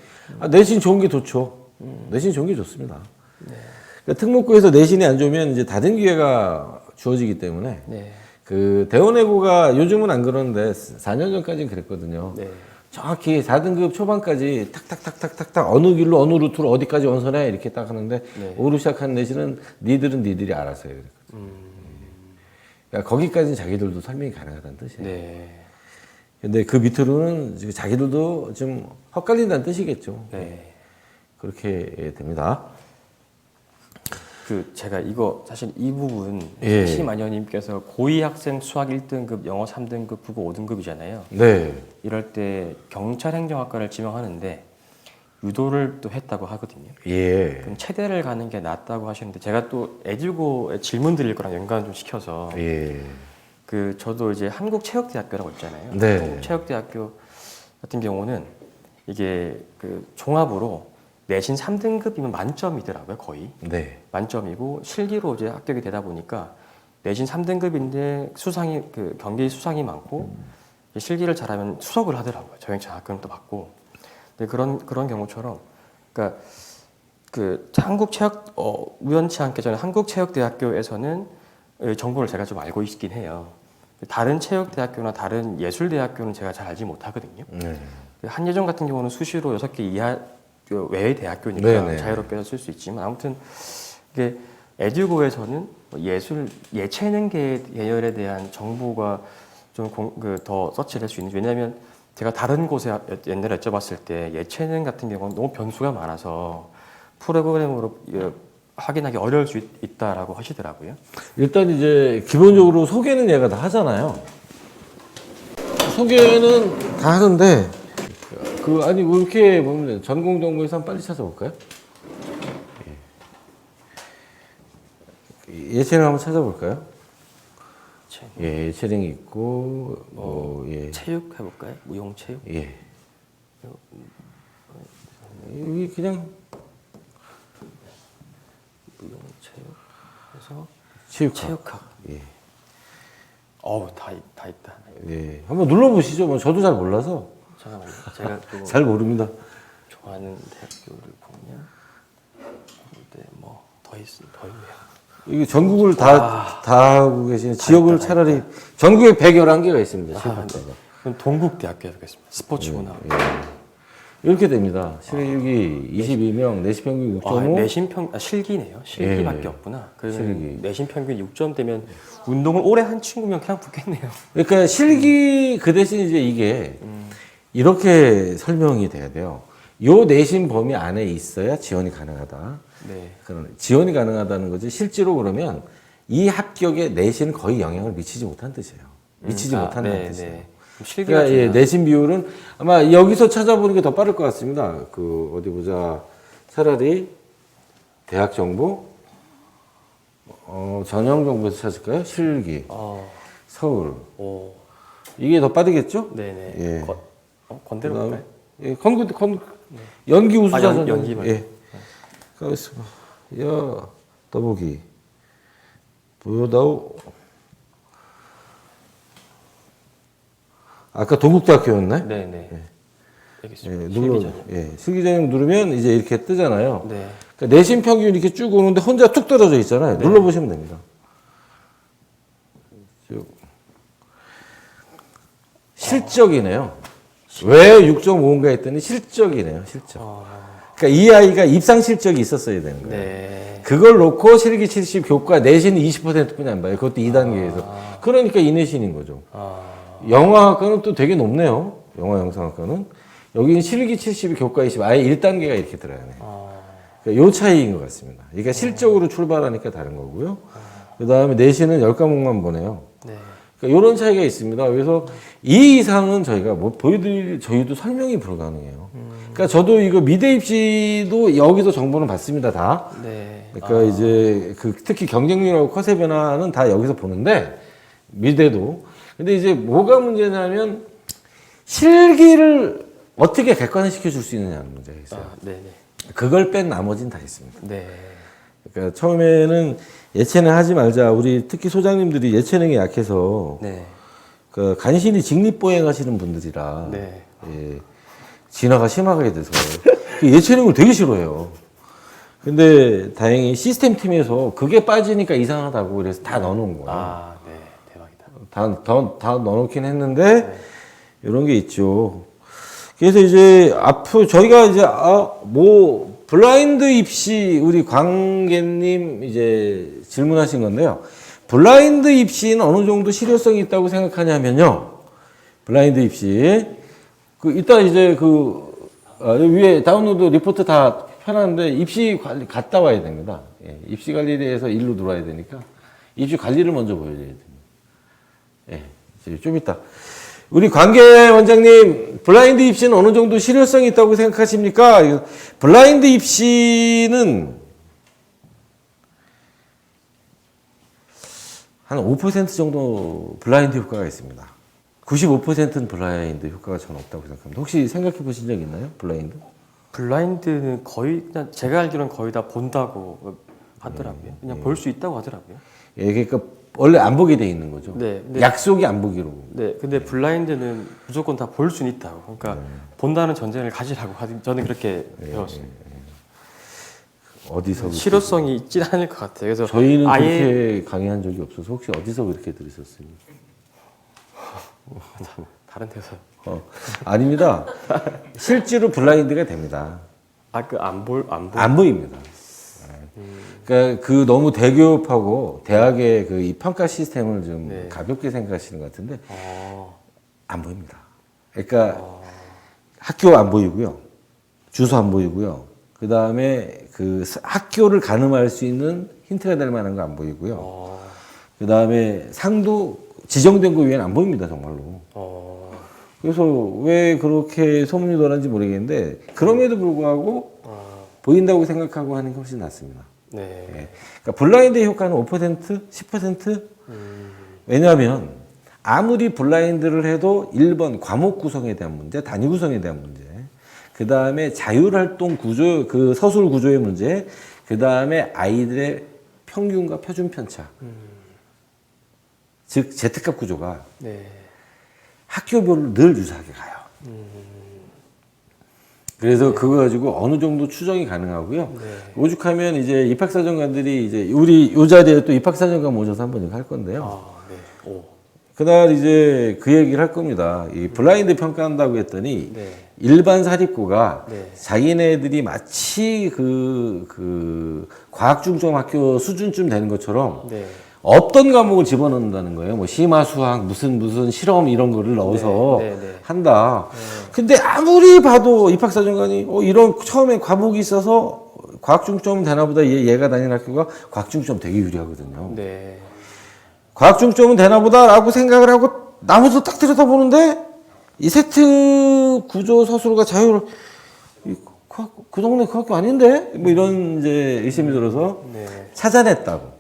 내신 좋은 게 좋죠. 내신 좋은 게 좋습니다. 그러니까 특목고에서 내신이 안 좋으면 이제 다른 기회가 주어지기 때문에 네. 그 대원외고가 요즘은 안 그러는데 4년 전까지는 그랬거든요. 네. 정확히 4등급 초반까지 탁탁탁탁탁탁 어느 길로 어느 루트로 어디까지 원선해 이렇게 딱 하는데 네. 5로 시작하는 내신은 니들은 니들이 알아서 해요. 그러니까 거기까지는 자기들도 설명이 가능하다는 뜻이에요. 네. 근데 그 밑으로는 지금 자기들도 좀 헛갈린다는 뜻이겠죠. 네. 그렇게 됩니다. 그 제가 이거 사실 이 부분 예. 심안현님께서 고2 학생 수학 1등급, 영어 3등급, 국어 5등급이잖아요. 네. 이럴 때 경찰행정학과를 지명하는데 유도를 또 했다고 하거든요. 예. 그럼 체대를 가는 게 낫다고 하시는데 제가 또 에듀고에 질문 드릴 거랑 연관 좀 시켜서 예. 그 저도 이제 한국체육대학교라고 있잖아요. 네. 한국체육대학교 같은 경우는 이게 그 종합으로 내신 3등급이면 만점이더라고요, 거의. 네. 만점이고 실기로 이제 합격이 되다 보니까 내신 3등급인데 수상이 그 경기 수상이 많고 실기를 잘하면 수석을 하더라고요. 저행장학금도 받고. 근데 그런 경우처럼 그러니까 그 한국체육 우연치 않게 저는 한국체육대학교에서는 정보를 제가 좀 알고 있긴 해요. 다른 체육대학교나 다른 예술대학교는 제가 잘 알지 못하거든요. 네. 한예종 같은 경우는 수시로 6개 이하 외의 대학교니까 네네. 자유롭게 쓸 수 있지만 아무튼 이게 에듀고에서는 예체능 계열에 대한 정보가 좀 더 서치를 할 수 있는지 왜냐하면 제가 다른 곳에 옛날에 여쭤봤을 때 예체능 같은 경우는 너무 변수가 많아서 프로그램으로 확인하기 어려울 수 있다라고 하시더라고요. 일단 이제 기본적으로 소개는 얘가 다 하잖아요. 소개는 다 하는데 아니 뭐 이렇게 보면 전공 정보에서 한번 빨리 찾아볼까요? 예체능 한번 찾아볼까요? 예, 예체능이 있고 예. 체육 해볼까요? 무용체육? 예. 여기 그냥 무용체육에서 체육학. 예. 다 있다. 예. 한번 눌러보시죠. 뭐 저도 잘 몰라서 잠깐만요. 제가 또 잘 모릅니다. 좋아하는 대학교를 보면 근데 뭐 더 있네요. 이게 전국을 다 하고 계시는 지역을 다 차라리 전국에 111개가 있습니다. 체육학과가. 그럼 동국대학교 해보겠습니다. 스포츠문화. 이렇게 됩니다. 실기 22명, 내신 평균 6.5. 실기네요. 실기밖에 예. 없구나. 그러면 실기. 내신 평균 6점 되면 운동을 오래 한 친구면 그냥 붙겠네요. 그러니까 실기 그 대신 이제 이게 이렇게 설명이 돼야 돼요. 요 내신 범위 안에 있어야 지원이 가능하다. 네. 그런 지원이 가능하다는 거지. 실제로 그러면 이 합격에 내신은 거의 영향을 미치지 못한 뜻이에요. 미치지 못한다는 뜻이에요. 네. 실기가 그러니까 예, 내신 비율은 아마 여기서 찾아보는 게 더 빠를 것 같습니다. 그 어디 보자. 차라리 대학 정보, 전형 정보에서 찾을까요? 실기, 서울. 오. 이게 더 빠르겠죠? 네네. 예. 건대로 볼까요? 예, 연기 우수자전. 연기 말고. 예. 가만있어 봐. 야, 더보기. 보여다오. 아까 동국대학교였네? 네네. 예. 알겠습니다. 예, 실기전형. 예, 실기전형 누르면 이제 이렇게 뜨잖아요. 네. 그러니까 내신 평균이 이렇게 쭉 오는데 혼자 툭 떨어져 있잖아요. 네. 눌러보시면 됩니다. 쭉. 실적이네요. 왜 6.5인가 했더니 실적이네요, 실적. 그러니까 이 아이가 입상 실적이 있었어야 되는 거예요. 네. 그걸 놓고 실기 70, 교과 내신은 20%뿐이 안 봐요. 그것도 2단계에서. 그러니까 이내신인 거죠. 영화학과는 또 되게 높네요. 영화 영상학과는. 여기는 실기 70이 교과 20, 아예 1단계가 이렇게 들어가네. 그러니까 요 차이인 것 같습니다. 이게 실적으로 출발하니까 다른 거고요. 그 다음에 내신은 10과목만 보네요. 네. 그러니까 이런 차이가 있습니다. 그래서 이 이상은 저희가 뭐 보여드릴, 저희도 설명이 불가능해요. 그러니까 저도 이거 미대 입시도 여기서 정보는 받습니다, 다. 네. 그러니까 이제 그 특히 경쟁률하고 커세 변화는 다 여기서 보는데, 미대도. 근데 이제 뭐가 문제냐면 실기를 어떻게 객관화시켜 줄 수 있느냐는 문제가 있어요. 네네. 그걸 뺀 나머지는 다 있습니다. 네. 그러니까 처음에는 예체능 하지 말자. 우리 특히 소장님들이 예체능이 약해서 네. 그 간신히 직립보행 하시는 분들이라 네. 예, 진화가 심하게 돼서 그 예체능을 되게 싫어해요. 근데 다행히 시스템 팀에서 그게 빠지니까 이상하다고 그래서 다 넣어놓은 거예요. 아, 네. 대박이다. 다 넣어놓긴 했는데 이런 게 있죠. 그래서 이제 앞으로 저희가 이제 뭐 블라인드 입시 우리 광계님 이제 질문하신 건데요. 블라인드 입시는 어느 정도 실효성이 있다고 생각하냐면요. 블라인드 입시 그 이따 이제 위에 다운로드 리포트 다 편한데 입시 관리 갔다 와야 됩니다. 예, 입시 관리에 대해서 일로 들어와야 되니까 입시 관리를 먼저 보여줘야 됩니다. 예, 이제 좀 이따. 우리 관계 원장님, 블라인드 입시는 어느 정도 실효성이 있다고 생각하십니까? 블라인드 입시는 한 5% 정도 블라인드 효과가 있습니다. 95%는 블라인드 효과가 전 없다고 생각합니다. 혹시 생각해 보신 적 있나요? 블라인드? 블라인드는 거의 그냥 제가 알기로는 거의 다 본다고 하더라고요. 그냥 볼 수 있다고 하더라고요. 예, 그러니까 원래 안 보게 돼 있는 거죠. 네. 네. 약속이 안 보기로. 네. 근데 블라인드는 무조건 다 볼 수는 있다고. 그러니까 본다는 전제를 가지라고 저는 그렇게 배웠어요. 어디서 실효성이 있진 않을 것 같아요. 그래서 저희는 아예 그렇게 강의한 적이 없어서 혹시 어디서 그렇게 들으셨어요? 다른 데서 아닙니다. 실제로 블라인드가 됩니다. 안 안 보입니다. 그러니까 그 너무 대교육하고 대학의 그 이 평가 시스템을 좀 네. 가볍게 생각하시는 것 같은데 안 보입니다. 그러니까 학교 안 보이고요, 주소 안 보이고요. 그 다음에 그 학교를 가늠할 수 있는 힌트가 될 만한 거 안 보이고요. 그 다음에 상도 지정된 거 위에는 안 보입니다, 정말로. 그래서 왜 그렇게 소문이 돌았는지 모르겠는데 그럼에도 불구하고 보인다고 생각하고 하는 게 훨씬 낫습니다. 네. 예. 그러니까 블라인드 효과는 5%, 10%? 왜냐하면 아무리 블라인드를 해도 1번 과목 구성에 대한 문제, 단위 구성에 대한 문제, 그 다음에 자율활동 구조, 그 서술 구조의 문제, 그 다음에 아이들의 평균과 표준 편차, 즉 Z값 구조가 네. 학교별로 늘 유사하게 가요. 그래서 그거 가지고 어느 정도 추정이 가능하고요. 네. 오죽하면 이제 입학사정관들이 이제 우리 요 자리에 또 입학사정관 모셔서 한번 할 건데요. 네. 오. 그날 이제 그 얘기를 할 겁니다. 이 블라인드 평가한다고 했더니 네. 일반 사립고가 네. 자기네들이 마치 그 과학 중점 학교 수준쯤 되는 것처럼 네. 어떤 과목을 집어넣는다는 거예요. 뭐 심화 수학 무슨 실험 이런 거를 넣어서 네, 네, 네. 한다. 근데 아무리 봐도 입학사정관이 이런 처음에 과목이 있어서 과학 중점 되나 보다 얘가 다니는 학교가 과학 중점 되게 유리하거든요. 네. 과학 중점은 되나 보다라고 생각을 하고 나머지도 딱 들여다보는데 이 세트 구조 서술과 자율 그 동네 그 학교 아닌데? 뭐 이런 이제 의심이 들어서 네. 찾아냈다고.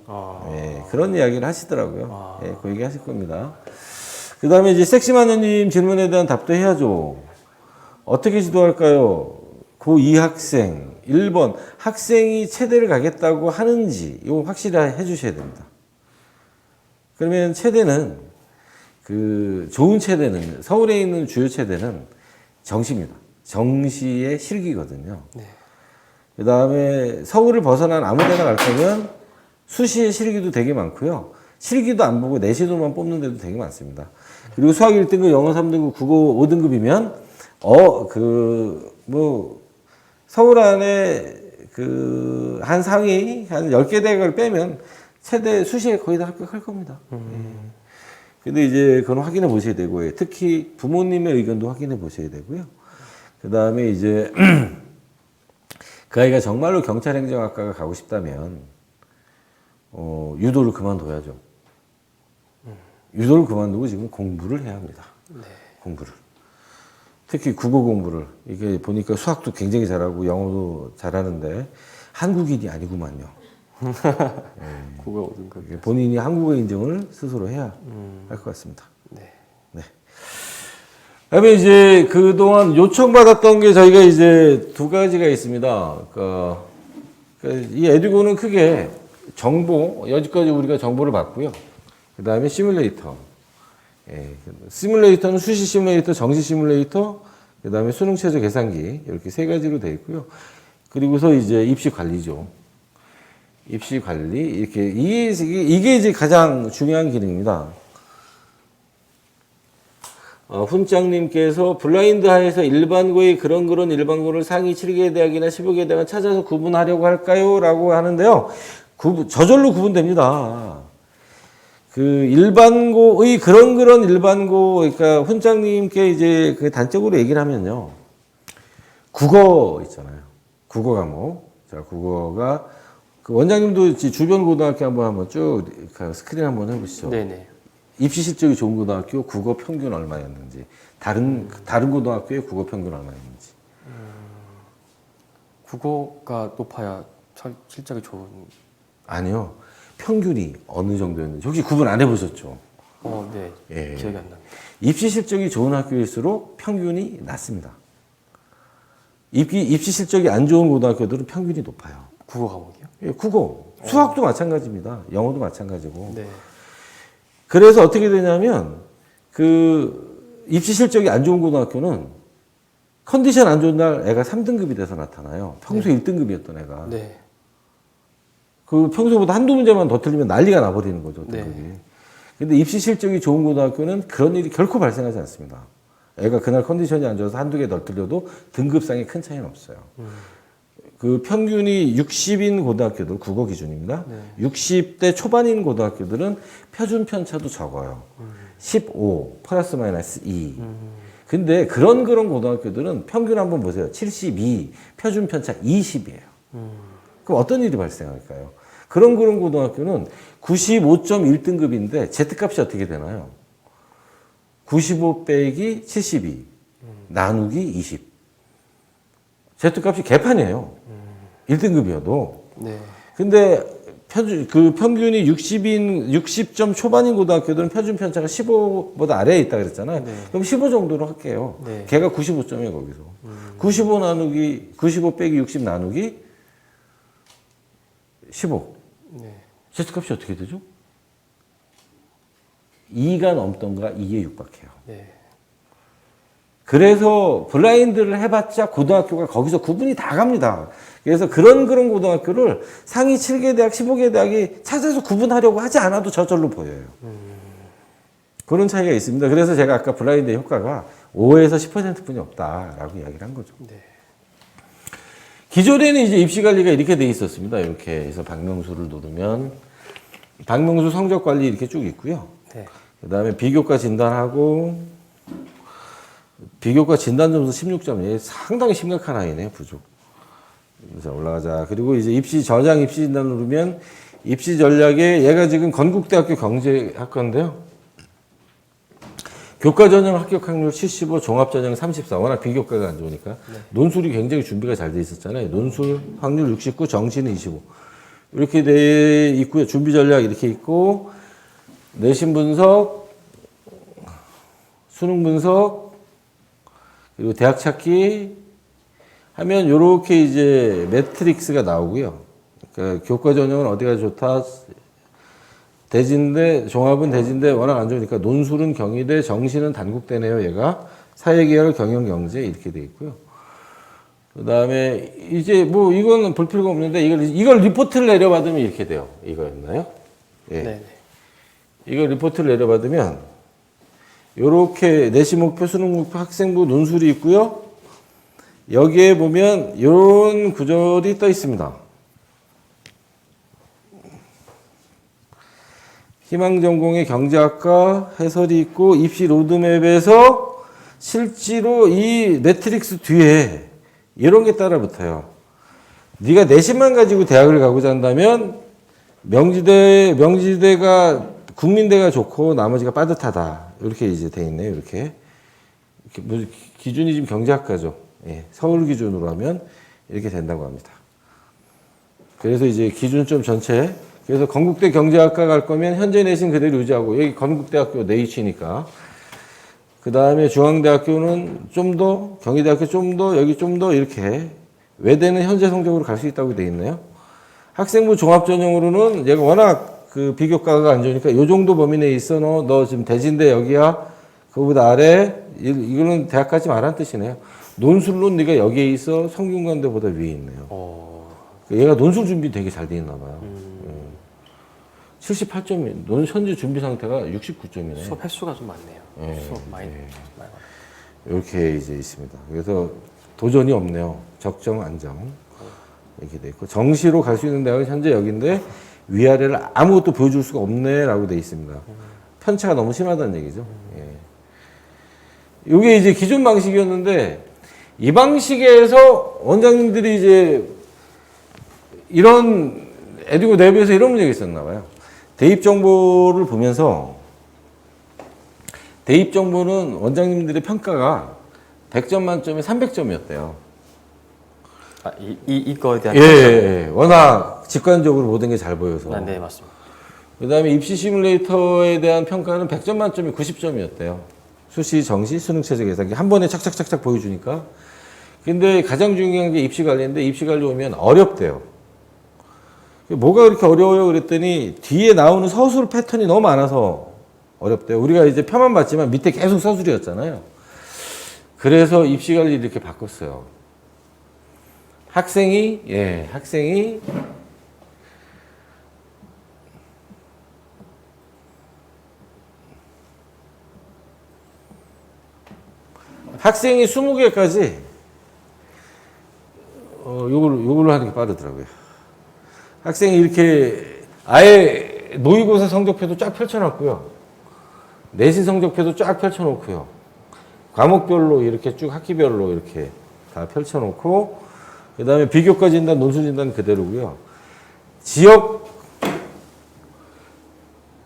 예, 그런 이야기를 하시더라고요. 예, 그 얘기 하실 겁니다. 그 다음에 이제 섹시마녀님 질문에 대한 답도 해야죠. 어떻게 지도할까요? 고2 학생. 1번, 학생이 체대를 가겠다고 하는지, 이거 확실히 해 주셔야 됩니다. 그러면 체대는, 좋은 체대는, 서울에 있는 주요 체대는 정시입니다. 정시의 실기거든요. 네. 그 다음에 서울을 벗어난 아무 데나 갈 거면 수시의 실기도 되게 많고요. 실기도 안 보고 내신으로만 뽑는 데도 되게 많습니다. 그리고 수학 1등급, 영어 3등급, 국어 5등급이면 서울 안에 그 한 상위 한 10개 대학을 빼면 최대 수시에 거의 다 합격할 겁니다. 근데 이제 그건 확인해 보셔야 되고요. 특히 부모님의 의견도 확인해 보셔야 되고요. 그 다음에 이제 그 아이가 정말로 경찰행정학과가 가고 싶다면 유도를 그만둬야죠. 유도를 그만두고 지금 공부를 해야 합니다. 공부를. 특히 국어 공부를. 이게 보니까 수학도 굉장히 잘하고 영어도 잘하는데 한국인이 아니구만요. 국어 5등급. 이게 본인이 한국어 인증을 스스로 해야 할 것 같습니다. 네. 그다음에 이제 그동안 요청받았던 게 저희가 이제 두 가지가 있습니다. 이 에듀고는 크게 정보, 여기까지 우리가 정보를 받고요. 그 다음에 시뮬레이터. 시뮬레이터는 수시 시뮬레이터, 정시 시뮬레이터, 그 다음에 수능 최저 계산기. 이렇게 세 가지로 되어 있고요. 그리고서 이제 입시 관리죠. 입시 관리. 이렇게, 이게 이제 가장 중요한 기능입니다. 훈장님께서 블라인드 하에서 일반고의 그런 일반고를 상위 7개 대학이나 15개 대학을 찾아서 구분하려고 할까요? 라고 하는데요. 저절로 구분됩니다. 그 일반고의 그런 일반고, 그러니까 훈장님께 이제 그 단적으로 얘기를 하면요. 국어 있잖아요. 국어 과목. 자, 국어가, 그 원장님도 주변 고등학교 한번 쭉 스크린 한번 해보시죠. 네네. 입시 실적이 좋은 고등학교 국어 평균 얼마였는지, 다른 고등학교의 국어 평균 얼마였는지. 국어가 높아야 실적이 좋은. 아니요. 평균이 어느 정도였는지 혹시 구분 안 해보셨죠? 네. 예. 기억이 안 납니다. 입시 실적이 좋은 학교일수록 평균이 낮습니다. 입시 실적이 안 좋은 고등학교들은 평균이 높아요. 국어 과목이요? 예, 국어, 수학도 마찬가지입니다. 영어도 마찬가지고. 네. 그래서 어떻게 되냐면 그 입시 실적이 안 좋은 고등학교는 컨디션 안 좋은 날 애가 3등급이 돼서 나타나요. 평소 1등급이었던 애가. 네. 그 평소보다 한두 문제만 더 틀리면 난리가 나버리는 거죠. 네. 등급이. 근데 입시 실적이 좋은 고등학교는 그런 일이 결코 발생하지 않습니다. 애가 그날 컨디션이 안 좋아서 한두 개 더 틀려도 등급상에 큰 차이는 없어요. 그 평균이 60인 고등학교들, 국어 기준입니다. 네. 60대 초반인 고등학교들은 표준 편차도 적어요. 15 플러스 마이너스 2. 근데 그런 고등학교들은 평균 한번 보세요. 72 표준 편차 20이에요. 그럼 어떤 일이 발생할까요? 그런 고등학교는 95.1등급인데 Z값이 어떻게 되나요? 95 빼기 72 나누기 20. Z값이 개판이에요. 1등급이어도. 네. 근데 평균이 60점 초반인 고등학교들은 표준 편차가 15보다 아래에 있다 그랬잖아요. 네. 그럼 15 정도로 할게요. 네. 걔가 95점이에요, 거기서. 95 빼기 60 나누기 15. 네. Z값이 어떻게 되죠? 2가 넘던가 2에 육박해요. 네. 그래서 블라인드를 해봤자 고등학교가 거기서 구분이 다 갑니다. 그래서 그런 고등학교를 상위 7개 대학, 15개 대학이 찾아서 구분하려고 하지 않아도 저절로 보여요. 그런 차이가 있습니다. 그래서 제가 아까 블라인드 효과가 5에서 10%뿐이 없다라고 이야기를 한 거죠. 네. 기존에는 이제 입시 관리가 이렇게 돼 있었습니다. 이렇게 해서 박명수를 누르면 박명수 성적 관리 이렇게 쭉 있고요. 네. 그 다음에 비교과 진단하고 비교과 진단 점수 16점. 상당히 심각한 아이네요, 부족. 자, 올라가자. 그리고 이제 입시 저장 입시 진단 누르면 입시 전략에 얘가 지금 건국대학교 경제학과인데요. 교과 전형 합격 확률 75, 종합 전형 34. 워낙 비교과가 안 좋으니까. 네. 논술이 굉장히 준비가 잘 돼 있었잖아요. 논술 확률 69, 정시는 25. 이렇게 돼 있고요. 준비 전략 이렇게 있고 내신 분석, 수능 분석, 그리고 대학 찾기 하면 요렇게 이제 매트릭스가 나오고요. 그러니까 교과 전형은 어디가 좋다. 대진대, 종합은 대진대 워낙 안 좋으니까 논술은 경희대, 정시는 단국대네요. 얘가 사회계열, 경영경제 이렇게 돼 있고요. 그 다음에 이제 뭐 이거는 볼 필요가 없는데 이걸 리포트를 내려받으면 이렇게 돼요. 이거였나요? 예. 네. 이걸 리포트를 내려받으면 요렇게 내시 목표, 수능 목표, 학생부 논술이 있고요. 여기에 보면 이런 구절이 떠 있습니다. 희망전공의 경제학과 해설이 있고 입시 로드맵에서 실제로 이 매트릭스 뒤에 이런 게 따라 붙어요. 네가 내신만 가지고 대학을 가고자 한다면 명지대가 국민대가 좋고 나머지가 빠듯하다. 이렇게 이제 돼 있네요. 이렇게 뭐 기준이 지금 경제학과죠. 예, 서울 기준으로 하면 이렇게 된다고 합니다. 그래서 이제 기준 좀 전체. 그래서 건국대 경제학과 갈 거면 현재 내신 그대로 유지하고 여기 건국대학교 내이치니까. 그 다음에 중앙대학교는 좀 더, 경희대학교 좀 더, 여기 좀 더 이렇게 외대는 현재 성적으로 갈 수 있다고 돼 있네요. 학생부 종합전형으로는 얘가 워낙 그 비교과가 안 좋으니까 요 정도 범위 내에 있어. 너 지금 대진대 여기야. 그거보다 아래. 이거는 대학 가지 말란 뜻이네요. 논술론 네가 여기에 있어. 성균관대보다 위에 있네요. 얘가 논술 준비 되게 잘 돼 있나 봐요. 78점이, 현재 준비 상태가 69점이네. 수업 횟수가 좀 많네요. 수업 많이. 이렇게 이제 있습니다. 그래서 도전이 없네요. 적정, 안정. 이렇게 돼 있고. 정시로 갈 수 있는 대학은 현재 여기인데 위아래를 아무것도 보여줄 수가 없네라고 돼 있습니다. 편차가 너무 심하다는 얘기죠. 예. 이게 이제 기존 방식이었는데 이 방식에서 원장님들이 이제 이런 에듀고 내부에서 이런 문제가 있었나 봐요. 대입 정보를 보면서 대입 정보는 원장님들의 평가가 100점 만점에 300점이었대요. 이거에 대한. 예. 워낙 직관적으로 모든 게 잘 보여서. 네, 맞습니다. 그 다음에 입시 시뮬레이터에 대한 평가는 100점 만점에 90점이었대요. 수시, 정시, 수능 체제 계산기 한 번에 착착착착 보여주니까. 근데 가장 중요한 게 입시 관리인데 입시 관리 오면 어렵대요. 뭐가 그렇게 어려워요? 그랬더니 뒤에 나오는 서술 패턴이 너무 많아서 어렵대요. 우리가 이제 표만 봤지만 밑에 계속 서술이었잖아요. 그래서 입시 관리 이렇게 바꿨어요. 학생이 학생이 20개까지 요걸로 하는 게 빠르더라고요. 학생이 이렇게 아예 모의고사 성적표도 쫙 펼쳐놨고요. 내신 성적표도 쫙 펼쳐놓고요. 과목별로 이렇게 쭉 학기별로 이렇게 다 펼쳐놓고 그 다음에 비교과 진단, 논술 진단 그대로고요. 지역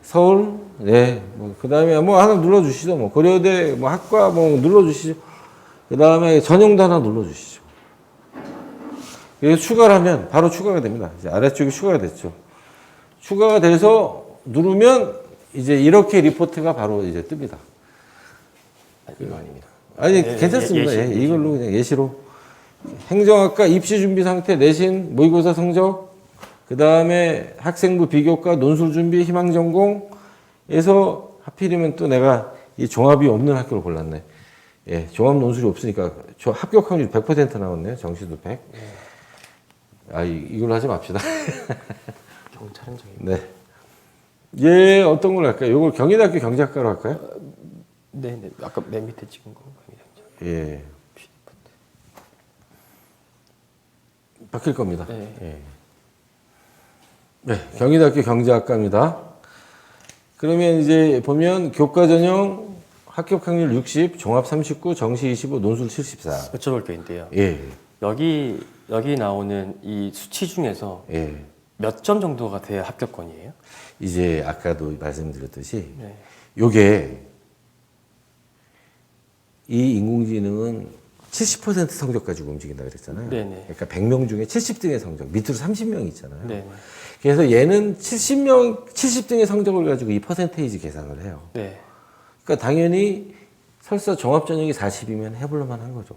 서울, 그 다음에 뭐 하나 눌러주시죠. 뭐 고려대, 뭐 학과 뭐 눌러주시죠. 그 다음에 전형도 하나 눌러주시죠. 그래서 추가를 하면 바로 추가가 됩니다. 이제 아래쪽이 추가가 됐죠. 추가가 돼서 누르면 이제 이렇게 리포트가 바로 이제 뜹니다. 이거 아닙니다. 아니, 괜찮습니다. 예시. 이걸로 그냥 예시로. 행정학과 입시 준비 상태, 내신, 모의고사 성적, 그 다음에 학생부 비교과, 논술 준비, 희망 전공에서 하필이면 또 내가 이 종합이 없는 학교를 골랐네. 예, 종합 논술이 없으니까 합격 확률 100% 나왔네요. 정시도 100. 이걸로 하지 맙시다. 경찰은 저기. 네. 얘 어떤 걸로 할까요? 이걸 경희대학교 경제학과로 할까요? 네. 아까 맨 밑에 찍은 거. 예. 바뀔 겁니다. 네. 예. 네, 경희대학교 경제학과입니다. 그러면 이제 보면 교과 전형 합격 확률 60, 종합 39, 정시 25, 논술 74. 여쭤볼 게 있는데요. 예. 여기 나오는 이 수치 중에서 예. 몇 점 정도가 돼야 합격권이에요? 이제 아까도 말씀드렸듯이 네. 요게 이 인공지능은 70% 성적 가지고 움직인다 그랬잖아요. 네네. 그러니까 100명 중에 70등의 성적, 밑으로 30명 있잖아요. 네. 그래서 얘는 70등의 성적을 가지고 이 퍼센테이지 계산을 해요. 네. 그러니까 당연히 설사 종합전형이 40이면 해볼만 한 거죠.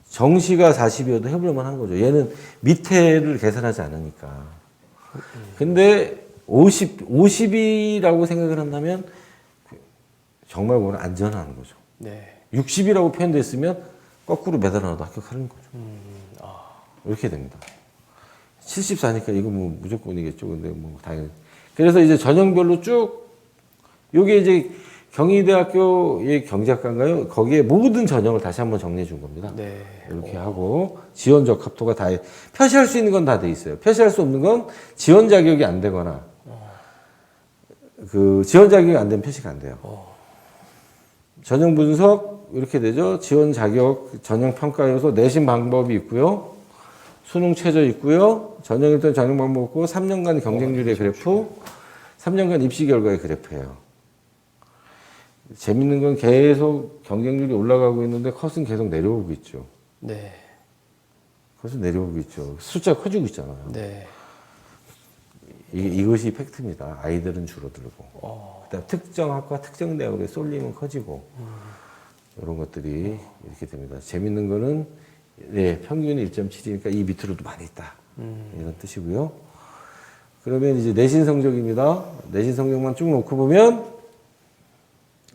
정시가 40이어도 해볼만 한 거죠. 얘는 밑에를 계산하지 않으니까. 근데 50이라고 생각을 한다면 정말 그건 안전한 거죠. 네. 60이라고 표현됐으면 거꾸로 매달아놔도 합격하는 거죠. 이렇게 됩니다. 74니까 이거 뭐 무조건이겠죠. 근데 뭐 당연히. 그래서 이제 전형별로 쭉, 요게 이제 경희대학교의 경제학과인가요? 거기에 모든 전형을 다시 한번 정리해 준 겁니다. 네. 이렇게 하고 지원 적합도가 다 표시할 수 있는 건 다 돼 있어요. 표시할 수 없는 건 지원 자격이 안 되거나 그 지원 자격이 안 되면 표시가 안 돼요. 전형 분석 이렇게 되죠. 지원 자격, 전형 평가 요소, 내신 방법이 있고요. 수능 최저 있고요. 전형 일단 전형 방법 있고 3년간 경쟁률의 그래프, 3년간 입시 결과의 그래프예요. 재밌는 건 계속 경쟁률이 올라가고 있는데 컷은 계속 내려오고 있죠. 네. 컷은 내려오고 있죠. 숫자가 커지고 있잖아요. 네. 이것이 팩트입니다. 아이들은 줄어들고. 그다음 특정 학과, 특정 대학으로의 쏠림은 커지고. 이런 것들이 이렇게 됩니다. 재밌는 거는 네, 평균이 1.7이니까 이 밑으로도 많이 있다. 이런 뜻이고요. 그러면 이제 내신 성적입니다. 내신 성적만 쭉 놓고 보면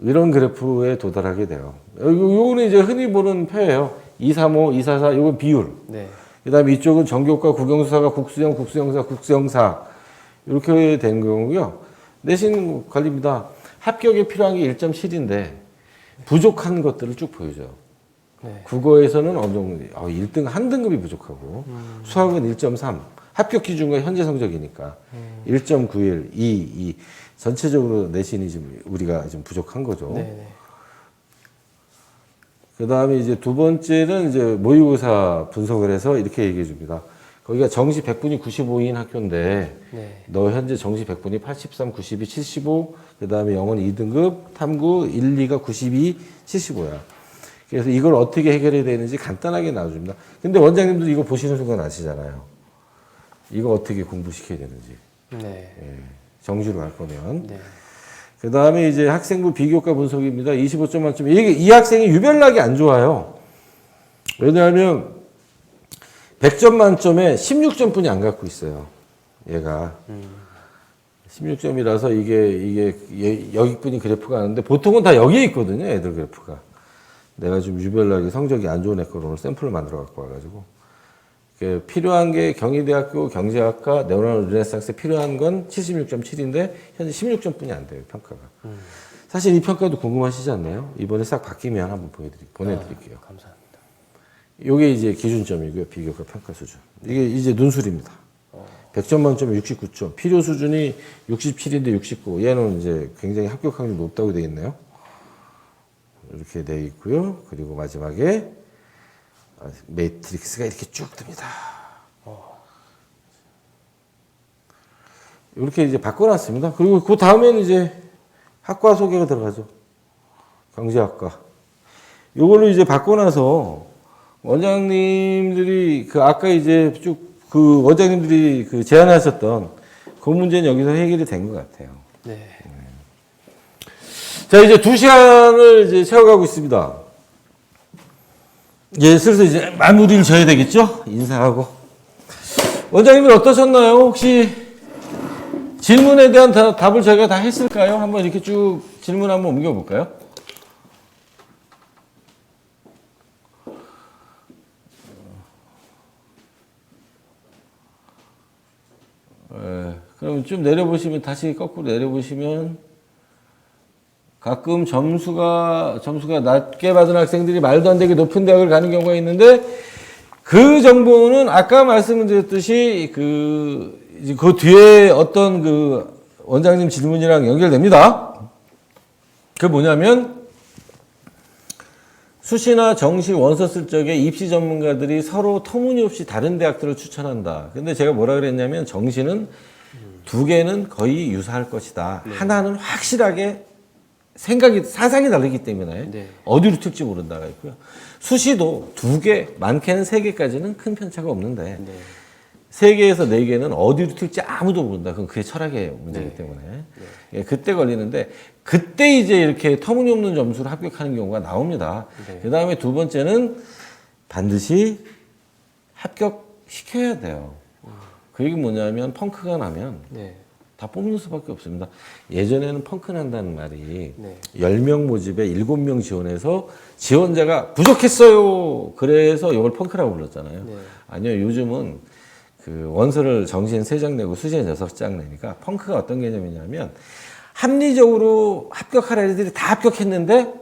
이런 그래프에 도달하게 돼요. 요거는 이제 흔히 보는 표예요. 235, 244, 요건 비율. 네. 그 다음에 이쪽은 전교과, 국영수사가 국수형, 국수형사, 국수형사. 이렇게 된 경우고요. 내신 관리입니다. 합격에 필요한 게 1.7인데 부족한 것들을 쭉 보여줘요. 네. 국어에서는 어느 정도, 1등 한 등급이 부족하고, 수학은 1.3. 합격 기준과 현재 성적이니까 1.91, 2. 전체적으로 내신이 좀 우리가 좀 부족한 거죠. 네. 그 다음에 이제 두 번째는 이제 모의고사 분석을 해서 이렇게 얘기해 줍니다. 거기가 정시 100분이 95인 학교인데, 네. 너 현재 정시 100분이 83, 92, 75, 그 다음에 영어 2등급, 탐구 1, 2가 92, 75야. 그래서 이걸 어떻게 해결해야 되는지 간단하게 나와줍니다. 근데 원장님도 이거 보시는 순간 아시잖아요. 이거 어떻게 공부시켜야 되는지. 네. 예, 정시로 할 거면. 네. 그 다음에 이제 학생부 비교과 분석입니다. 25점 만점. 이 학생이 유별나게 안 좋아요. 왜냐하면 100점 만점에 16점뿐이 안 갖고 있어요. 얘가. 16점이라서 이게 여기뿐이 그래프가 하는데 보통은 다 여기에 있거든요. 애들 그래프가. 내가 좀 유별나게 성적이 안 좋은 애 거로 오늘 샘플을 만들어 갖고 와가지고. 필요한 게 경희대학교 경제학과 네오나르 르네상스에 필요한 건 76.7인데 현재 16점뿐이 안 돼요. 평가가. 사실 이 평가도 궁금하시지 않나요? 이번에 싹 바뀌면 한번 보내드릴게요. 감사합니다. 이게 이제 기준점이고요. 비교과 평가 수준. 이게 이제 눈술입니다. 100점 만점에 69점. 필요 수준이 67인데 69. 얘는 이제 굉장히 합격 확률이 높다고 되어 있네요. 이렇게 되어 있고요. 그리고 마지막에 매트릭스가 이렇게 쭉 뜹니다. 이렇게 이제 바꿔놨습니다. 그리고 그 다음에는 이제 학과 소개가 들어가죠. 경제학과. 요걸로 이제 바꿔놔서 원장님들이 그 아까 이제 쭉 그 원장님들이 그 제안하셨던 그 문제는 여기서 해결이 된 것 같아요. 네. 자, 이제 2시간을 이제 채워가고 있습니다. 이제 슬슬 이제 마무리를 져야 되겠죠? 인사하고. 원장님은 어떠셨나요? 혹시 질문에 대한 답을 저희가 다 했을까요? 한번 이렇게 쭉 질문 한번 옮겨볼까요? 그럼 좀 내려보시면, 다시 거꾸로 내려보시면, 가끔 점수가 낮게 받은 학생들이 말도 안 되게 높은 대학을 가는 경우가 있는데, 그 정보는 아까 말씀드렸듯이 그 뒤에 어떤 그 원장님 질문이랑 연결됩니다. 그게 뭐냐면, 수시나 정시 원서 쓸 적에 입시 전문가들이 서로 터무니없이 다른 대학들을 추천한다. 근데 제가 뭐라 그랬냐면, 정시는 두 개는 거의 유사할 것이다. 네. 하나는 확실하게 사상이 다르기 때문에 네. 어디로 튈지 모른다가 있고요. 수시도 두 개, 많게는 세 개까지는 큰 편차가 없는데, 네. 세 개에서 네 개는 어디로 튈지 아무도 모른다. 그건 그게 철학의 문제이기 네. 때문에. 예, 그때 걸리는데, 그때 이제 이렇게 터무니없는 점수를 합격하는 경우가 나옵니다. 네. 그 다음에 두 번째는 반드시 합격시켜야 돼요. 그 얘기 뭐냐면, 펑크가 나면 네. 다 뽑는 수밖에 없습니다. 예전에는 펑크 난다는 말이 네. 10명 모집에 7명 지원해서 지원자가 부족했어요. 그래서 이걸 펑크라고 불렀잖아요. 네. 아니요, 요즘은 그 원서를 정시엔 3장 내고 수시엔 6장 내니까 펑크가 어떤 개념이냐면 합리적으로 합격할 애들이 다 합격했는데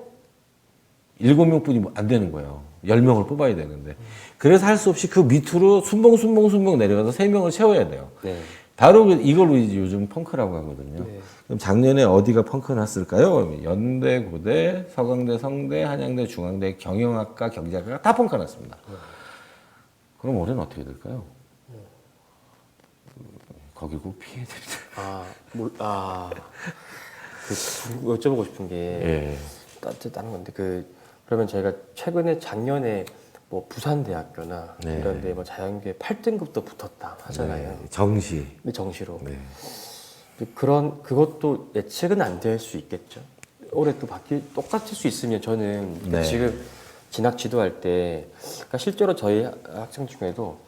7명뿐이 안 되는 거예요. 10명을 뽑아야 되는데. 그래서 할 수 없이 그 밑으로 순봉 내려가서 3명을 채워야 돼요. 네. 바로 이걸 이제 요즘 펑크라고 하거든요. 네. 그럼 작년에 어디가 펑크 났을까요? 연대, 고대, 서강대, 성대, 한양대, 중앙대, 경영학과, 경제학과가 다 펑크 났습니다. 그럼 올해는 어떻게 될까요? 거기 꼭 피해야 됩니다. 여쭤보고 싶은 게 예. 다른 건데 그러면 제가 최근에 작년에 뭐 부산대학교나 네. 이런데 뭐 자연계 8등급도 붙었다 하잖아요. 네, 정시. 정시로. 네. 그것도 예측은 안 될 수 있겠죠. 올해 또 똑같을 수 있으면 저는 네. 지금 진학 지도할 때 그러니까 실제로 저희 학생 중에도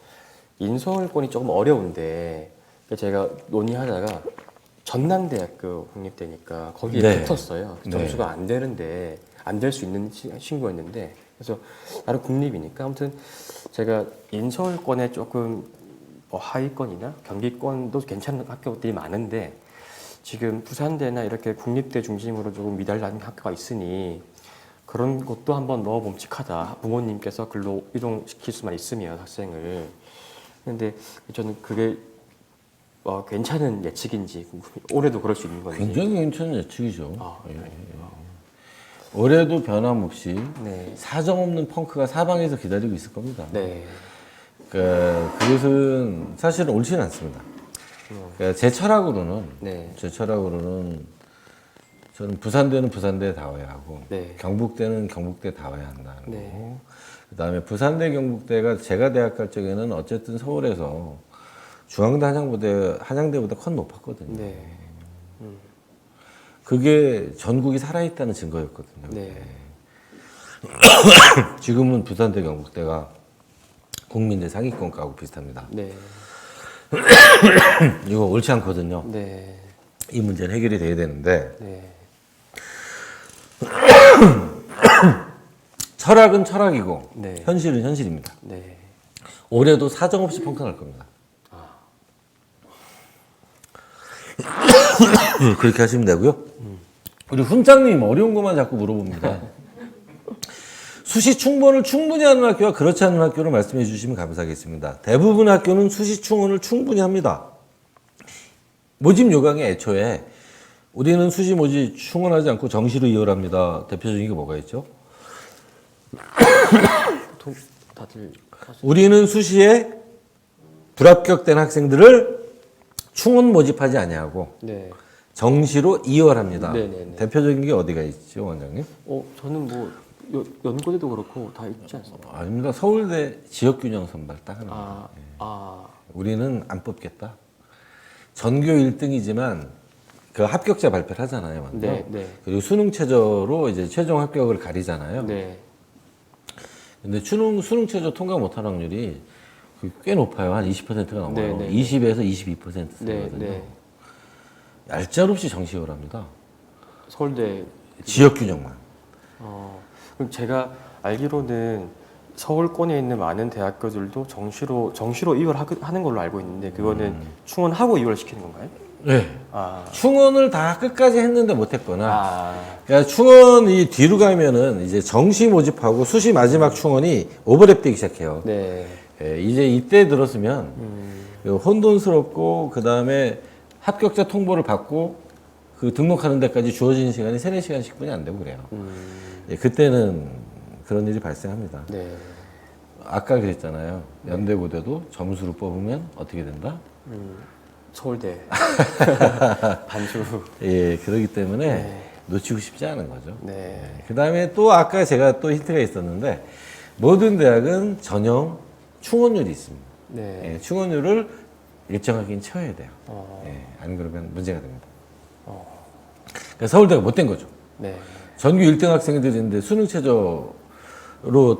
인서울권이 조금 어려운데 제가 논의하다가 전남대학교 국립대니까 거기에 네. 붙었어요. 네. 점수가 안 되는데 안 될 수 있는 친구였는데 그래서 나름 국립이니까 아무튼 제가 인서울권에 조금 뭐 하위권이나 경기권도 괜찮은 학교들이 많은데 지금 부산대나 이렇게 국립대 중심으로 조금 미달나는 학교가 있으니 그런 것도 한번 넣어봄직하다. 부모님께서 글로 이동시킬 수만 있으면 학생을. 근데 저는 그게 괜찮은 예측인지 올해도 그럴 수 있는 건지. 굉장히 괜찮은 예측이죠. 네. 올해도 변함없이 네. 사정없는 펑크가 사방에서 기다리고 있을 겁니다. 네. 그것은 사실은 옳지는 않습니다. 제 철학으로는 네. 저는 부산대는 부산대에 다 와야 하고 네. 경북대는 경북대에 다 와야 한다는 네. 거고 그다음에 부산대 경북대가 제가 대학 갈 적에는 어쨌든 서울에서 중앙대 한양대보다 컷 높았거든요. 네. 그게 전국이 살아있다는 증거였거든요. 네. 지금은 부산대 경북대가 국민대 상위권가하고 비슷합니다. 네. 이거 옳지 않거든요. 네. 이 문제는 해결이 돼야 되는데 네. 철학은 철학이고 네. 현실은 현실입니다. 네. 올해도 사정없이 펑크 날 겁니다. 그렇게 하시면 되고요. 우리 훈장님 어려운 것만 자꾸 물어봅니다. 수시 충원을 충분히 하는 학교와 그렇지 않은 학교를 말씀해 주시면 감사하겠습니다. 대부분 학교는 수시 충원을 충분히 합니다. 모집 요강에 애초에 우리는 수시 모집 충원하지 않고 정시로 이월합니다. 대표적인 게 뭐가 있죠? 보통 다들 우리는 수시에 불합격된 학생들을 충원 모집하지 아니하고 네. 정시로 이월합니다. 네네네. 대표적인 게 어디가 있죠, 원장님? 저는 뭐 연고대도 그렇고 다 있지 않습니까? 아닙니다. 서울대 지역균형 선발 딱 하나. 우리는 안 뽑겠다. 전교 1등이지만 그 합격자 발표를 하잖아요, 먼저. 네, 네. 그리고 수능 최저로 이제 최종 합격을 가리잖아요. 네. 근데 수능 최저 통과 못할 확률이 꽤 높아요. 한 20%가 넘어요. 네, 네, 20에서 22% 네, 되거든요. 네. 얄짤없이 정시열합니다. 서울대 지역균형만. 그럼 제가 알기로는 서울권에 있는 많은 대학교들도 정시로 이월하는 걸로 알고 있는데 그거는 충원하고 이월시키는 건가요? 네. 충원을 다 끝까지 했는데 못했거나. 그러니까 충원이 뒤로 가면은 이제 정시 모집하고 수시 마지막 충원이 오버랩되기 시작해요. 네. 예, 이제 이때 들었으면 혼돈스럽고 그 다음에 합격자 통보를 받고 그 등록하는 데까지 주어지는 시간이 3-4시간씩 뿐이 안 되고 그래요. 예, 그때는 그런 일이 발생합니다. 네. 아까 그랬잖아요. 연대고대도 점수로 뽑으면 어떻게 된다? 서울대 반수. 예, 그렇기 때문에 네. 놓치고 싶지 않은 거죠. 네. 그 다음에 또 아까 제가 또 힌트가 있었는데 모든 대학은 전형 충원율이 있습니다. 네. 예, 충원율을 일정하게 채워야 돼요. 어. 예, 안 그러면 문제가 됩니다. 그러니까 서울대가 못된 거죠. 네. 전교 1등 학생들이 있는데 수능 최저로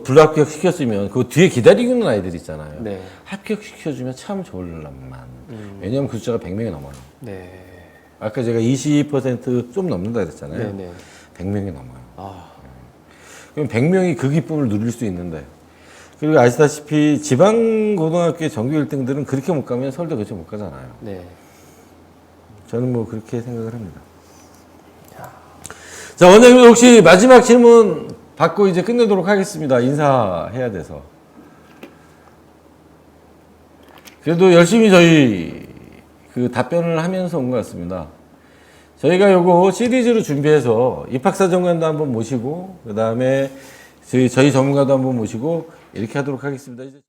불합격 시켰으면 그 뒤에 기다리고 있는 아이들 있잖아요. 네. 합격시켜주면 참 좋을란만. 왜냐하면 그 숫자가 100명이 넘어요. 네. 아까 제가 20%좀 넘는다 그랬잖아요. 네. 네. 100명이 넘어요. 그럼 100명이 그 기쁨을 누릴 수 있는데 그리고 아시다시피 지방고등학교 전교 1등들은 그렇게 못 가면 서울대 그렇게 못 가잖아요. 네. 저는 뭐 그렇게 생각을 합니다. 자, 원장님 혹시 마지막 질문 받고 이제 끝내도록 하겠습니다. 인사해야 돼서. 그래도 열심히 저희 그 답변을 하면서 온 것 같습니다. 저희가 요거 시리즈로 준비해서 입학사정관도 한번 모시고, 그 다음에 저희 전문가도 한번 모시고, 이렇게 하도록 하겠습니다. 이제